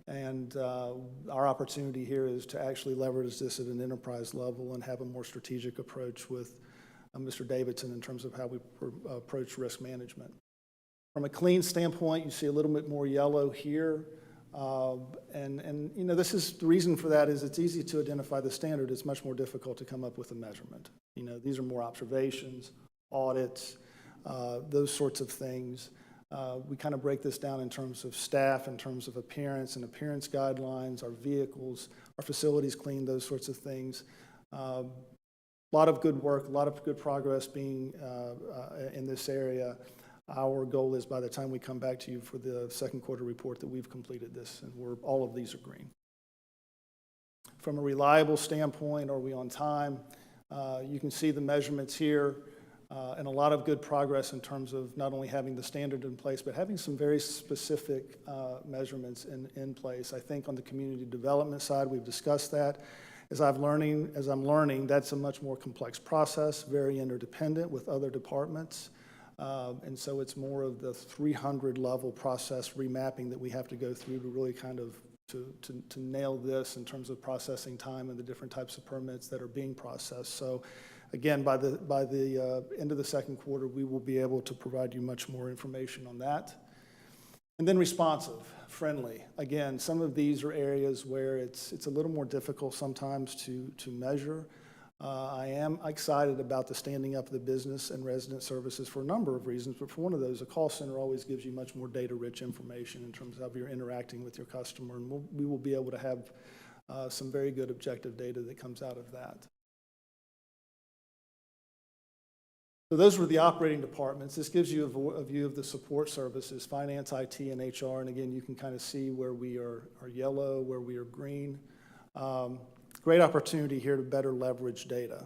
C: And our opportunity here is to actually leverage this at an enterprise level and have a more strategic approach with Mr. Davidson in terms of how we approach risk management. From a clean standpoint, you see a little bit more yellow here. And you know, this is the reason for that is it's easy to identify the standard. It's much more difficult to come up with a measurement. You know, these are more observations, audits, those sorts of things. We kind of break this down in terms of staff, in terms of appearance and appearance guidelines, our vehicles, our facilities clean, those sorts of things. A lot of good work, a lot of good progress being in this area. Our goal is by the time we come back to you for the second quarter report that we've completed this, and all of these are green. From a reliable standpoint, are we on time? You can see the measurements here, and a lot of good progress in terms of not only having the standard in place, but having some very specific measurements in place. I think on the community development side, we've discussed that. As I'm learning, that's a much more complex process, very interdependent with other departments. And so it's more of the 300 level process remapping that we have to go through to really kind of to nail this in terms of processing time and the different types of permits that are being processed. So Again, by the end of the second quarter, we will be able to provide you much more information on that. And then responsive, friendly. Again, some of these are areas where it's a little more difficult sometimes to measure. I am excited about the standing up of the business and resident services for a number of reasons, but for one of those, a call center always gives you much more data-rich information in terms of how you're interacting with your customer, and we will be able to have some very good objective data that comes out of that. So those were the operating departments. This gives you a view of the support services, finance, IT, and HR, and again, you can kind of see where we are yellow, where we are green. Great opportunity here to better leverage data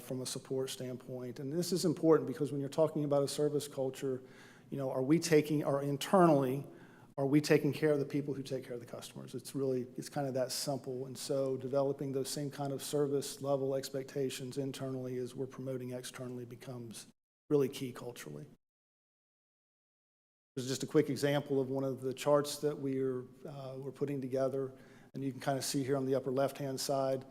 C: from a support standpoint. And this is important because when you're talking about a service culture, you know, are we taking care of the people who take care of the customers? It's kind of that simple. And so developing those same kind of service level expectations internally as we're promoting externally becomes really key culturally. There's just a quick example of one of the charts that we're putting together. And you can kind of see here on the upper left-hand side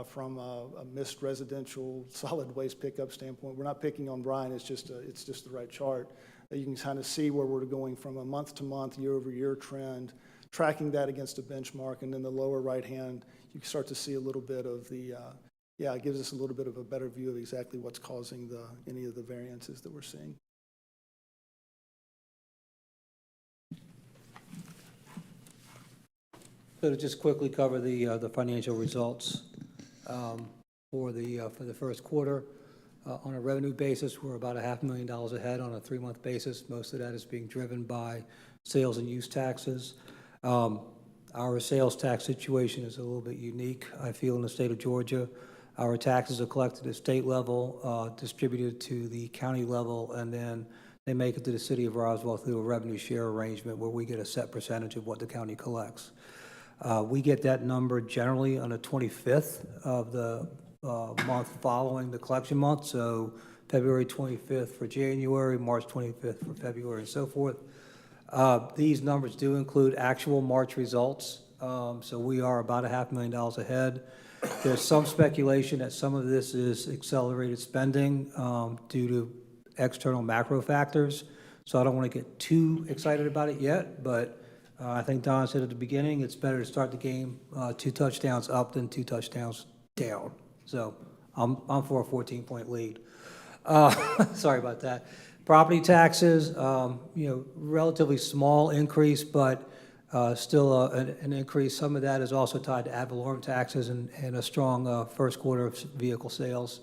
C: from a missed residential solid waste pickup standpoint. We're not picking on Brian, it's just the right chart. You can kind of see where we're going from a month-to-month, year-over-year trend, tracking that against a benchmark. And then the lower right-hand, you can start to see a little bit of the, it gives us a little bit of a better view of exactly what's causing any of the variances that we're seeing.
G: So to just quickly cover the financial results for the first quarter, on a revenue basis, we're about $500,000 ahead on a 3-month basis. Most of that is being driven by sales and use taxes. Our sales tax situation is a little bit unique, I feel, in the state of Georgia. Our taxes are collected at state level, distributed to the county level, and then they make it to the city of Roswell through a revenue share arrangement where we get a set percentage of what the county collects. We get that number generally on the 25th of the month following the collection month, so February 25th for January, March 25th for February, and so forth. These numbers do include actual March results, so we are about $500,000 ahead. There's some speculation that some of this is accelerated spending due to external macro factors, so I don't want to get too excited about it yet, but I think Don said at the beginning, it's better to start the game 2 touchdowns up than 2 touchdowns down. So I'm for a 14-point lead. Sorry about that. Property taxes, relatively small increase, but still an increase. Some of that is also tied to ad valorem taxes and a strong first quarter of vehicle sales.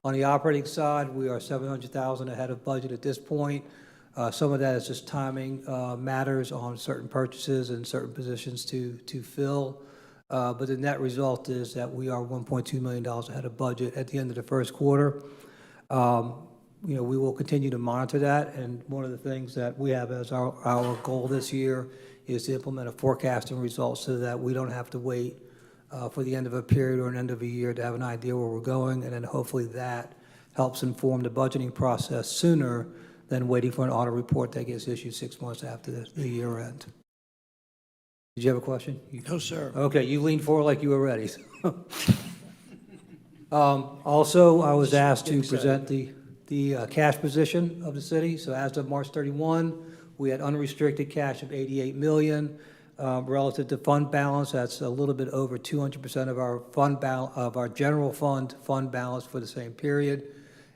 G: On the operating side, we are $700,000 ahead of budget at this point. Some of that is just timing matters on certain purchases and certain positions to fill. But the net result is that we are $1.2 million ahead of budget at the end of the first quarter. We will continue to monitor that, and one of the things that we have as our goal this year is to implement a forecasting result so that we don't have to wait for the end of a period or an end of a year to have an idea where we're going, and then hopefully that helps inform the budgeting process sooner than waiting for an audit report that gets issued 6 months after the year end. Did you have a question?
A: No, sir.
G: Okay, you leaned forward like you were ready. Also, I was asked to present the cash position of the city. So as of March 31, we had unrestricted cash of $88 million. Relative to fund balance, that's a little bit over 200% of our general fund balance for the same period.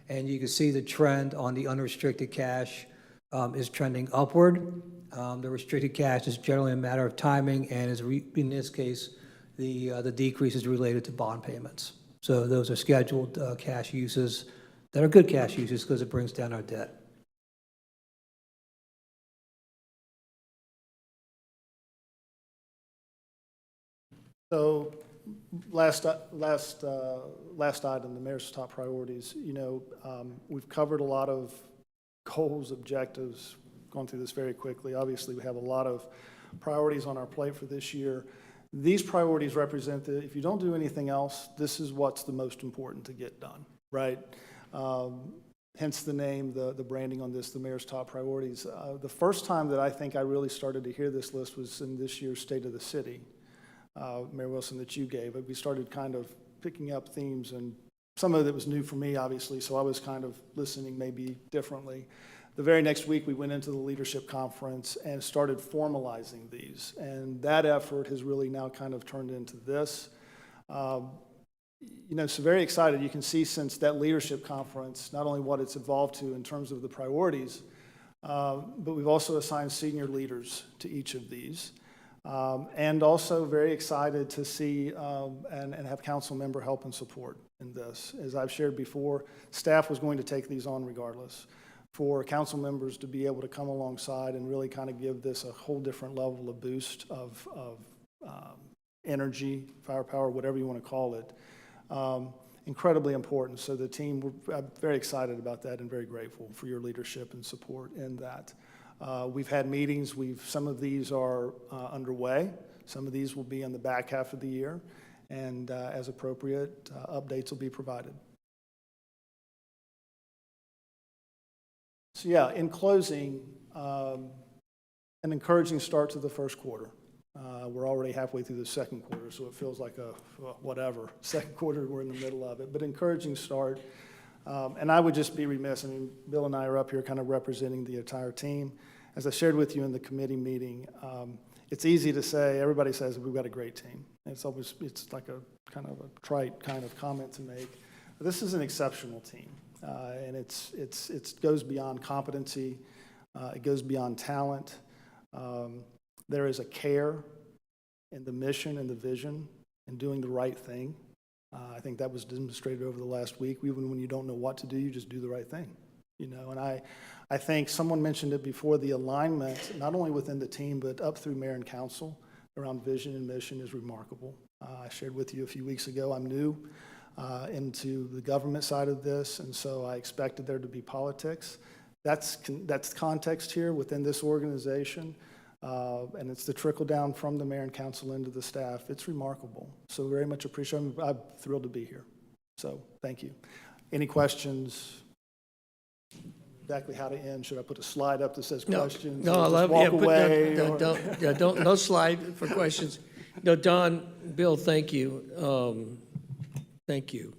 G: And you can see the trend on the unrestricted cash is trending upward. The restricted cash is generally a matter of timing, and in this case, the decrease is related to bond payments. So those are scheduled cash uses that are good cash uses because it brings down our debt.
C: So last item, the mayor's top priorities. We've covered a lot of goals, objectives, gone through this very quickly. Obviously, we have a lot of priorities on our plate for this year. These priorities represent that if you don't do anything else, this is what's the most important to get done, right? Hence the name, the branding on this, the mayor's top priorities. The first time that I think I really started to hear this list was in this year's State of the City, Mayor Wilson, that you gave. We started kind of picking up themes and some of it was new for me, obviously, so I was kind of listening maybe differently. The very next week, we went into the leadership conference and started formalizing these. And that effort has really now kind of turned into this. So very excited. You can see since that leadership conference, not only what it's evolved to in terms of the priorities, but we've also assigned senior leaders to each of these. And also very excited to see and have council member help and support in this. As I've shared before, staff was going to take these on regardless. For council members to be able to come alongside and really kind of give this a whole different level of boost of energy, firepower, whatever you want to call it, incredibly important. So the team, I'm very excited about that and very grateful for your leadership and support in that. We've had meetings. Some of these are underway. Some of these will be in the back half of the year. And as appropriate, updates will be provided. So yeah, in closing, an encouraging start to the first quarter. We're already halfway through the second quarter, so it feels like whatever. Second quarter, we're in the middle of it, but encouraging start. And I would just be remiss, Bill and I are up here kind of representing the entire team. As I shared with you in the committee meeting, it's easy to say, everybody says we've got a great team. It's like a kind of a trite kind of comment to make. This is an exceptional team. And it goes beyond competency. It goes beyond talent. There is a care in the mission and the vision and doing the right thing. I think that was demonstrated over the last week. Even when you don't know what to do, you just do the right thing. And I think someone mentioned it before, the alignment, not only within the team, but up through mayor and council around vision and mission is remarkable. I shared with you a few weeks ago, I'm new into the government side of this, and so I expected there to be politics. That's context here within this organization, and it's the trickle down from the mayor and council into the staff. It's remarkable. So very much appreciate it. I'm thrilled to be here. So thank you. Any questions? Exactly how to end? Should I put a slide up that says questions?
A: No, I love it. No slide for questions. No, Don, Bill, thank you. Thank you.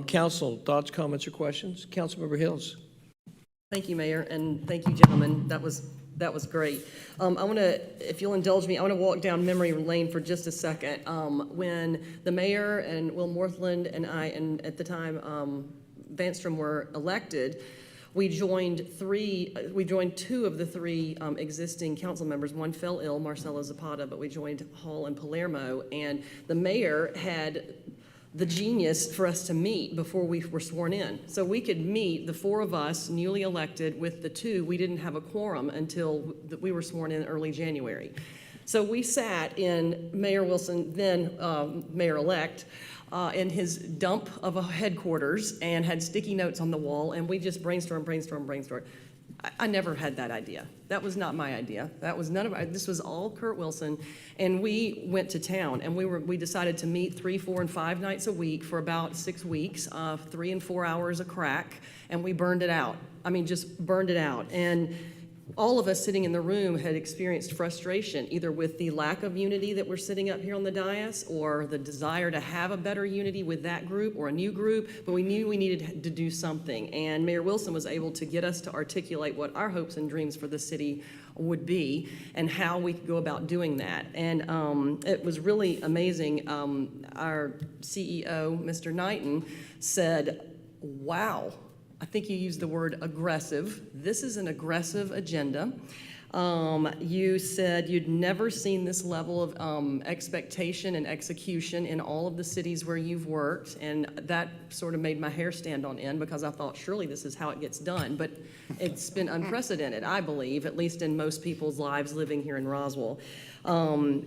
A: Council, thoughts, comments, or questions? Councilmember Hills.
F: Thank you, Mayor, and thank you, gentlemen. That was great. I want to, if you'll indulge me, I want to walk down memory lane for just a second. When the mayor and Will Morthland and I, and at the time Vanstrom were elected, we joined two of the three existing council members. One fell ill, Marcelo Zapata, but we joined Hall and Palermo, and the mayor had the genius for us to meet before we were sworn in. So we could meet, the four of us, newly elected, with the two. We didn't have a quorum until we were sworn in early January. So we sat in Mayor Wilson, then mayor-elect, in his dump of a headquarters and had sticky notes on the wall, and we just brainstormed. I never had that idea. That was not my idea. That was this was all Kurt Wilson, and we went to town, and we decided to meet 3, 4, and 5 nights a week for about 6 weeks, 3 and 4 hours a crack, and we burned it out. Just burned it out. And all of us sitting in the room had experienced frustration, either with the lack of unity that we're sitting up here on the dais, or the desire to have a better unity with that group or a new group, but we knew we needed to do something. And Mayor Wilson was able to get us to articulate what our hopes and dreams for the city would be and how we could go about doing that. And it was really amazing. Our CEO, Mr. Knighton, said, wow, I think you used the word aggressive. This is an aggressive agenda. You said you'd never seen this level of expectation and execution in all of the cities where you've worked, and that sort of made my hair stand on end because I thought, surely this is how it gets done. But it's been unprecedented, I believe, at least in most people's lives living here in Roswell. And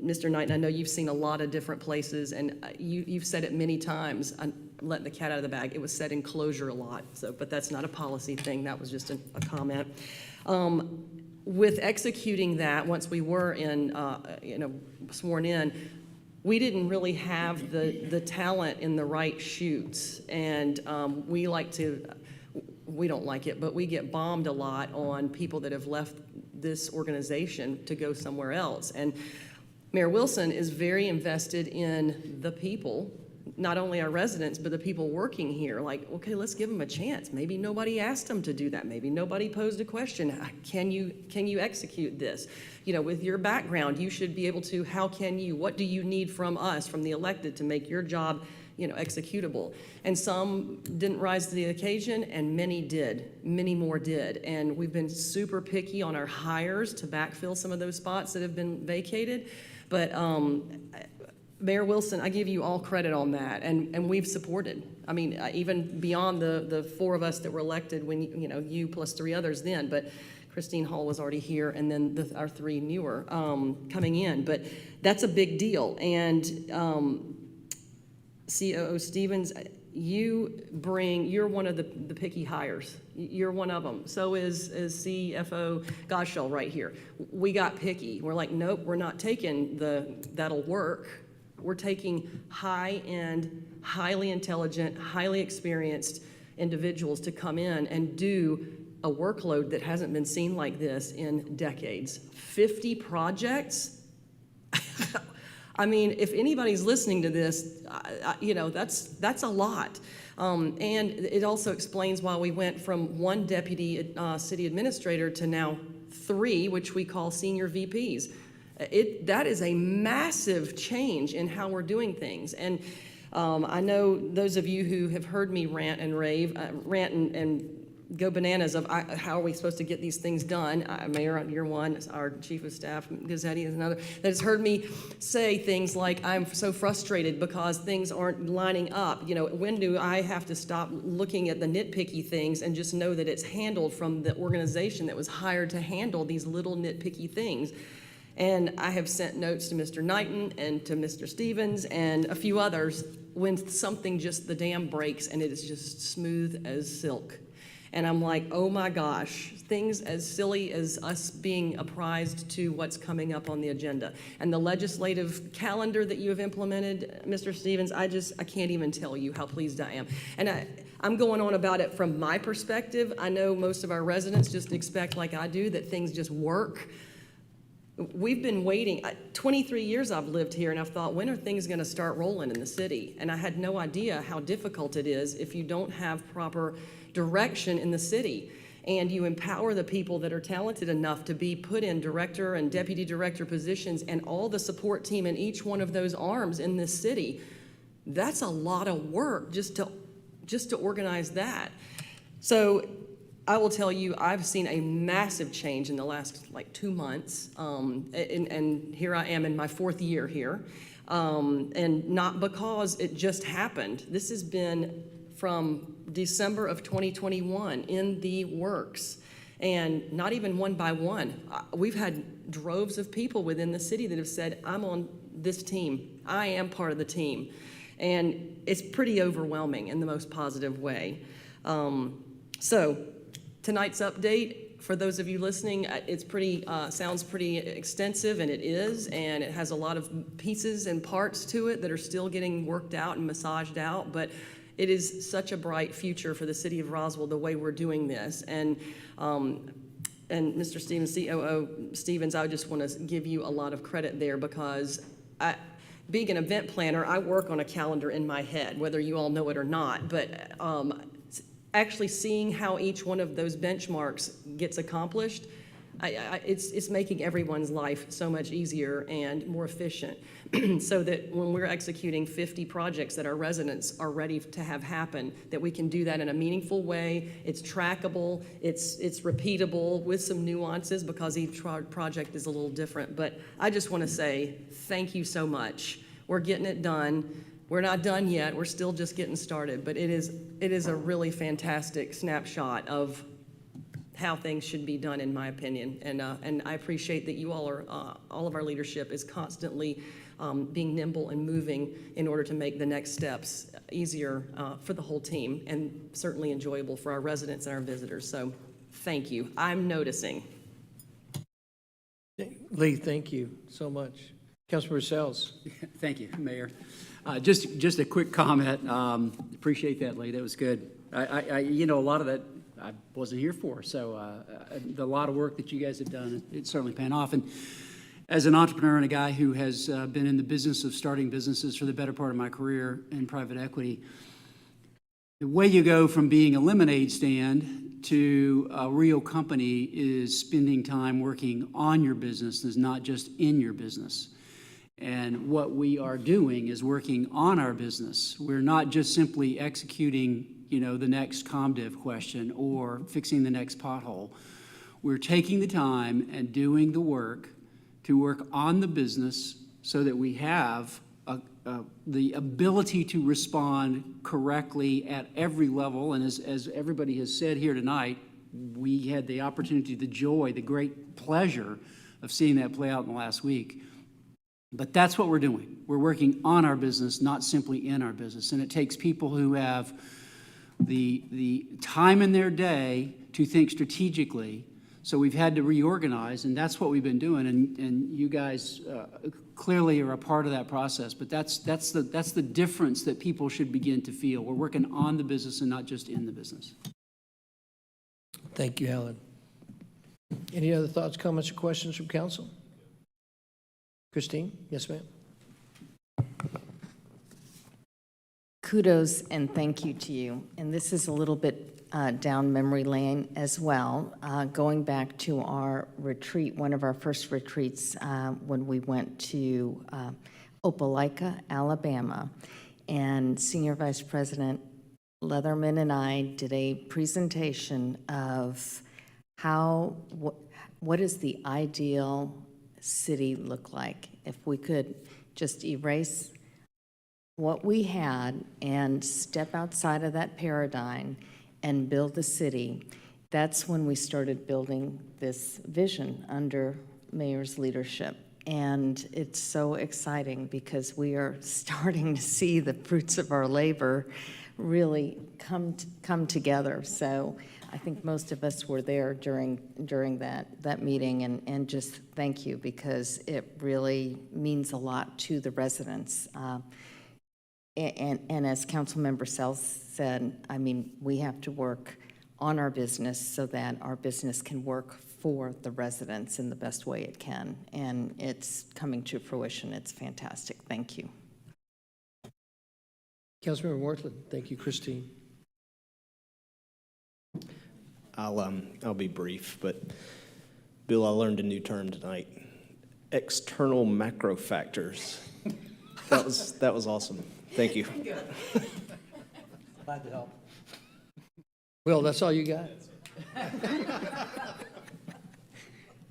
F: Mr. Knighton, I know you've seen a lot of different places, and you've said it many times. I'm letting the cat out of the bag. It was said in closure a lot, but that's not a policy thing. That was just a comment. With executing that, once we were sworn in, we didn't really have the talent in the right chutes, and we don't like it, but we get bombed a lot on people that have left this organization to go somewhere else. And Mayor Wilson is very invested in the people, not only our residents, but the people working here. Like, okay, let's give them a chance. Maybe nobody asked them to do that. Maybe nobody posed a question. Can you execute this? You know, with your background, you should be able to, what do you need from us, from the elected, to make your job, you know, executable? And some didn't rise to the occasion, and many did. Many more did. And we've been super picky on our hires to backfill some of those spots that have been vacated. But Mayor Wilson, I give you all credit on that, and we've supported. I mean, even beyond the four of us that were elected when, you know, you plus three others then, but Christine Hall was already here, and then our three newer coming in. But that's a big deal. And COO Stevens, you're one of the picky hires. You're one of them. So is CFO Goshall right here. We got picky. We're like, nope, we're not taking that'll work. We're taking high-end, highly intelligent, highly experienced individuals to come in and do a workload that hasn't been seen like this in decades. 50 projects? I mean, if anybody's listening to this, you know, that's a lot. And it also explains why we went from one deputy city administrator to now 3, which we call senior VPs. That is a massive change in how we're doing things. And I know those of you who have heard me rant and rave, and go bananas of how are we supposed to get these things done. Mayor, you're one, our chief of staff, Gazzetti is another, that has heard me say things like, I'm so frustrated because things aren't lining up. You know, when do I have to stop looking at the nitpicky things and just know that it's handled from the organization that was hired to handle these little nitpicky things? And I have sent notes to Mr. Knighton and to Mr. Stevens and a few others when something just, the dam breaks and it is just smooth as silk. And I'm like, oh my gosh, things as silly as us being apprised to what's coming up on the agenda. And the legislative calendar that you have implemented, Mr. Stevens, I can't even tell you how pleased I am. And I'm going on about it from my perspective. I know most of our residents just expect, like I do, that things just work. We've been waiting. 23 years I've lived here, and I've thought, when are things going to start rolling in the city? And I had no idea how difficult it is if you don't have proper direction in the city. And you empower the people that are talented enough to be put in director and deputy director positions and all the support team in each one of those arms in this city. That's a lot of work just to organize that. So I will tell you, I've seen a massive change in the last 2 months, and here I am in my 4th year here, and not because it just happened. This has been from December of 2021 in the works, and not even one by one. We've had droves of people within the city that have said, I'm on this team, I am part of the team, and it's pretty overwhelming in the most positive way. So tonight's update, for those of you listening, it's sounds pretty extensive, and it is, and it has a lot of pieces and parts to it that are still getting worked out and massaged out, but it is such a bright future for the city of Roswell, the way we're doing this. And Mr. Stevens, COO Stevens, I just want to give you a lot of credit there, because being an event planner, I work on a calendar in my head, whether you all know it or not, but actually seeing how each one of those benchmarks gets accomplished, it's making everyone's life so much easier and more efficient, so that when we're executing 50 projects that our residents are ready to have happen, that we can do that in a meaningful way. It's trackable, it's repeatable with some nuances, because each project is a little different. But I just want to say thank you so much. We're getting it done. We're not done yet. We're still just getting started, but it is a really fantastic snapshot of how things should be done, in my opinion. And I appreciate that you all are, all of our leadership is constantly being nimble and moving in order to make the next steps easier for the whole team, and certainly enjoyable for our residents and our visitors. So thank you. I'm noticing.
A: Lee, thank you so much. Councilmember Sells.
H: Thank you, Mayor. Just a quick comment. Appreciate that, Lee. That was good. A lot of that I wasn't here for. So a lot of work that you guys have done, it's certainly paying off. And as an entrepreneur and a guy who has been in the business of starting businesses for the better part of my career in private equity, the way you go from being a lemonade stand to a real company is spending time working on your business, is not just in your business. And what we are doing is working on our business. We're not just simply executing, the next ComDev question or fixing the next pothole. We're taking the time and doing the work to work on the business so that we have the ability to respond correctly at every level. And as everybody has said here tonight, we had the opportunity, the joy, the great pleasure of seeing that play out in the last week. But that's what we're doing. We're working on our business, not simply in our business. And it takes people who have the time in their day to think strategically. So we've had to reorganize, and that's what we've been doing. And you guys clearly are a part of that process. But that's the difference that people should begin to feel. We're working on the business and not just in the business.
A: Thank you, Alan. Any other thoughts, comments, or questions from council? Christine? Yes, ma'am.
E: Kudos and thank you to you. And this is a little bit down memory lane as well. Going back to our retreat, one of our first retreats when we went to Opelika, Alabama, and Senior Vice President Leatherman and I did a presentation of what does the ideal city look like if we could just erase what we had and step outside of that paradigm and build the city. That's when we started building this vision under Mayor's leadership. And it's so exciting because we are starting to see the fruits of our labor really come together. So I think most of us were there during that meeting, and just thank you, because it really means a lot to the residents. And as Councilmember Sells said, I mean, we have to work on our business so that our business can work for the residents in the best way it can. And it's coming to fruition. It's fantastic. Thank you.
A: Councilmember Worthland. Thank you, Christine.
K: I'll be brief, but Bill, I learned a new term tonight: external macro factors. That was awesome. Thank you.
G: Glad to help.
A: Will, that's all you got?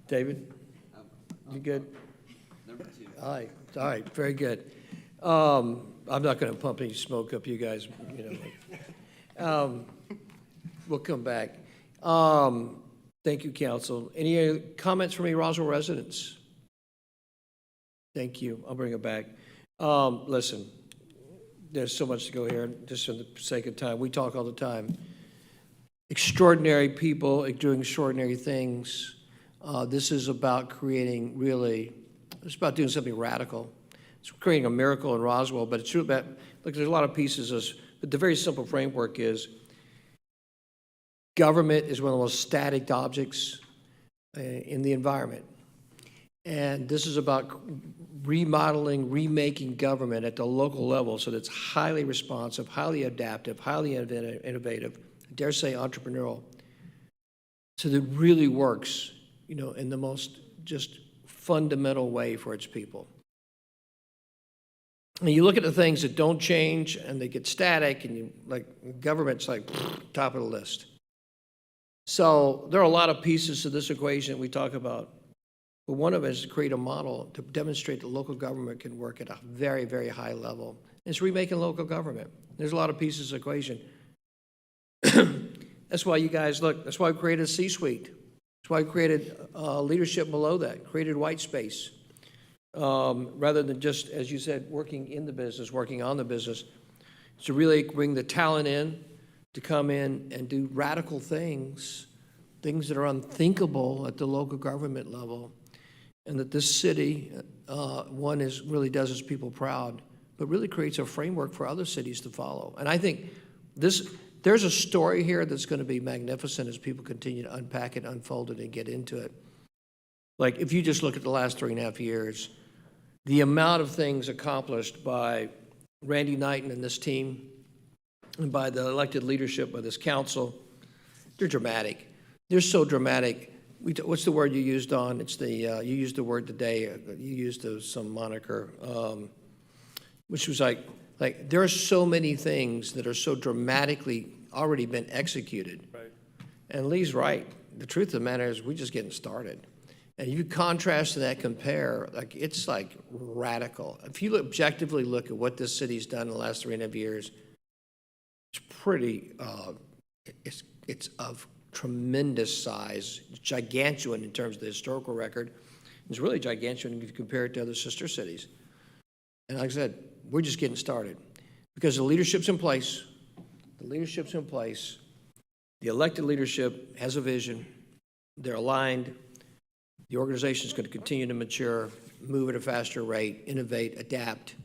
A: David, you good?
O: Number 2.
A: All right, very good. I'm not going to pump any smoke up you guys, we'll come back. Thank you, council. Any other comments from any Roswell residents? Thank you. I'll bring it back. Listen, there's so much to go here. Just for the sake of time, we talk all the time. Extraordinary people doing extraordinary things. This is about creating it's about doing something radical. It's creating a miracle in Roswell, but it's true about, look, there's a lot of pieces, but the very simple framework is government is one of the most static objects in the environment. And this is about remodeling, remaking government at the local level so that it's highly responsive, highly adaptive, highly innovative, I dare say entrepreneurial, so that it really works, in the most just fundamental way for its people. And you look at the things that don't change and they get static, and government's like top of the list. So there are a lot of pieces to this equation we talk about. But one of it is to create a model to demonstrate that local government can work at a very, very high level. And it's remaking local government. There's a lot of pieces of the equation. That's why you guys, that's why we created a C-suite. That's why we created leadership below that, created white space. Rather than just, as you said, working in the business, working on the business, to really bring the talent in, to come in and do radical things that are unthinkable at the local government level. And that this city, really does its people proud, but really creates a framework for other cities to follow. And I think there's a story here that's going to be magnificent as people continue to unpack it, unfold it, and get into it. Like, if you just look at the last 3.5 years, the amount of things accomplished by Randy Knighton and this team, and by the elected leadership of this council, they're dramatic. They're so dramatic. What's the word you used, Don? It's the, you used the word today, you used some moniker, which was like there are so many things that are so dramatically already been executed. Right. And Lee's right. The truth of the matter is we're just getting started. And you contrast and that compare, like it's like radical. If you objectively look at what this city's done in the last 3.5 years, it's pretty, it's of tremendous size, gigantuan in terms of the historical record. It's really gigantuan if you compare it to other sister cities. And like I said, we're just getting started because the leadership's in place. The leadership's in place. The elected leadership has a vision. They're aligned. The organization is going to continue to mature, move at a faster rate, innovate, adapt.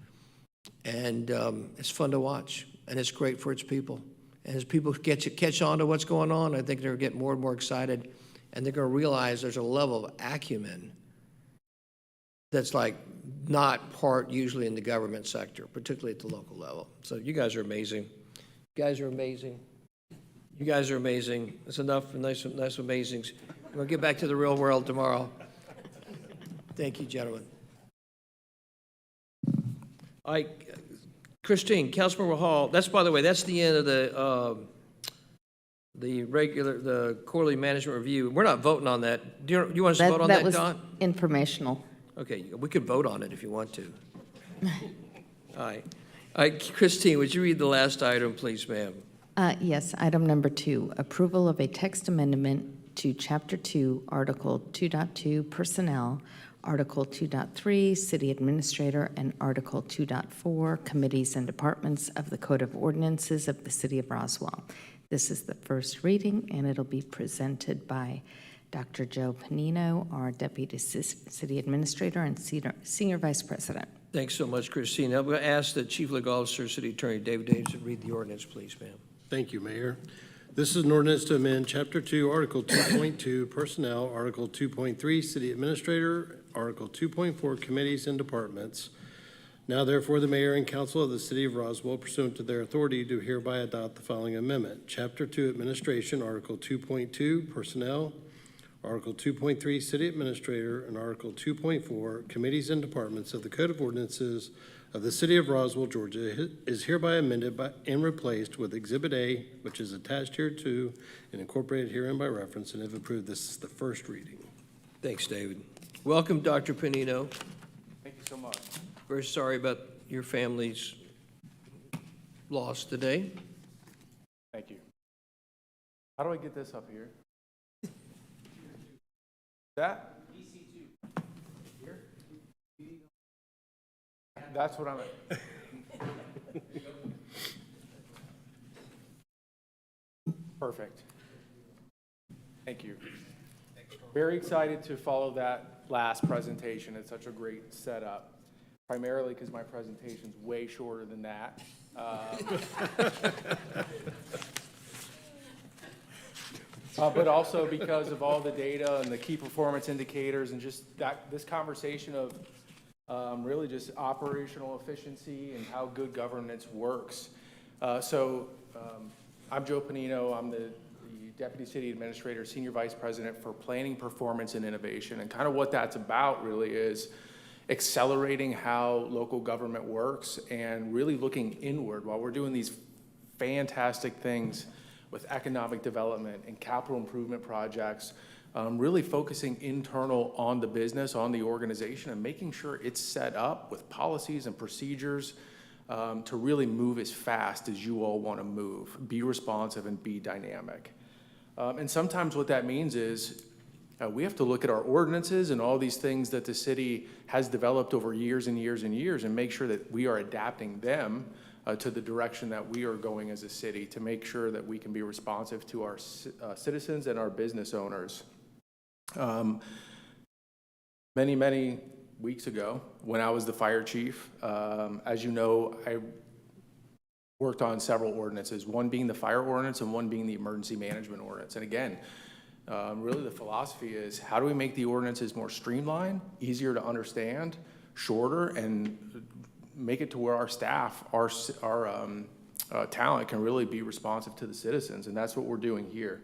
A: And it's fun to watch, and it's great for its people. And as people catch on to what's going on, I think they're getting more and more excited, and they're going to realize there's a level of acumen that's like not part usually in the government sector, particularly at the local level. So you guys are amazing. You guys are amazing. You guys are amazing. It's enough nice amazings. We'll get back to the real world tomorrow. Thank you, gentlemen. All right, Christine, Councilmember Hall. That's, by the way, that's the end of the quarterly management review. We're not voting on that. Do you want us to vote on that, Don?
E: That was informational.
A: Okay, we could vote on it if you want to. All right, Christine, would you read the last item, please, ma'am?
E: Yes, item number 2, approval of a text amendment to Chapter 2, Article 2.2, Personnel, Article 2.3, City Administrator, and Article 2.4, Committees and Departments of the Code of Ordinances of the City of Roswell. This is the first reading, and it'll be presented by Dr. Joe Panino, our Deputy City Administrator and Senior Vice President.
A: Thanks so much, Christine. I'm going to ask the Chief Legal Officer, City Attorney David Davis, to read the ordinance, please, ma'am.
I: Thank you, Mayor. This is an ordinance to amend Chapter 2, Article 2.2, Personnel, Article 2.3, City Administrator, Article 2.4, Committees and Departments. Now therefore, the Mayor and Council of the City of Roswell, pursuant to their authority, do hereby adopt the following amendment. Chapter 2, Administration, Article 2.2, Personnel, Article 2.3, City Administrator, and Article 2.4, Committees and Departments of the Code of Ordinances of the City of Roswell, Georgia, is hereby amended and replaced with Exhibit A, which is attached hereto and incorporated herein by reference, and if approved, this is the first reading.
A: Thanks, David. Welcome, Dr. Panino.
V: Thank you so much.
A: Very sorry about your family's loss today.
V: Thank you. How do I get this up here? That? PC2. Here? That's what I'm at. Perfect. Thank you. Very excited to follow that last presentation. It's such a great setup, primarily because my presentation's way shorter than that. But also because of all the data and the key performance indicators and just this conversation of really just operational efficiency and how good governance works. I'm Joe Panino. I'm the Deputy City Administrator, Senior Vice President for Planning, Performance, and Innovation. And kind of what that's about really is accelerating how local government works and really looking inward while we're doing these fantastic things with economic development and capital improvement projects, really focusing internal on the business, on the organization, and making sure it's set up with policies and procedures to really move as fast as you all want to move, be responsive and be dynamic. And sometimes what that means is we have to look at our ordinances and all these things that the city has developed over years and years and years and make sure that we are adapting them to the direction that we are going as a city to make sure that we can be responsive to our citizens and our business owners. Many weeks ago, when I was the fire chief, as you know, I worked on several ordinances, one being the fire ordinance and one being the emergency management ordinance. And again, Really, the philosophy is, how do we make the ordinances more streamlined, easier to understand, shorter, and make it to where our staff, our talent can really be responsive to the citizens, and that's what we're doing here.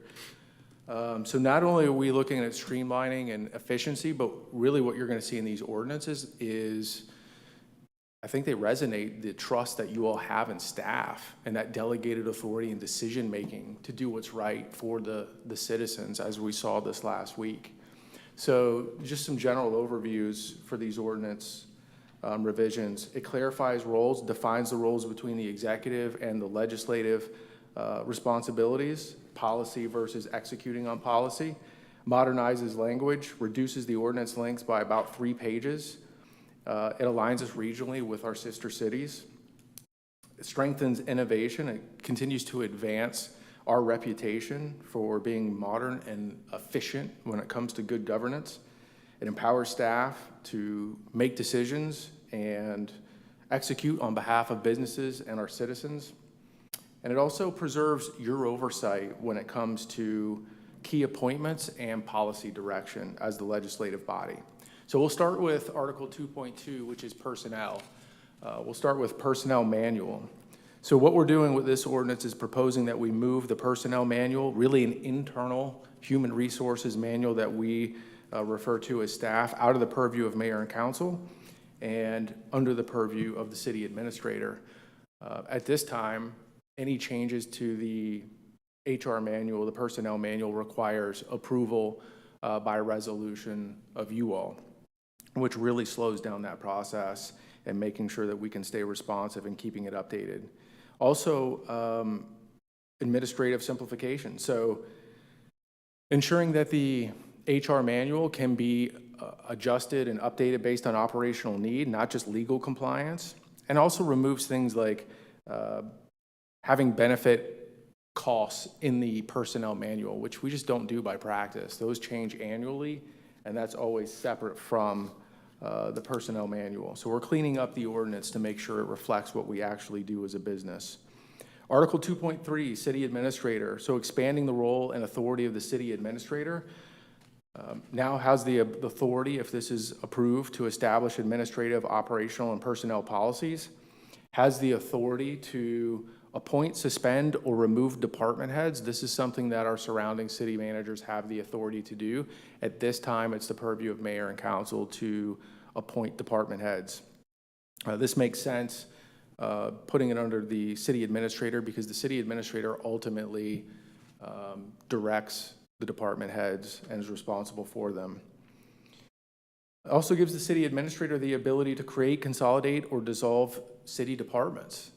V: So not only are we looking at streamlining and efficiency, but really what you're going to see in these ordinances is, I think they resonate, the trust that you all have in staff and that delegated authority and decision-making to do what's right for the citizens, as we saw this last week. So just some general overviews for these ordinance revisions. It clarifies roles, defines the roles between the executive and the legislative responsibilities, policy versus executing on policy, modernizes language, reduces the ordinance lengths by about 3 pages. It aligns us regionally with our sister cities. It strengthens innovation. It continues to advance our reputation for being modern and efficient when it comes to good governance. It empowers staff to make decisions and execute on behalf of businesses and our citizens. And it also preserves your oversight when it comes to key appointments and policy direction as the legislative body. So we'll start with Article 2.2, which is personnel. We'll start with personnel manual. So what we're doing with this ordinance is proposing that we move the personnel manual, really an internal human resources manual that we refer to as staff, out of the purview of mayor and council and under the purview of the city administrator. At this time, any changes to the HR manual, the personnel manual, requires approval by resolution of you all, which really slows down that process and making sure that we can stay responsive and keeping it updated. Also, administrative simplification. So ensuring that the HR manual can be adjusted and updated based on operational need, not just legal compliance, and also removes things like having benefit costs in the personnel manual, which we just don't do by practice. Those change annually, and that's always separate from the personnel manual. So we're cleaning up the ordinance to make sure it reflects what we actually do as a business. Article 2.3, city administrator. So expanding the role and authority of the city administrator. Now has the authority, if this is approved, to establish administrative, operational, and personnel policies. Has the authority to appoint, suspend, or remove department heads. This is something that our surrounding city managers have the authority to do. At this time, it's the purview of mayor and council to appoint department heads. This makes sense, putting it under the city administrator, because the city administrator ultimately directs the department heads and is responsible for them. It also gives the city administrator the ability to create, consolidate, or dissolve city departments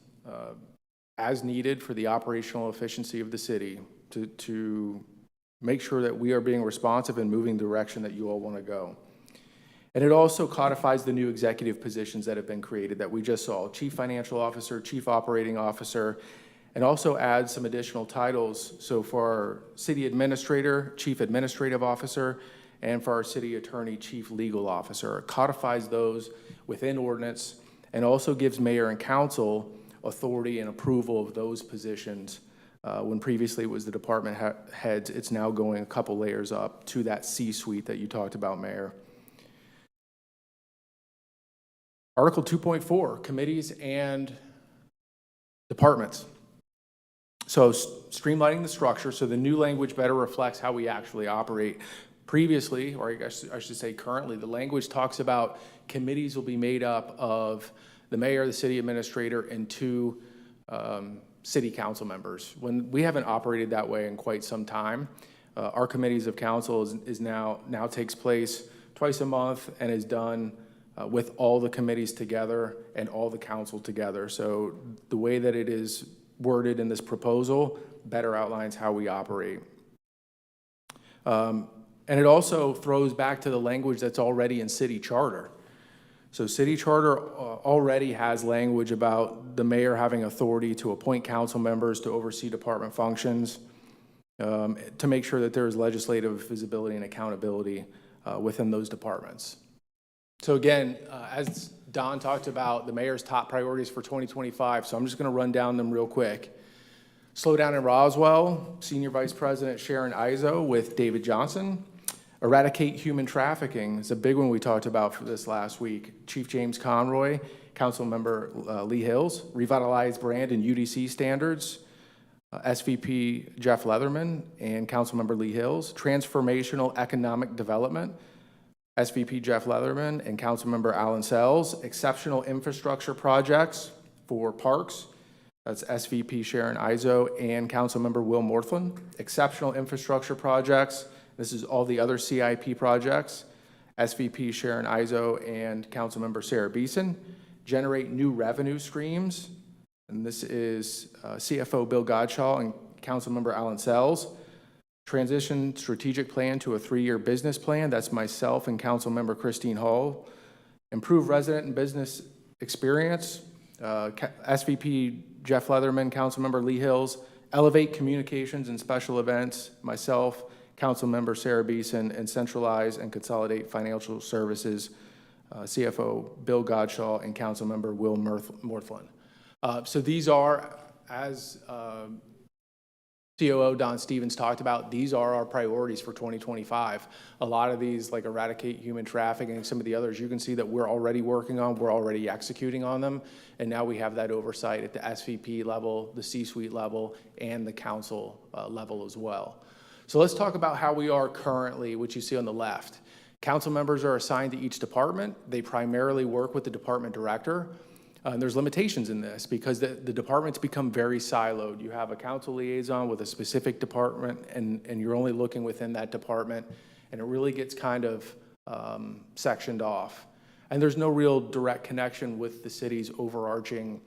V: as needed for the operational efficiency of the city, to make sure that we are being responsive and moving the direction that you all want to go. And it also codifies the new executive positions that have been created that we just saw: Chief Financial Officer, Chief Operating Officer, and also adds some additional titles. So for our city administrator, Chief Administrative Officer, and for our city attorney, Chief Legal Officer. It codifies those within ordinance and also gives mayor and council authority and approval of those positions. When previously it was the department heads, it's now going a couple layers up to that C-suite that you talked about, Mayor. Article 2.4, committees and departments. So streamlining the structure so the new language better reflects how we actually operate. Previously, or I guess I should say currently, the language talks about committees will be made up of the mayor, the city administrator, and 2 city council members. When we haven't operated that way in quite some time, our committees of council is now takes place twice a month and is done with all the committees together and all the council together. So the way that it is worded in this proposal better outlines how we operate. And it also throws back to the language that's already in city charter. So city charter already has language about the mayor having authority to appoint council members to oversee department functions, to make sure that there is legislative visibility and accountability within those departments. So again, as Don talked about, the mayor's top priorities for 2025, so I'm just going to run down them real quick. Slow Down in Roswell, Senior Vice President Sharon Izo with David Johnson. Eradicate Human Trafficking is a big one we talked about for this last week. Chief James Conroy, Councilmember Lee Hills. Revitalize Brand and UDC Standards, SVP Jeff Leatherman and Councilmember Lee Hills. Transformational Economic Development, SVP Jeff Leatherman and Councilmember Alan Sells. Exceptional Infrastructure Projects for Parks, that's SVP Sharon Izo and Councilmember Will Morthland. Exceptional Infrastructure Projects, this is all the other CIP projects, SVP Sharon Izo and Councilmember Sarah Beeson. Generate New Revenue Streams, and this is CFO Bill Godshaw and Councilmember Alan Sells. Transition Strategic Plan to a 3-year business plan, that's myself and Councilmember Christine Hall. Improve Resident and Business Experience, SVP Jeff Leatherman, Councilmember Lee Hills. Elevate Communications and Special Events, myself, Councilmember Sarah Beeson. And Centralize and Consolidate Financial Services, CFO Bill Godshaw and Councilmember Will Morthland. So these are, as COO Don Stevens talked about, these are our priorities for 2025. A lot of these, like eradicate human trafficking and some of the others, you can see that we're already working on, we're already executing on them, and now we have that oversight at the SVP level, the C-suite level, and the council level as well. So let's talk about how we are currently, which you see on the left. Council members are assigned to each department. They primarily work with the department director. And there's limitations in this because the departments become very siloed. You have a council liaison with a specific department, and you're only looking within that department, and it really gets kind of sectioned off. And there's no real direct connection with the city's overarching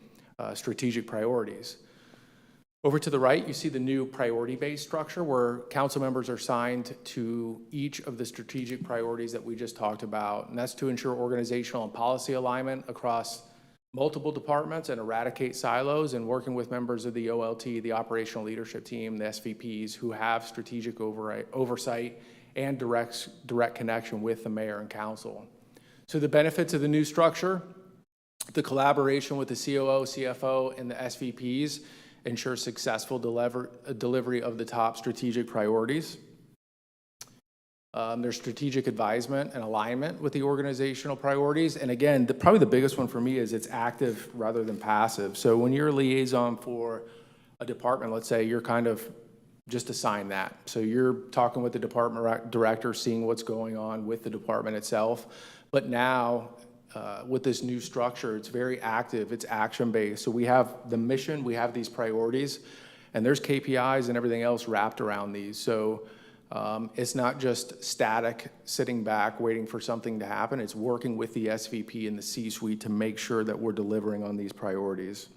V: strategic priorities. Over to the right, you see the new priority-based structure where council members are assigned to each of the strategic priorities that we just talked about, and that's to ensure organizational and policy alignment across multiple departments and eradicate silos, and working with members of the OLT, the operational leadership team, the SVPs, who have strategic oversight and direct connection with the mayor and council. So the benefits of the new structure, the collaboration with the COO, CFO, and the SVPs ensure successful delivery of the top strategic priorities. There's strategic advisement and alignment with the organizational priorities. And again, probably the biggest one for me is it's active rather than passive. So when you're a liaison for a department, let's say you're kind of just assigned that. So you're talking with the department director, seeing what's going on with the department itself. But now, with this new structure, it's very active, it's action-based. So we have the mission, we have these priorities, and there's KPIs and everything else wrapped around these. So it's not just static, sitting back, waiting for something to happen. It's working with the SVP and the C-suite to make sure that we're delivering on these priorities.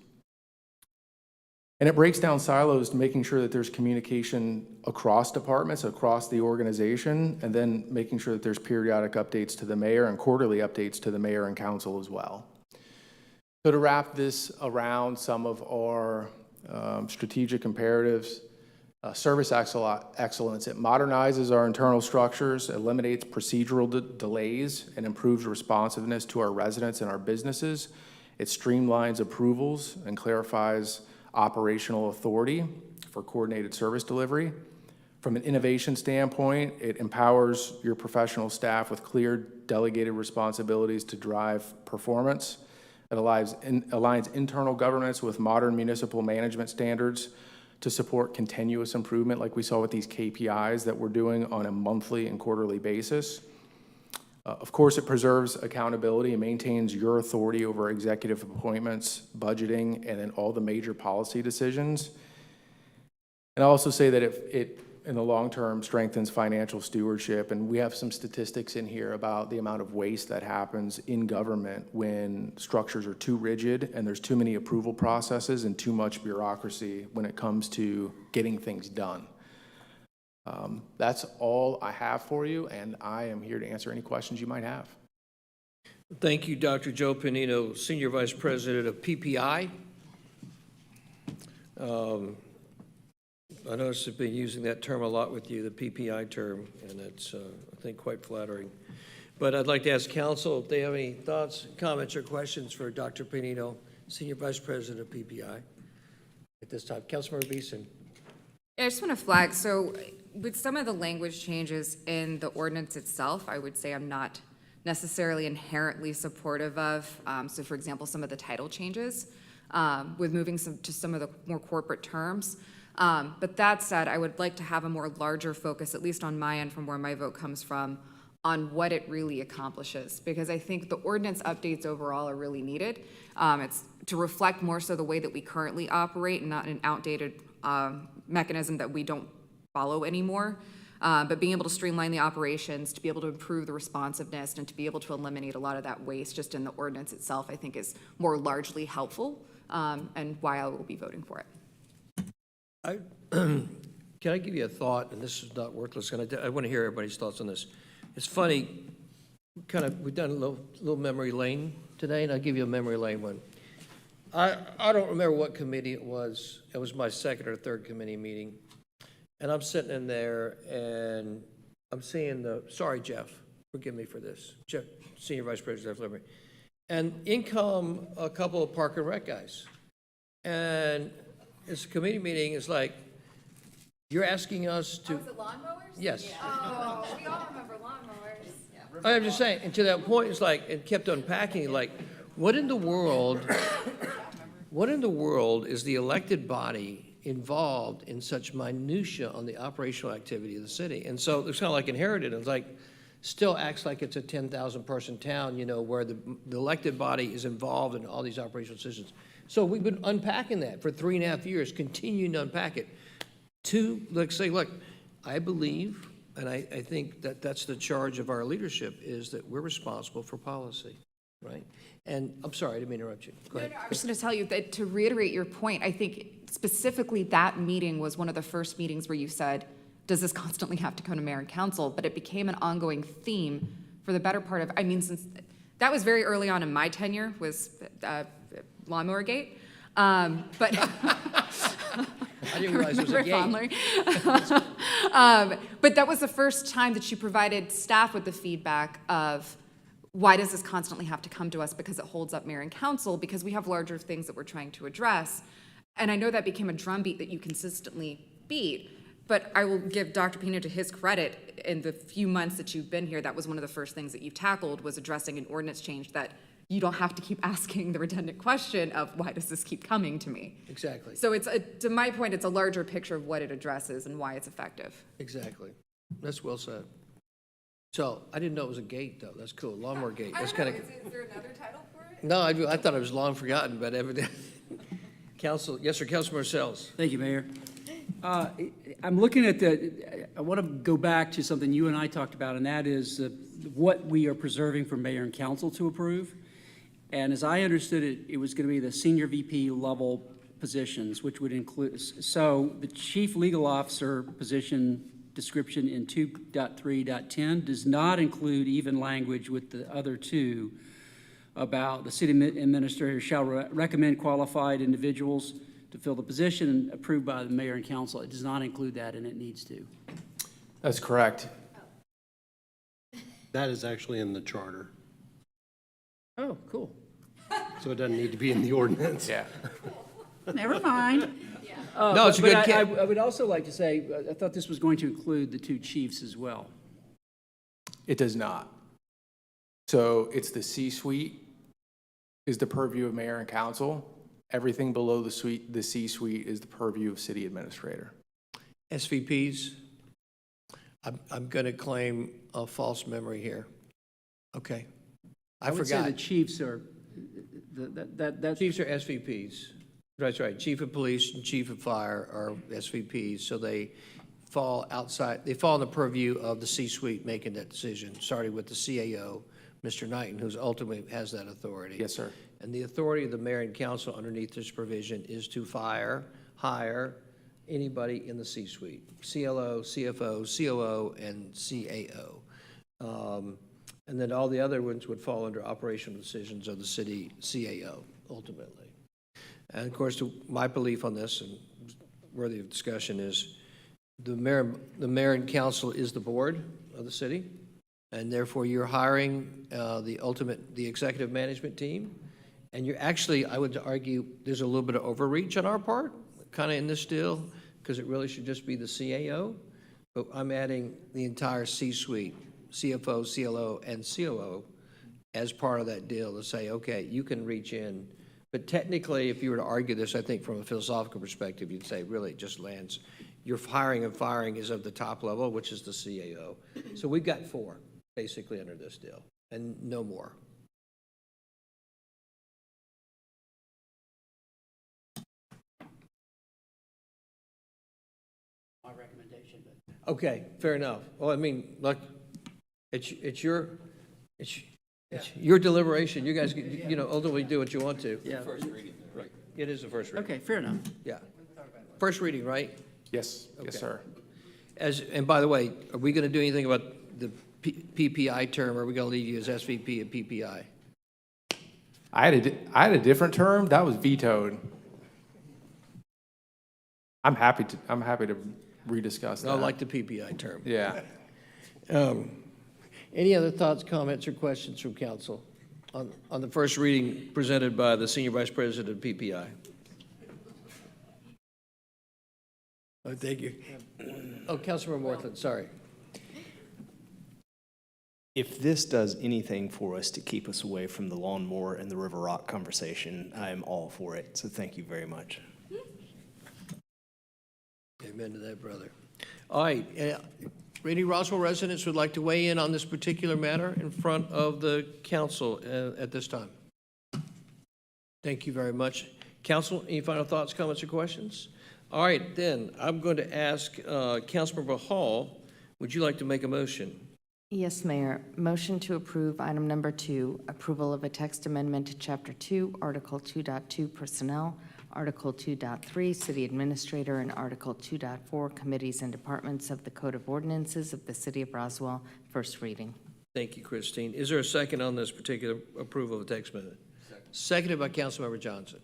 V: And it breaks down silos, making sure that there's communication across departments, across the organization, and then making sure that there's periodic updates to the mayor and quarterly updates to the mayor and council as well. So to wrap this around some of our strategic imperatives, service excellence. It modernizes our internal structures, eliminates procedural delays, and improves responsiveness to our residents and our businesses. It streamlines approvals and clarifies operational authority for coordinated service delivery. From an innovation standpoint, it empowers your professional staff with clear delegated responsibilities to drive performance. It aligns internal governance with modern municipal management standards to support continuous improvement, like we saw with these KPIs that we're doing on a monthly and quarterly basis. Of course, it preserves accountability and maintains your authority over executive appointments, budgeting, and then all the major policy decisions. And I'll also say that it in the long term, strengthens financial stewardship. And we have some statistics in here about the amount of waste that happens in government when structures are too rigid and there's too many approval processes and too much bureaucracy when it comes to getting things done. That's all I have for you, and I am here to answer any questions you might have.
A: Thank you, Dr. Joe Panino, Senior Vice President of PPI. I noticed I've been using that term a lot with you, the PPI term, and it's, I think, quite flattering. But I'd like to ask council if they have any thoughts, comments, or questions for Dr. Panino, Senior Vice President of PPI. at this time. Councilmember Beeson.
J: Yeah, I just want to flag, so with some of the language changes in the ordinance itself, I would say I'm not necessarily inherently supportive of. So for example, some of the title changes with moving to some of the more corporate terms. But that said, I would like to have a more larger focus, at least on my end from where my vote comes from, on what it really accomplishes. Because I think the ordinance updates overall are really needed. It's to reflect more so the way that we currently operate and not an outdated mechanism that we don't follow anymore. But being able to streamline the operations, to be able to improve the responsiveness, and to be able to eliminate a lot of that waste just in the ordinance itself, I think is more largely helpful, and why I will be voting for it.
A: Can I give you a thought, and this is not worthless, and I want to hear everybody's thoughts on this. It's funny, we've done a little memory lane today, and I'll give you a memory lane one. I don't remember what committee it was. It was my second or third committee meeting. And I'm sitting in there, and I'm seeing sorry, Jeff, forgive me for this, Jeff, Senior Vice President Jeff Liberty. And in come a couple of Park and Rec guys. And it's a committee meeting, it's like, you're asking us to.
J: Oh, was it lawnmowers?
A: Yes.
J: Yeah. Oh, we all remember lawnmowers. Yeah.
A: I'm just saying, and to that point, it's like, it kept unpacking, like, what in the world is the elected body involved in such minutia on the operational activity of the city? And so it's kind of like inherited. It's like, still acts like it's a 10,000 person town, you know, where the elected body is involved in all these operational decisions. So we've been unpacking that for 3.5 years, continuing to unpack it. Look, I believe, and I think that that's the charge of our leadership, is that we're responsible for policy, right? And I'm sorry, I didn't mean to interrupt you. Go ahead.
J: No, I was just going to tell you that to reiterate your point, I think specifically that meeting was one of the first meetings where you said, does this constantly have to come to mayor and council? But it became an ongoing theme for the better part of, since that was very early on in my tenure, was Lawnmower Gate. But
A: I didn't realize it was a gate.
J: But that was the first time that you provided staff with the feedback of, why does this constantly have to come to us? Because it holds up mayor and council, because we have larger things that we're trying to address. And I know that became a drumbeat that you consistently beat, but I will give Dr. Pino to his credit. In the few months that you've been here, that was one of the first things that you've tackled, was addressing an ordinance change that you don't have to keep asking the redundant question of, why does this keep coming to me?
A: Exactly.
J: So to my point, it's a larger picture of what it addresses and why it's effective.
A: Exactly. That's well said. So I didn't know it was a gate, though. That's cool. Lawnmower Gate. That's kind of.
J: Is there another title for it?
A: No, I thought it was long forgotten, but evidently. Council, yes, sir, Councilmember Sells.
H: Thank you, Mayor. I'm looking at I want to go back to something you and I talked about, and that is what we are preserving for mayor and council to approve. And as I understood it, it was going to be the senior VP level positions, which would include, so the chief legal officer position description in 2.3.10 does not include even language with the other two about the city administrator shall recommend qualified individuals to fill the position approved by the mayor and council. It does not include that, and it needs to.
V: That's correct.
I: That is actually in the charter,
A: Oh, cool.
I: so it doesn't need to be in the ordinance.
V: Yeah.
H: Never mind.
A: No, it's a good
H: I would also like to say, I thought this was going to include the two chiefs as well.
V: It does not. So it's the C-suite is the purview of mayor and council. Everything below the C-suite is the purview of city administrator.
A: SVPs, I'm going to claim a false memory here. Okay. I
H: would say
A: forgot.
H: the chiefs are,
A: Chiefs are SVPs. That's right. Chief of police and chief of fire are SVPs, so they fall outside, they fall in the purview of the C-suite making that decision, starting with the CAO, Mr. Knighton, who's ultimately has that authority.
V: Yes, sir.
A: And the authority of the mayor and council underneath this provision is to hire anybody in the C-suite, CLO, CFO, COO, and CAO. And then all the other ones would fall under operational decisions of the city CAO, ultimately. And of course, my belief on this, and worthy of discussion, is the mayor and council is the board of the city, and therefore you're hiring the executive management team, and you're actually, I would argue, there's a little bit of overreach on our part, kind of in this deal, because it really should just be the CAO, but I'm adding the entire C-suite, CFO, CLO, and COO as part of that deal to say, okay, you can reach in. But technically, if you were to argue this, I think from a philosophical perspective, you'd say really it just lands. Your hiring and firing is of the top level, which is the CAO. So we've got 4 basically under this deal, and no more.
H: My recommendation, but.
A: Okay, fair enough. Well, I mean, look, it's your deliberation. You guys, ultimately do what you want to.
H: Yeah.
A: Right. It is the first reading.
H: Okay, fair enough.
A: Yeah. First reading, right?
V: Yes,
A: Okay.
V: yes, sir.
A: And by the way, are we going to do anything about the PPI term, or are we going to leave you as SVP and PPI?
V: I had a different term that was vetoed. I'm happy to rediscuss that.
A: I like the PPI term.
V: Yeah.
A: Any other thoughts, comments, or questions from council on the first reading presented by the Senior Vice President of PPI? Oh, thank you. Oh, Councilmember Morthland, sorry.
K: If this does anything for us to keep us away from the lawnmower and the River Rock conversation, I am all for it. So thank you very much.
A: Amen to that, brother. All right, any Roswell residents would like to weigh in on this particular matter in front of the council at this time? Thank you very much. Council, any final thoughts, comments, or questions? All right, then, I'm going to ask Councilmember Hall, would you like to make a motion?
E: Yes, Mayor. Motion to approve item number 2, approval of a text amendment to Chapter 2, Article 2.2 Personnel, Article 2.3 City Administrator, and Article 2.4 Committees and Departments of the Code of Ordinances of the City of Roswell, first reading.
A: Thank you, Christine. Is there a second on this particular approval of the text amendment? Seconded by Councilmember Johnson.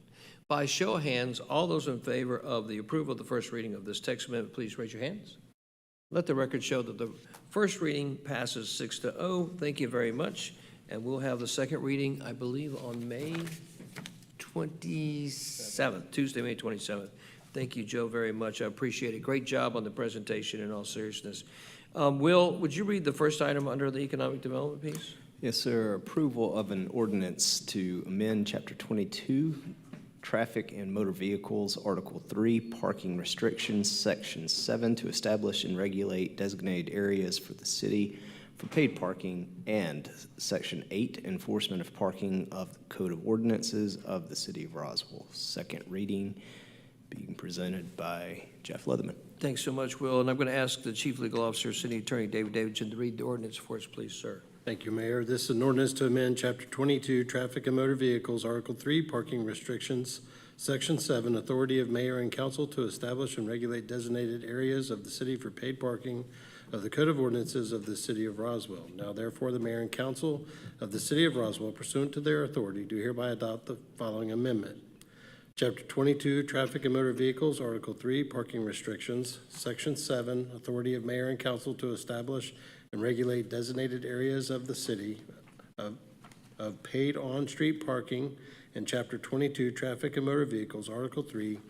A: By show of hands, all those in favor of the approval of the first reading of this text amendment, please raise your hands. Let the record show that the first reading passes 6-0. Thank you very much. And we'll have the second reading, I believe, on May 27th, Tuesday, May 27th. Thank you, Joe, very much. I appreciate it. Great job on the presentation in all seriousness. Will, would you read the first item under the economic development piece?
K: Yes, sir. Approval of an ordinance to amend Chapter 22, Traffic and Motor Vehicles, Article 3, Parking Restrictions, Section 7, to establish and regulate designated areas for the city for paid parking, and Section 8, Enforcement of Parking of the Code of Ordinances of the City of Roswell. Second reading being presented by Jeff Leatherman.
A: Thanks so much, Will. And I'm going to ask the Chief Legal Officer, City Attorney David Davidson, to read the ordinance for us, please, sir.
I: Thank you, Mayor. This is an ordinance to amend Chapter 22, Traffic and Motor Vehicles, Article 3, Parking Restrictions, Section 7, Authority of Mayor and Council to establish and regulate designated areas of the city for paid parking of the Code of Ordinances of the City of Roswell. Now therefore, the Mayor and Council of the City of Roswell, pursuant to their authority, do hereby adopt the following amendment. Chapter 22, Traffic and Motor Vehicles, Article 3, Parking Restrictions, Section 7, Authority of Mayor and Council to establish and regulate designated areas of the city of paid on-street parking, and Chapter 22, Traffic and Motor Vehicles, Article 3,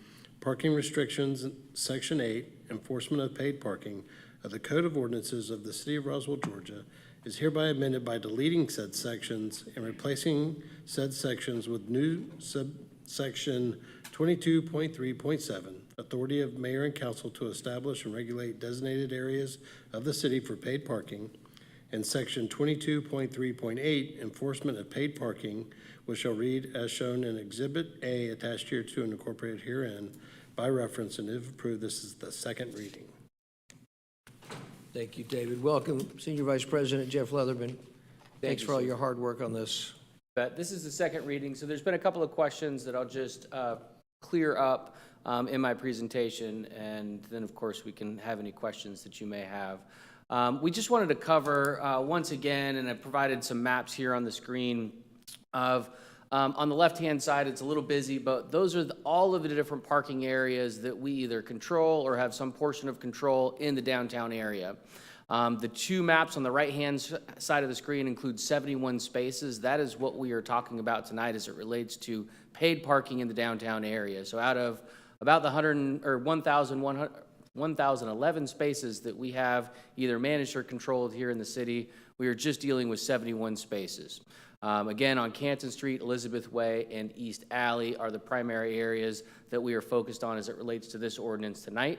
I: Parking Restrictions, Section 8, Enforcement of Paid Parking of the Code of Ordinances of the City of Roswell, Georgia, is hereby amended by deleting said sections and replacing said sections with new subsection 22.3.7, Authority of Mayor and Council to establish and regulate designated areas of the city for paid parking, and Section 22.3.8, Enforcement of Paid Parking, which shall read as shown in Exhibit A attached here to and incorporated herein by reference, and if approved, this is the second reading.
A: Thank you, David. Welcome, Senior Vice President Jeff Leatherman. Thanks for all your hard work on this.
L: But this is the second reading, so there's been a couple of questions that I'll just clear up in my presentation, and then, of course, we can have any questions that you may have. We just wanted to cover, once again, and I provided some maps here on the screen of, on the left-hand side, it's a little busy, but those are all of the different parking areas that we either control or have some portion of control in the downtown area. The two maps on the right-hand side of the screen include 71 spaces. That is what we are talking about tonight as it relates to paid parking in the downtown area. So out of About the 1,011 spaces that we have either managed or controlled here in the city, we are just dealing with 71 spaces. Again, on Canton Street, Elizabeth Way, and East Alley are the primary areas that we are focused on as it relates to this ordinance tonight.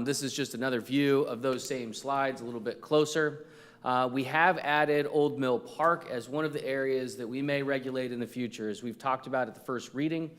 L: This is just another view of those same slides a little bit closer. We have added Old Mill Park as one of the areas that we may regulate in the future. As we've talked about at the first reading,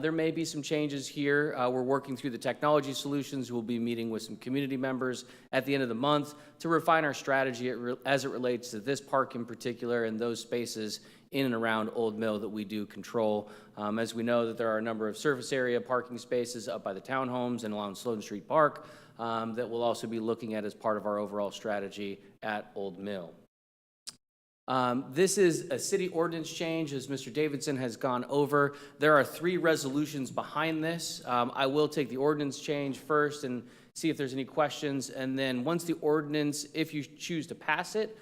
L: there may be some changes here. We're working through the technology solutions. We'll be meeting with some community members at the end of the month to refine our strategy as it relates to this park in particular and those spaces in and around Old Mill that we do control. As we know that there are a number of surface area parking spaces up by the townhomes and along Sloan Street Park that we'll also be looking at as part of our overall strategy at Old Mill. This is a city ordinance change, as Mr. Davidson has gone over. There are 3 resolutions behind this. I will take the ordinance change first and see if there's any questions, and then once the ordinance, if you choose to pass it,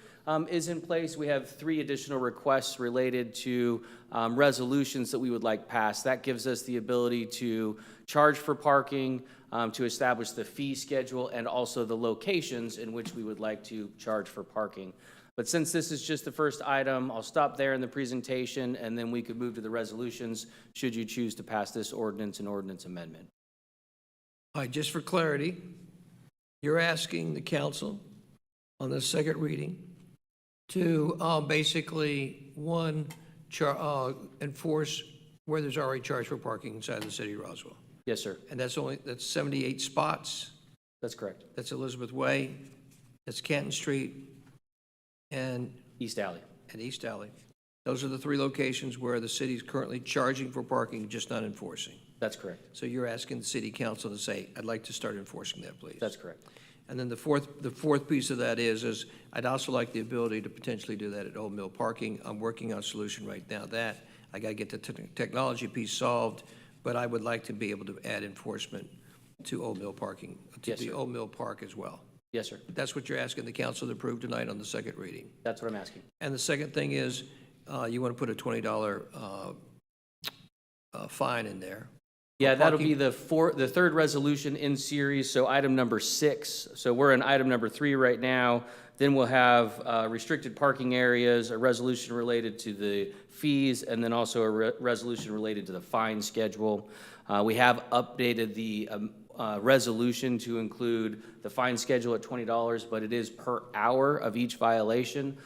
L: is in place, we have 3 additional requests related to resolutions that we would like passed. That gives us the ability to charge for parking, to establish the fee schedule, and also the locations in which we would like to charge for parking. But since this is just the first item, I'll stop there in the presentation, and then we could move to the resolutions should you choose to pass this ordinance and ordinance amendment.
A: All right, just for clarity, you're asking the council on the second reading to basically, one, enforce where there's already charge for parking inside the city of Roswell.
L: Yes, sir.
A: And that's 78 spots.
L: That's correct.
A: That's Elizabeth Way, that's Canton Street, and
L: East Alley.
A: And East Alley. Those are the 3 locations where the city's currently charging for parking, just not enforcing.
L: That's correct.
A: So you're asking the city council to say, I'd like to start enforcing that, please.
L: That's correct.
A: And then the fourth piece of that is I'd also like the ability to potentially do that at Old Mill Parking. I'm working on a solution right now that I got to get the technology piece solved, but I would like to be able to add enforcement to Old Mill Parking, to
L: Yes,
A: the
L: sir.
A: Old Mill Park as well.
L: Yes, sir.
A: That's what you're asking the council to approve tonight on the second reading.
L: That's what I'm asking.
A: And the second thing is, you want to put a $20 fine in there.
L: Yeah, that'll be the 3rd resolution in series, so item number 6. So we're in item number 3 right now. Then we'll have restricted parking areas, a resolution related to the fees, and then also a resolution related to the fine schedule. We have updated the resolution to include the fine schedule at $20, but it is per hour of each violation.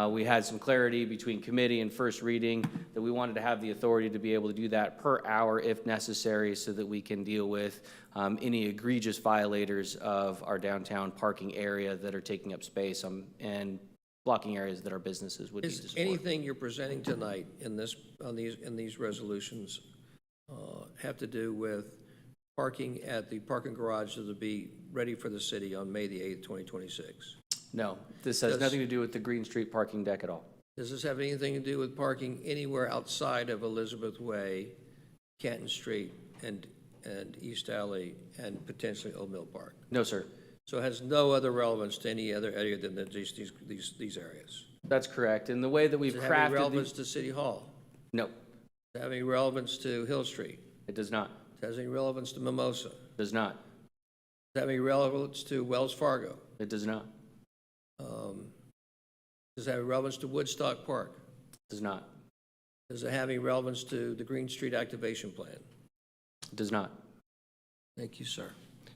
L: We had some clarity between committee and first reading that we wanted to have the authority to be able to do that per hour if necessary so that we can deal with any egregious violators of our downtown parking area that are taking up space and blocking areas that our businesses would need to
A: Is
L: support.
A: anything you're presenting tonight in these resolutions have to do with parking at the parking garage that will be ready for the city on May the 8th, 2026?
L: No, this has nothing to do with the Green Street parking deck at all.
A: Does this have anything to do with parking anywhere outside of Elizabeth Way, Canton Street, and East Alley, and potentially Old Mill Park?
L: No, sir.
A: So it has no other relevance to any other area than these areas?
L: That's correct. And the way that we've
A: Does it have any
L: crafted
A: relevance to City Hall?
L: No,
A: Does it have any relevance to Hill Street?
L: it does not.
A: Does it have any relevance to Mimosa?
L: Does not.
A: Does it have any relevance to Wells Fargo?
L: It does not.
A: Does it have any relevance to Woodstock Park?
L: Does not.
A: Does it have any relevance to the Green Street Activation Plan?
L: It does not.
A: Thank you, sir.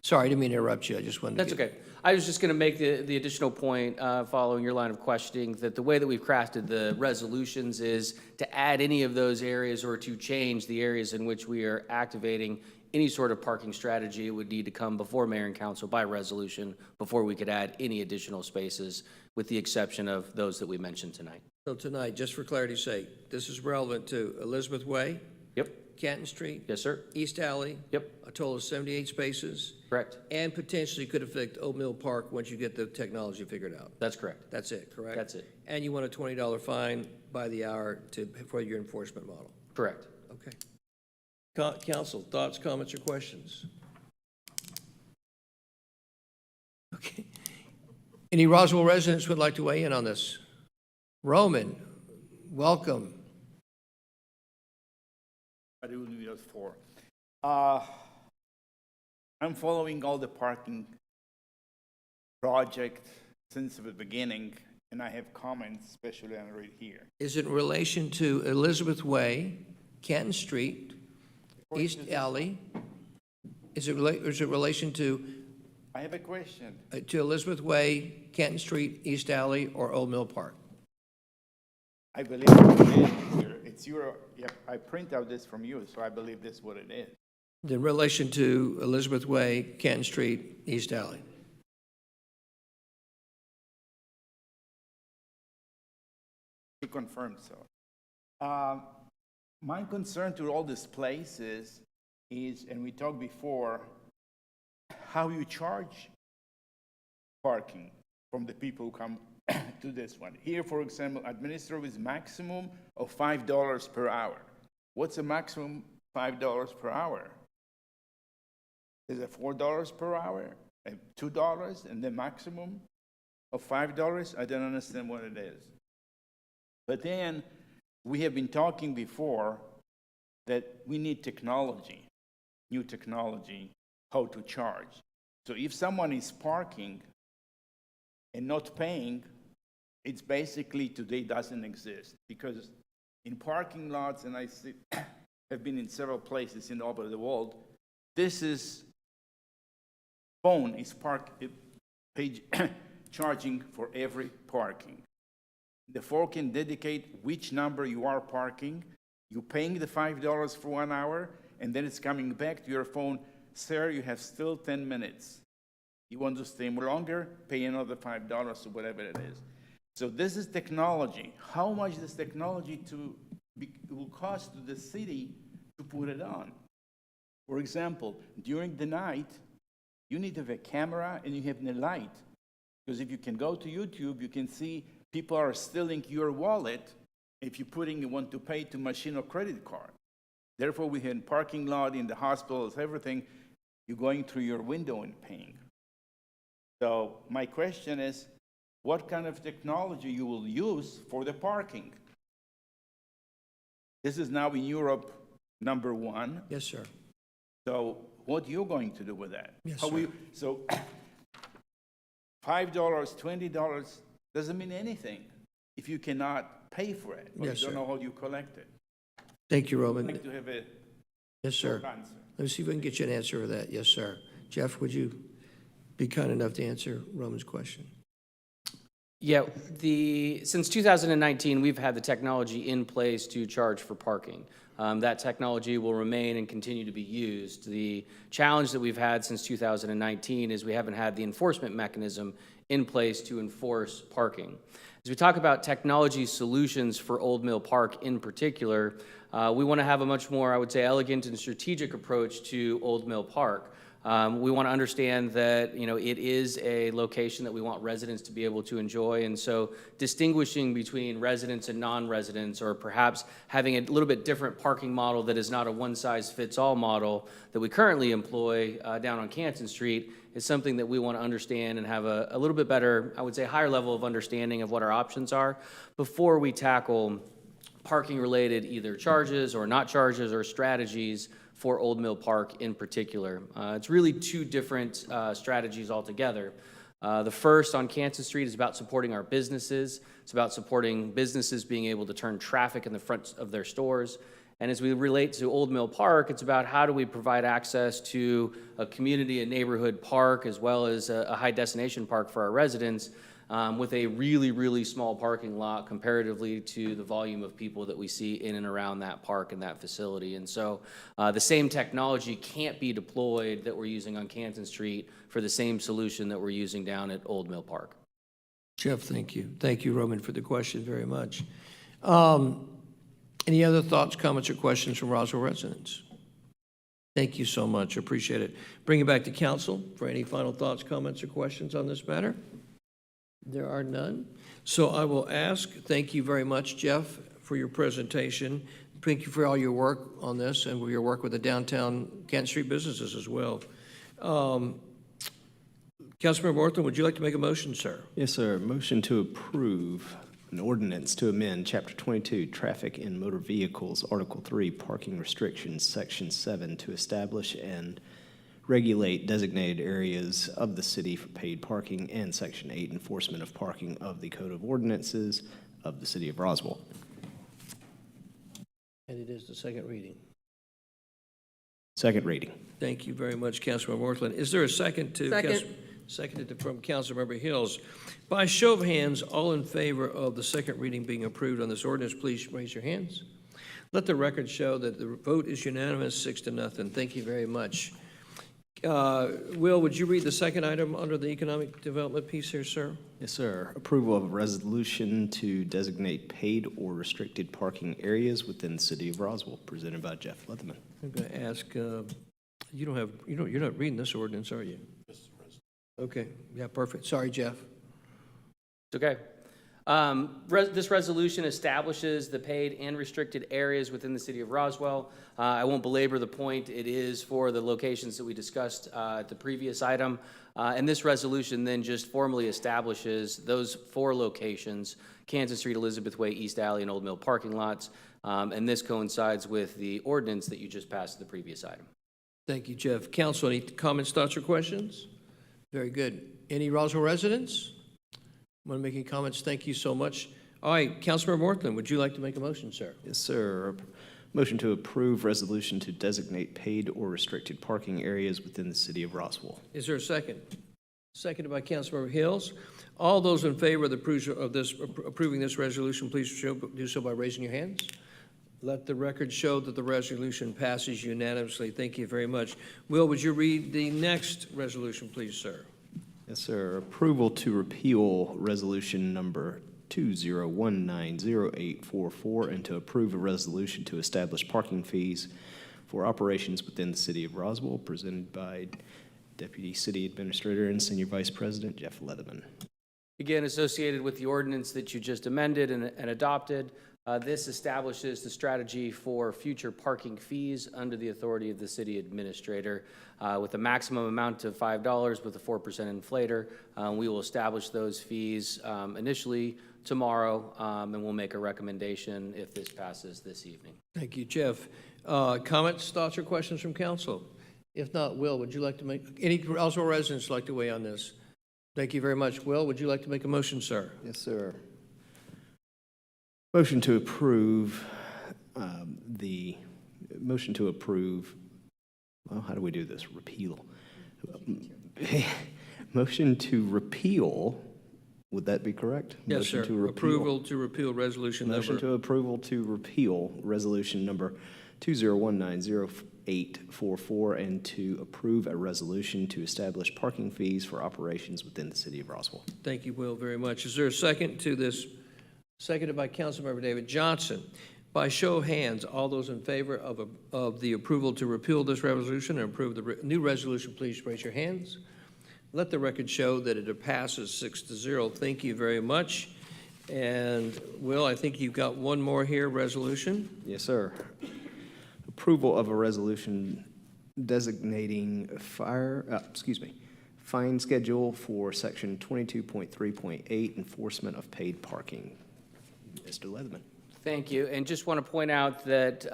A: Sorry, I didn't mean to interrupt you. I just wanted to
L: That's okay. I was just going to make the additional point, following your line of questioning, that the way that we've crafted the resolutions is to add any of those areas or to change the areas in which we are activating any sort of parking strategy. It would need to come before mayor and council by resolution before we could add any additional spaces, with the exception of those that we mentioned tonight.
A: So tonight, just for clarity's sake, this is relevant to Elizabeth Way?
L: Yep.
A: Canton Street?
L: Yes, sir.
A: East Alley?
L: Yep.
A: A total of 78 spaces?
L: Correct.
A: And potentially could affect Old Mill Park once you get the technology figured out?
L: That's correct.
A: That's it, correct?
L: That's it.
A: And you want a $20 fine by the hour for your enforcement model?
L: Correct.
A: Okay. Council, thoughts, comments, or questions? Okay. Any Roswell residents would like to weigh in on this? Roman, welcome.
P: I do need us for. I'm following all the parking project since the beginning, and I have comments, especially on right here.
A: Is it in relation to Elizabeth Way, Canton Street, East Alley? Is it relation to
P: I have a question.
A: Elizabeth Way, Canton Street, East Alley, or Old Mill Park?
P: I believe it is. It's your, yep, I print out this from you, so I believe this is what it is.
A: In relation to Elizabeth Way, Canton Street, East Alley?
P: He confirmed so. My concern to all these places is, and we talked before, how you charge parking from the people who come to this one. Here, for example, administrative is maximum of $5 per hour. What's a maximum $5 per hour? Is it $4 per hour? $2 and the maximum of $5? I don't understand what it is. But then we have been talking before that we need technology, new technology, how to charge. So if someone is parking and not paying, it's basically today doesn't exist, because in parking lots, and I have been in several places in all over the world, this is phone is charging for every parking. The phone can dedicate which number you are parking. You're paying the $5 for 1 hour, and then it's coming back to your phone. Sir, you have still 10 minutes. You want to stay longer? Pay another $5 or whatever it is. So this is technology. How much this technology will cost to the city to put it on? For example, during the night, you need to have a camera and you have a light. Because if you can go to YouTube, you can see people are stealing your wallet if you want to pay to machine or credit card. Therefore, we have parking lot in the hospitals, everything, you're going through your window and paying. So my question is, what kind of technology you will use for the parking? This is now in Europe, number one.
A: Yes, sir.
P: So what you're going to do with that?
A: Yes,
P: How
A: sir.
P: So $5, $20 doesn't mean anything if you cannot pay for it, or
A: Yes,
P: you don't
A: sir.
P: know how you collect it.
A: Thank you, Roman.
P: I'd like to have a
A: Yes, sir.
P: short answer.
A: Let me see if we can get you an answer for that. Yes, sir. Jeff, would you be kind enough to answer Roman's question?
L: Yeah, since 2019, we've had the technology in place to charge for parking. That technology will remain and continue to be used. The challenge that we've had since 2019 is we haven't had the enforcement mechanism in place to enforce parking. As we talk about technology solutions for Old Mill Park in particular, we want to have a much more, I would say, elegant and strategic approach to Old Mill Park. We want to understand that, it is a location that we want residents to be able to enjoy, and so distinguishing between residents and non-residents, or perhaps having a little bit different parking model that is not a one-size-fits-all model that we currently employ down on Canton Street, is something that we want to understand and have a little bit better, I would say, higher level of understanding of what our options are before we tackle parking-related either charges or not charges or strategies for Old Mill Park in particular. It's really two different strategies altogether. The first on Canton Street is about supporting our businesses. It's about supporting businesses being able to turn traffic in the front of their stores. And as we relate to Old Mill Park, it's about how do we provide access to a community and neighborhood park as well as a high destination park for our residents, with a really, really small parking lot comparatively to the volume of people that we see in and around that park and that facility. And so the same technology can't be deployed that we're using on Canton Street for the same solution that we're using down at Old Mill Park.
A: Jeff, thank you. Thank you, Roman, for the question very much. Any other thoughts, comments, or questions from Roswell residents? Thank you so much. Appreciate it. Bring it back to council for any final thoughts, comments, or questions on this matter. There are none. So I will ask, thank you very much, Jeff, for your presentation. Thank you for all your work on this and for your work with the downtown Canton Street businesses as well. Councilmember Orthman, would you like to make a motion, sir?
K: Yes, sir. Motion to approve An ordinance to amend Chapter 22, Traffic in Motor Vehicles, Article 3, Parking Restrictions, Section 7, to establish and regulate designated areas of the city for paid parking, and Section 8, Enforcement of Parking of the Code of Ordinances of the City of Roswell.
A: And it is the second reading.
K: Second reading.
A: Thank you very much, Councilmember Worthland. Is there a second to?
F: Second.
A: Seconded from Councilmember Hills. By show of hands, all in favor of the second reading being approved on this ordinance, please raise your hands. Let the record show that the vote is unanimous, 6-0. Thank you very much. Will, would you read the second item under the economic development piece here, sir?
K: Yes, sir. Approval of a resolution to designate paid or restricted parking areas within the City of Roswell, presented by Jeff Leatherman.
A: I'm going to ask, you're not reading this ordinance, are you? Okay, yeah, perfect. Sorry, Jeff.
L: It's okay. This resolution establishes the paid and restricted areas within the city of Roswell. I won't belabor the point. It is for the locations that we discussed at the previous item. And this resolution then just formally establishes those 4 locations: Kansas Street, Elizabeth Way, East Alley, and Old Mill parking lots. And this coincides with the ordinance that you just passed at the previous item.
A: Thank you, Jeff. Council, any comments, thoughts, or questions? Very good. Any Roswell residents want to make any comments? Thank you so much. All right, Councilmember Worthland, would you like to make a motion, sir?
K: Yes, sir. Motion to approve resolution to designate paid or restricted parking areas within the City of Roswell.
A: Is there a second? Seconded by Councilmember Hills. All those in favor of approving this resolution, please do so by raising your hands. Let the record show that the resolution passes unanimously. Thank you very much. Will, would you read the next resolution, please, sir?
K: Yes, sir. Approval to repeal resolution number 20190844 and to approve a resolution to establish parking fees for operations within the City of Roswell, presented by Deputy City Administrator and Senior Vice President Jeff Leatherman.
L: Again, associated with the ordinance that you just amended and adopted, this establishes the strategy for future parking fees under the authority of the city administrator with a maximum amount of $5 with a 4% inflator. We will establish those fees initially tomorrow, and we'll make a recommendation if this passes this evening.
A: Thank you, Jeff. Comments, thoughts, or questions from council? If not, Will, would you like to make, any Roswell residents like to weigh on this? Thank you very much. Will, would you like to make a motion, sir?
K: Yes, sir. Motion to approve well, how do we do this? Repeal. Motion to repeal, would that be correct?
A: Yes,
K: Motion
A: sir.
K: to repeal.
A: Approval to repeal resolution number.
K: Motion to approval to repeal resolution number 20190844 and to approve a resolution to establish parking fees for operations within the City of Roswell.
A: Thank you, Will, very much. Is there a second to this? Seconded by Councilmember David Johnson. By show of hands, all those in favor of the approval to repeal this resolution and approve the new resolution, please raise your hands. Let the record show that it passes 6-0. Thank you very much. And Will, I think you've got one more here, resolution.
K: Yes, sir. Approval of a resolution designating fine schedule for section 22.3.8 enforcement of paid parking. Mr. Leatherman.
L: Thank you. And just want to point out that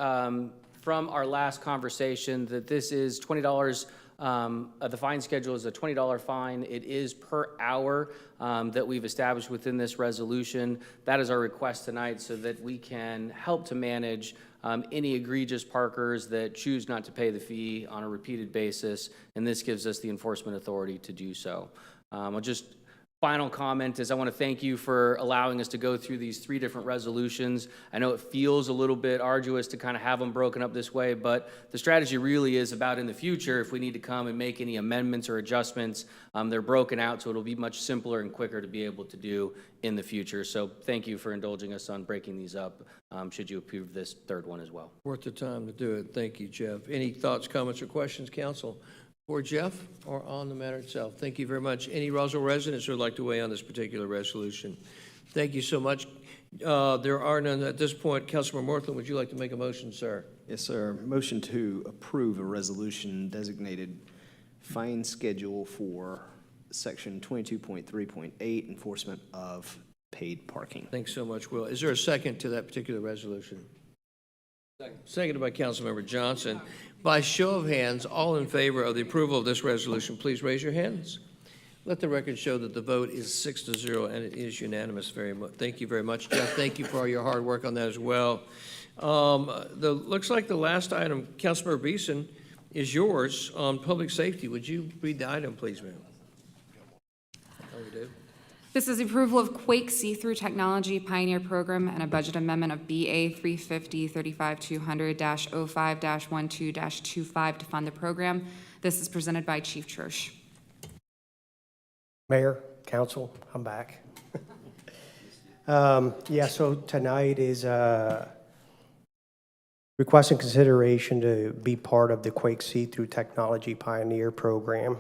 L: from our last conversation that this is $20, the fine schedule is a $20 fine. It is per hour that we've established within this resolution. That is our request tonight so that we can help to manage any egregious parkers that choose not to pay the fee on a repeated basis, and this gives us the enforcement authority to do so. Final comment is I want to thank you for allowing us to go through these 3 different resolutions. I know it feels a little bit arduous to kind of have them broken up this way, but the strategy really is about in the future, if we need to come and make any amendments or adjustments, they're broken out, so it'll be much simpler and quicker to be able to do in the future. So thank you for indulging us on breaking these up, should you approve this 3rd one as well.
A: Worth the time to do it. Thank you, Jeff. Any thoughts, comments, or questions, council? For Jeff or on the matter itself? Thank you very much. Any Roswell residents who would like to weigh on this particular resolution? Thank you so much. There are none at this point. Councilmember Worthland, would you like to make a motion, sir?
K: Yes, sir. Motion to approve a resolution designated fine schedule for section 22.3.8 enforcement of paid parking.
A: Thanks so much, Will. Is there a second to that particular resolution? Seconded by Councilmember Johnson. By show of hands, all in favor of the approval of this resolution, please raise your hands. Let the record show that the vote is 6-0, and it is unanimous. Thank you very much, Jeff. Thank you for all your hard work on that as well. Looks like the last item, Councilmember Beeson, is yours on public safety. Would you read the item, please, ma'am? Oh, we do?
J: This is approval of Quake See-Through Technology Pioneer Program and a budget amendment of BA 350-35200-05-12-25 to fund the program. This is presented by Chief Church.
M: Mayor, council, I'm back. Yeah, so tonight is requesting consideration to be part of the Quake See-Through Technology Pioneer Program.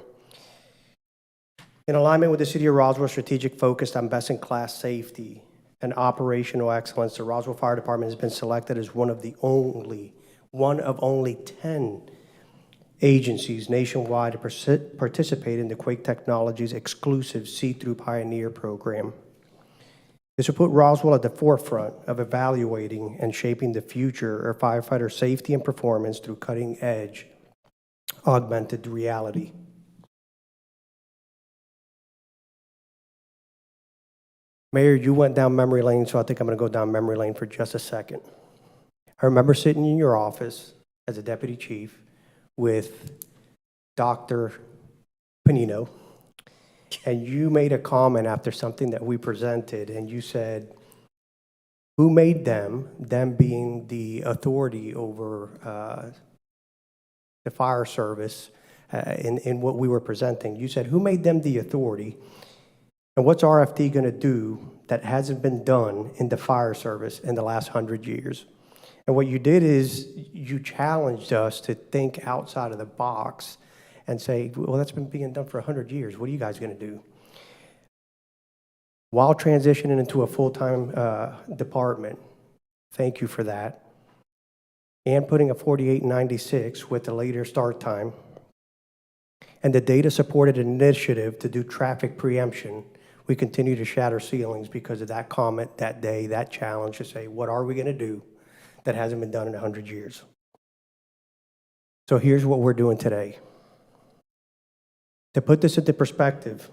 M: In alignment with the City of Roswell's strategic focus on best-in-class safety and operational excellence, the Roswell Fire Department has been selected as one of only 10 agencies nationwide to participate in the Quake Technologies exclusive See-Through Pioneer Program. This will put Roswell at the forefront of evaluating and shaping the future of firefighter safety and performance through cutting-edge augmented reality. Mayor, you went down memory lane, so I think I'm going to go down memory lane for just a second. I remember sitting in your office as a deputy chief with Dr. Panino, and you made a comment after something that we presented, and you said, who made them being the authority over the fire service in what we were presenting. You said, who made them the authority? And what's RFD going to do that hasn't been done in the fire service in the last 100 years? And what you did is you challenged us to think outside of the box and say, well, that's been being done for 100 years. What are you guys going to do? While transitioning into a full-time department, thank you for that, and putting a 4896 with a later start time, and the data-supported initiative to do traffic preemption, we continue to shatter ceilings because of that comment that day, that challenge to say, what are we going to do that hasn't been done in 100 years? So here's what we're doing today. To put this into perspective,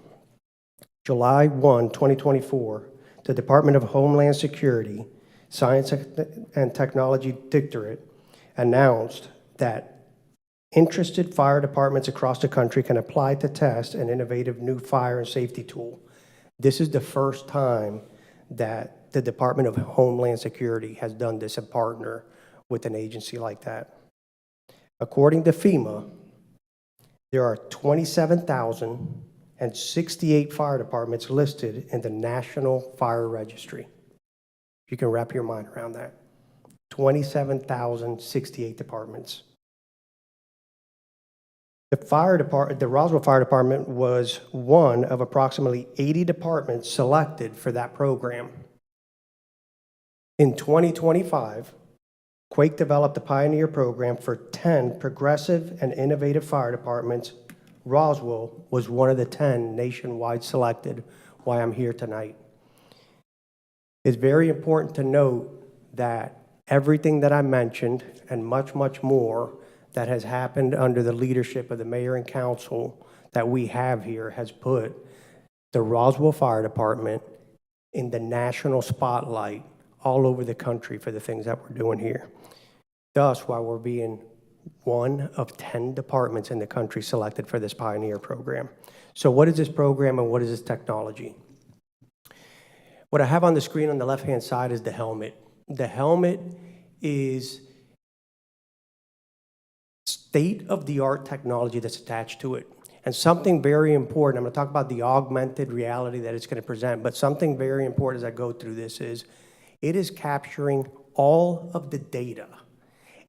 M: July 1, 2024, the Department of Homeland Security, Science and Technology Directorate announced that interested fire departments across the country can apply to test an innovative new fire and safety tool. This is the first time that the Department of Homeland Security has done this and partner with an agency like that. According to FEMA, there are 27,068 fire departments listed in the National Fire Registry. You can wrap your mind around that. 27,068 departments. The Roswell Fire Department was one of approximately 80 departments selected for that program. In 2025, Quake developed a pioneer program for 10 progressive and innovative fire departments. Roswell was one of the 10 nationwide selected, why I'm here tonight. It's very important to note that everything that I mentioned and much, much more that has happened under the leadership of the mayor and council that we have here has put the Roswell Fire Department in the national spotlight all over the country for the things that we're doing here. Thus, why we're being one of 10 departments in the country selected for this pioneer program. So what is this program and what is this technology? What I have on the screen on the left-hand side is the helmet. The helmet is state-of-the-art technology that's attached to it. And something very important, I'm going to talk about the augmented reality that it's going to present, but something very important as I go through this is it is capturing all of the data,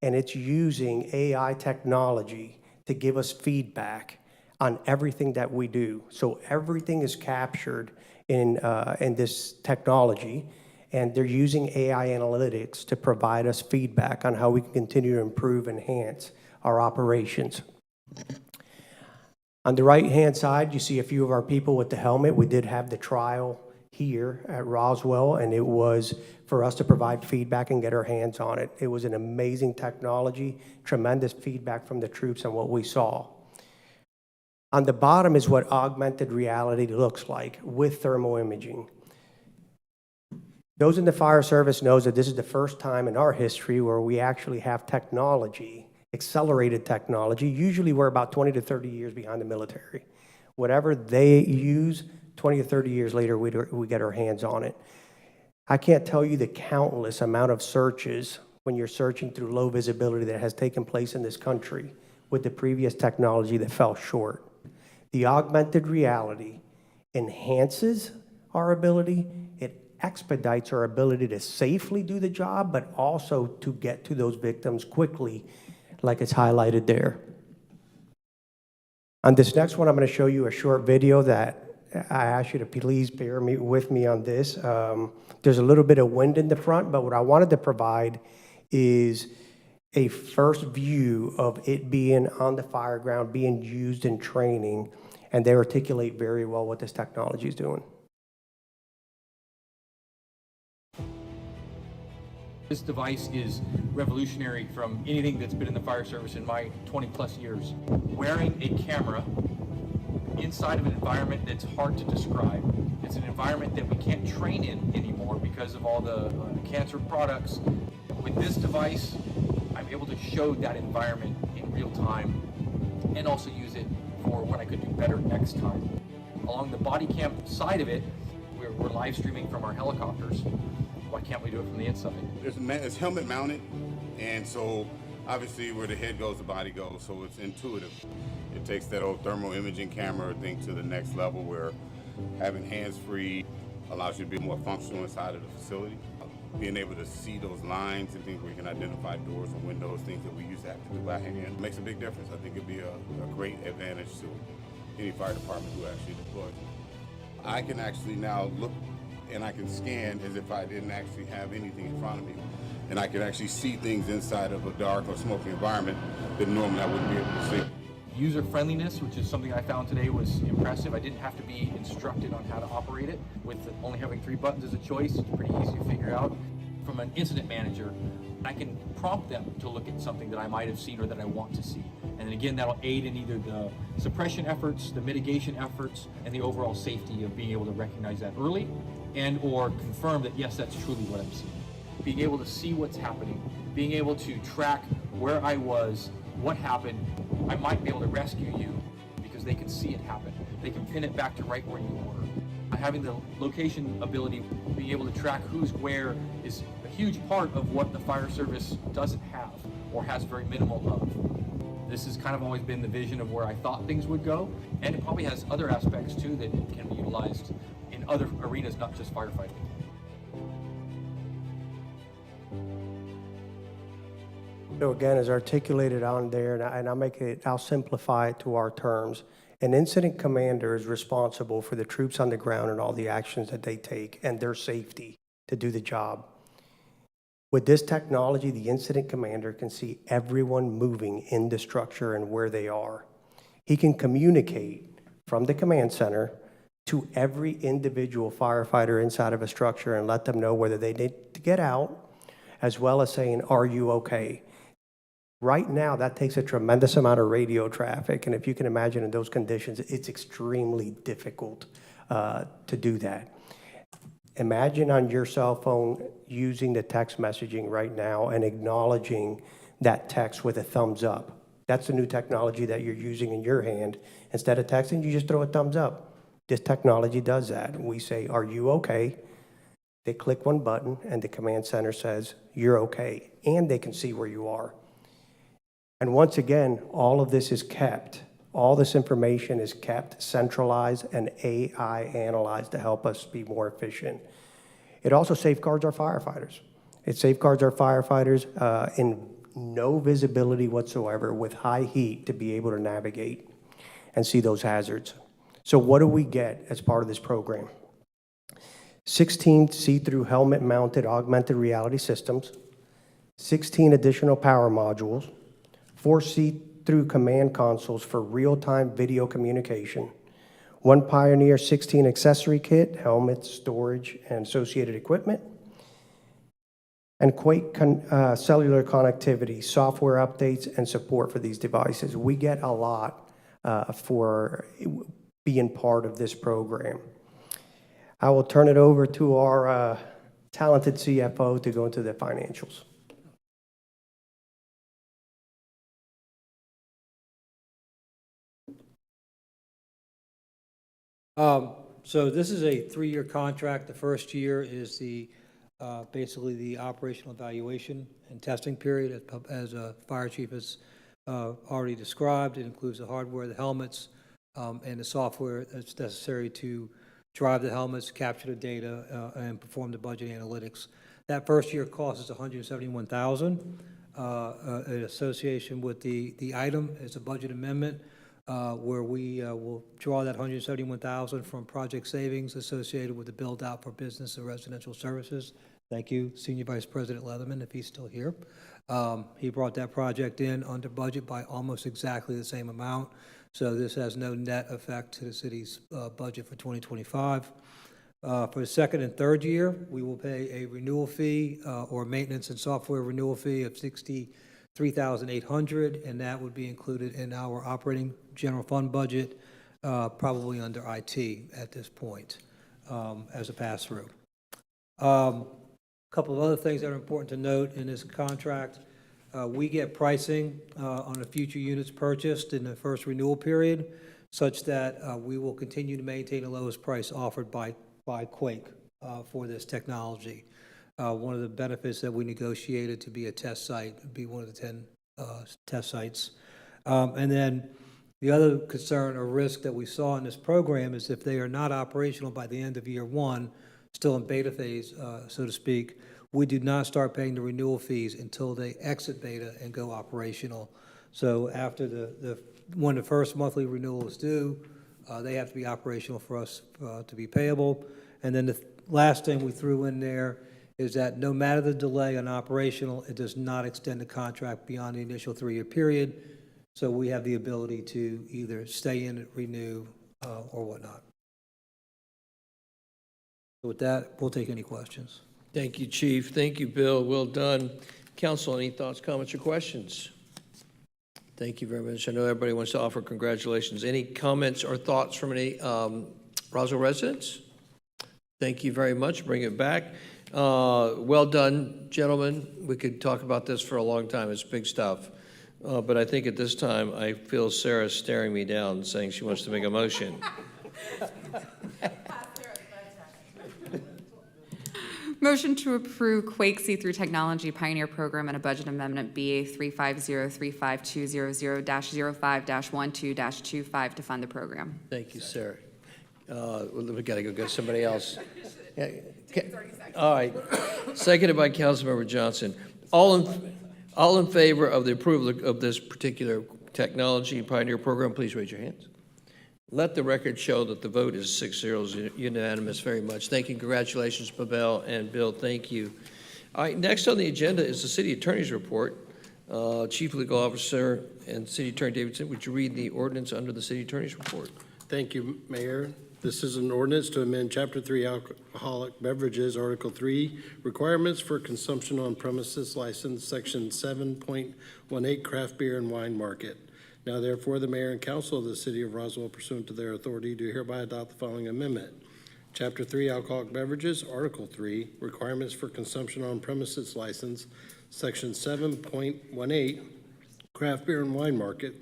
M: and it's using AI technology to give us feedback on everything that we do. So everything is captured in this technology, and they're using AI analytics to provide us feedback on how we can continue to improve, enhance our operations. On the right-hand side, you see a few of our people with the helmet. We did have the trial here at Roswell, and it was for us to provide feedback and get our hands on it. It was an amazing technology, tremendous feedback from the troops on what we saw. On the bottom is what augmented reality looks like with thermal imaging. Those in the fire service knows that this is the first time in our history where we actually have technology, accelerated technology. Usually we're about 20 to 30 years behind the military. Whatever they use, 20 to 30 years later, we get our hands on it. I can't tell you the countless amount of searches when you're searching through low visibility that has taken place in this country with the previous technology that fell short. The augmented reality enhances our ability, it expedites our ability to safely do the job, but also to get to those victims quickly, like it's highlighted there. On this next one, I'm going to show you a short video that I ask you to please bear with me on this. There's a little bit of wind in the front, but what I wanted to provide is a first view of it being on the fire ground, being used in training, and they articulate very well what this technology is doing.
N: This device is revolutionary from anything that's been in the fire service in my 20-plus years. Wearing a camera inside of an environment that's hard to describe. It's an environment that we can't train in anymore because of all the cancer products. With this device, I'm able to show that environment in real time and also use it for what I could do better next time. Along the body cam side of it, we're live streaming from our helicopters. Why can't we do it from the inside?
Q: It's helmet mounted, and so obviously where the head goes, the body goes, so it's intuitive. It takes that old thermal imaging camera thing to the next level where having hands-free allows you to be more functional inside of the facility. Being able to see those lines and things where you can identify doors and windows, things that we used to have to do by hand, makes a big difference. I think it'd be a great advantage to any fire department who actually deploys it. I can actually now look and I can scan as if I didn't actually have anything in front of me. And I can actually see things inside of a dark or smoky environment that normally I wouldn't be able to see.
N: User friendliness, which is something I found today was impressive. I didn't have to be instructed on how to operate it. With only having 3 buttons as a choice, it's pretty easy to figure out. From an incident manager, I can prompt them to look at something that I might have seen or that I want to see. And then again, that'll aid in either the suppression efforts, the mitigation efforts, and the overall safety of being able to recognize that early and or confirm that, yes, that's truly what I'm seeing. Being able to see what's happening, being able to track where I was, what happened. I might be able to rescue you because they can see it happen. They can pin it back to right where you were. Having the location ability, being able to track who's where is a huge part of what the fire service doesn't have or has very minimal of. This has kind of always been the vision of where I thought things would go, and it probably has other aspects too that can be utilized in other arenas, not just firefighting.
M: So again, as articulated on there, and I'll simplify it to our terms. An incident commander is responsible for the troops on the ground and all the actions that they take and their safety to do the job. With this technology, the incident commander can see everyone moving in the structure and where they are. He can communicate from the command center to every individual firefighter inside of a structure and let them know whether they need to get out, as well as saying, are you okay? Right now, that takes a tremendous amount of radio traffic, and if you can imagine in those conditions, it's extremely difficult to do that. Imagine on your cell phone using the text messaging right now and acknowledging that text with a thumbs up. That's the new technology that you're using in your hand. Instead of texting, you just throw a thumbs up. This technology does that. We say, are you okay? They click one button, and the command center says, you're okay, and they can see where you are. And once again, all of this is kept. All this information is kept, centralized, and AI analyzed to help us be more efficient. It also safeguards our firefighters. It safeguards our firefighters in no visibility whatsoever with high heat to be able to navigate and see those hazards. So what do we get as part of this program? 16 see-through helmet-mounted augmented reality systems, 16 additional power modules, 4 see-through command consoles for real-time video communication, 1 Pioneer 16 accessory kit, helmets, storage, and associated equipment, and Quake cellular connectivity, software updates, and support for these devices. We get a lot for being part of this program. I will turn it over to our talented CFO to go into the financials.
G: So this is a 3-year contract. The first year is basically the operational evaluation and testing period, as Fire Chief has already described. It includes the hardware, the helmets, and the software that's necessary to drive the helmets, capture the data, and perform the budget analytics. That first year cost is $171,000. In association with the item is a budget amendment where we will draw that $171,000 from project savings associated with the build-out for business and residential services. Thank you, Senior Vice President Leatherman, if he's still here. He brought that project in under budget by almost exactly the same amount. So this has no net effect to the city's budget for 2025. For the second and third year, we will pay a renewal fee or maintenance and software renewal fee of $63,800, and that would be included in our operating general fund budget, probably under IT at this point as a pass-through. A couple of other things that are important to note in this contract. We get pricing on the future units purchased in the first renewal period, such that we will continue to maintain the lowest price offered by Quake for this technology. One of the benefits that we negotiated to be a test site would be one of the 10 test sites. And then the other concern or risk that we saw in this program is if they are not operational by the end of year 1, still in beta phase, so to speak, we do not start paying the renewal fees until they exit beta and go operational. So after when the first monthly renewal is due, they have to be operational for us to be payable. And then the last thing we threw in there is that no matter the delay on operational, it does not extend the contract beyond the initial 3-year period. So we have the ability to either stay in it, renew, or whatnot. So with that, we'll take any questions.
A: Thank you, Chief. Thank you, Bill. Well done. Council, any thoughts, comments, or questions? Thank you very much. I know everybody wants to offer congratulations. Any comments or thoughts from any Roswell residents? Thank you very much. Bring it back. Well done, gentlemen. We could talk about this for a long time. It's big stuff. But I think at this time, I feel Sarah staring me down, saying she wants to make a motion.
J: Motion to approve Quake See-Through Technology Pioneer Program and a budget amendment BA 350-35200-05-12-25 to fund the program.
A: Thank you, Sarah. We got to go get somebody else. Yeah. All right. Seconded by Councilmember Johnson. All in favor of the approval of this particular technology Pioneer Program, please raise your hands. Let the record show that the vote is 6-0, unanimous. Very much. Thank you. Congratulations, Pavel and Bill. Thank you. All right, next on the agenda is the City Attorney's Report. Chief Legal Officer and City Attorney Davidson, would you read the ordinance under the City Attorney's Report?
I: Thank you, Mayor. This is an ordinance to amend Chapter 3 Alcoholic Beverages, Article 3, Requirements for Consumption on Premises License, Section 7.18, Craft Beer and Wine Market. Now therefore, the Mayor and Council of the City of Roswell, pursuant to their authority, do hereby adopt the following amendment. Chapter 3 Alcoholic Beverages, Article 3, Requirements for Consumption on Premises License, Section 7.18, Craft Beer and Wine Market,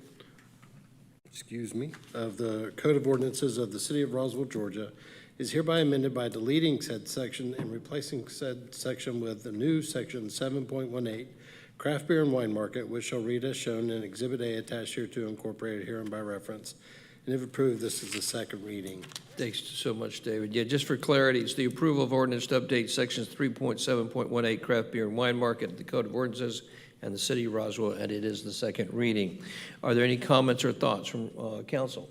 I: of the Code of Ordinances of the City of Roswell, Georgia, is hereby amended by deleting said section and replacing said section with the new Section 7.18, Craft Beer and Wine Market, which shall read as shown in Exhibit A attached here to incorporated herein by reference. And if approved, this is the second reading.
A: Thanks so much, David. Yeah, just for clarity, it's the approval of ordinance to update Sections 3.7.18, Craft Beer and Wine Market, the Code of Ordinances, and the City of Roswell, and it is the second reading. Are there any comments or thoughts from council?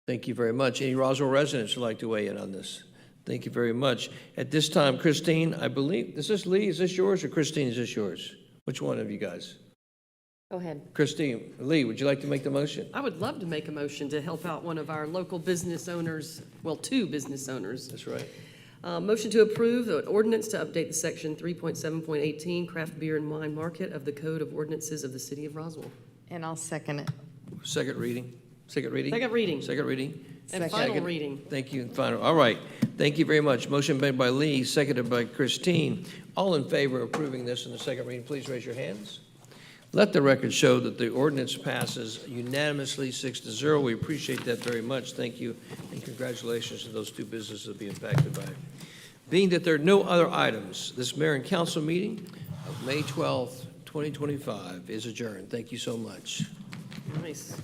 A: Thank you very much. Any Roswell residents who'd like to weigh in on this? Thank you very much. At this time, Christine, I believe, is this Lee? Is this yours, or Christine, is this yours? Which one of you guys?
F: Go ahead.
A: Christine, Lee, would you like to make the motion?
F: I would love to make a motion to help out one of our local business owners, well, two business owners.
A: That's right.
F: Motion to approve the ordinance to update the section 3.7.18 craft beer and wine market of the Code of Ordinances of the City of Roswell.
E: And I'll second it.
A: Second reading? Second reading?
F: Second reading.
A: Second reading?
F: And final
A: Second.
F: reading.
A: Thank you, and final. All right. Thank you very much. Motion made by Lee, seconded by Christine. All in favor of approving this in the second reading, please raise your hands. Let the record show that the ordinance passes unanimously 6-0. We appreciate that very much. Thank you, and congratulations to those two businesses that will be impacted by it. Being that there are no other items, this mayor and council meeting of May 12th, 2025 is adjourned. Thank you so much.
F: Nice.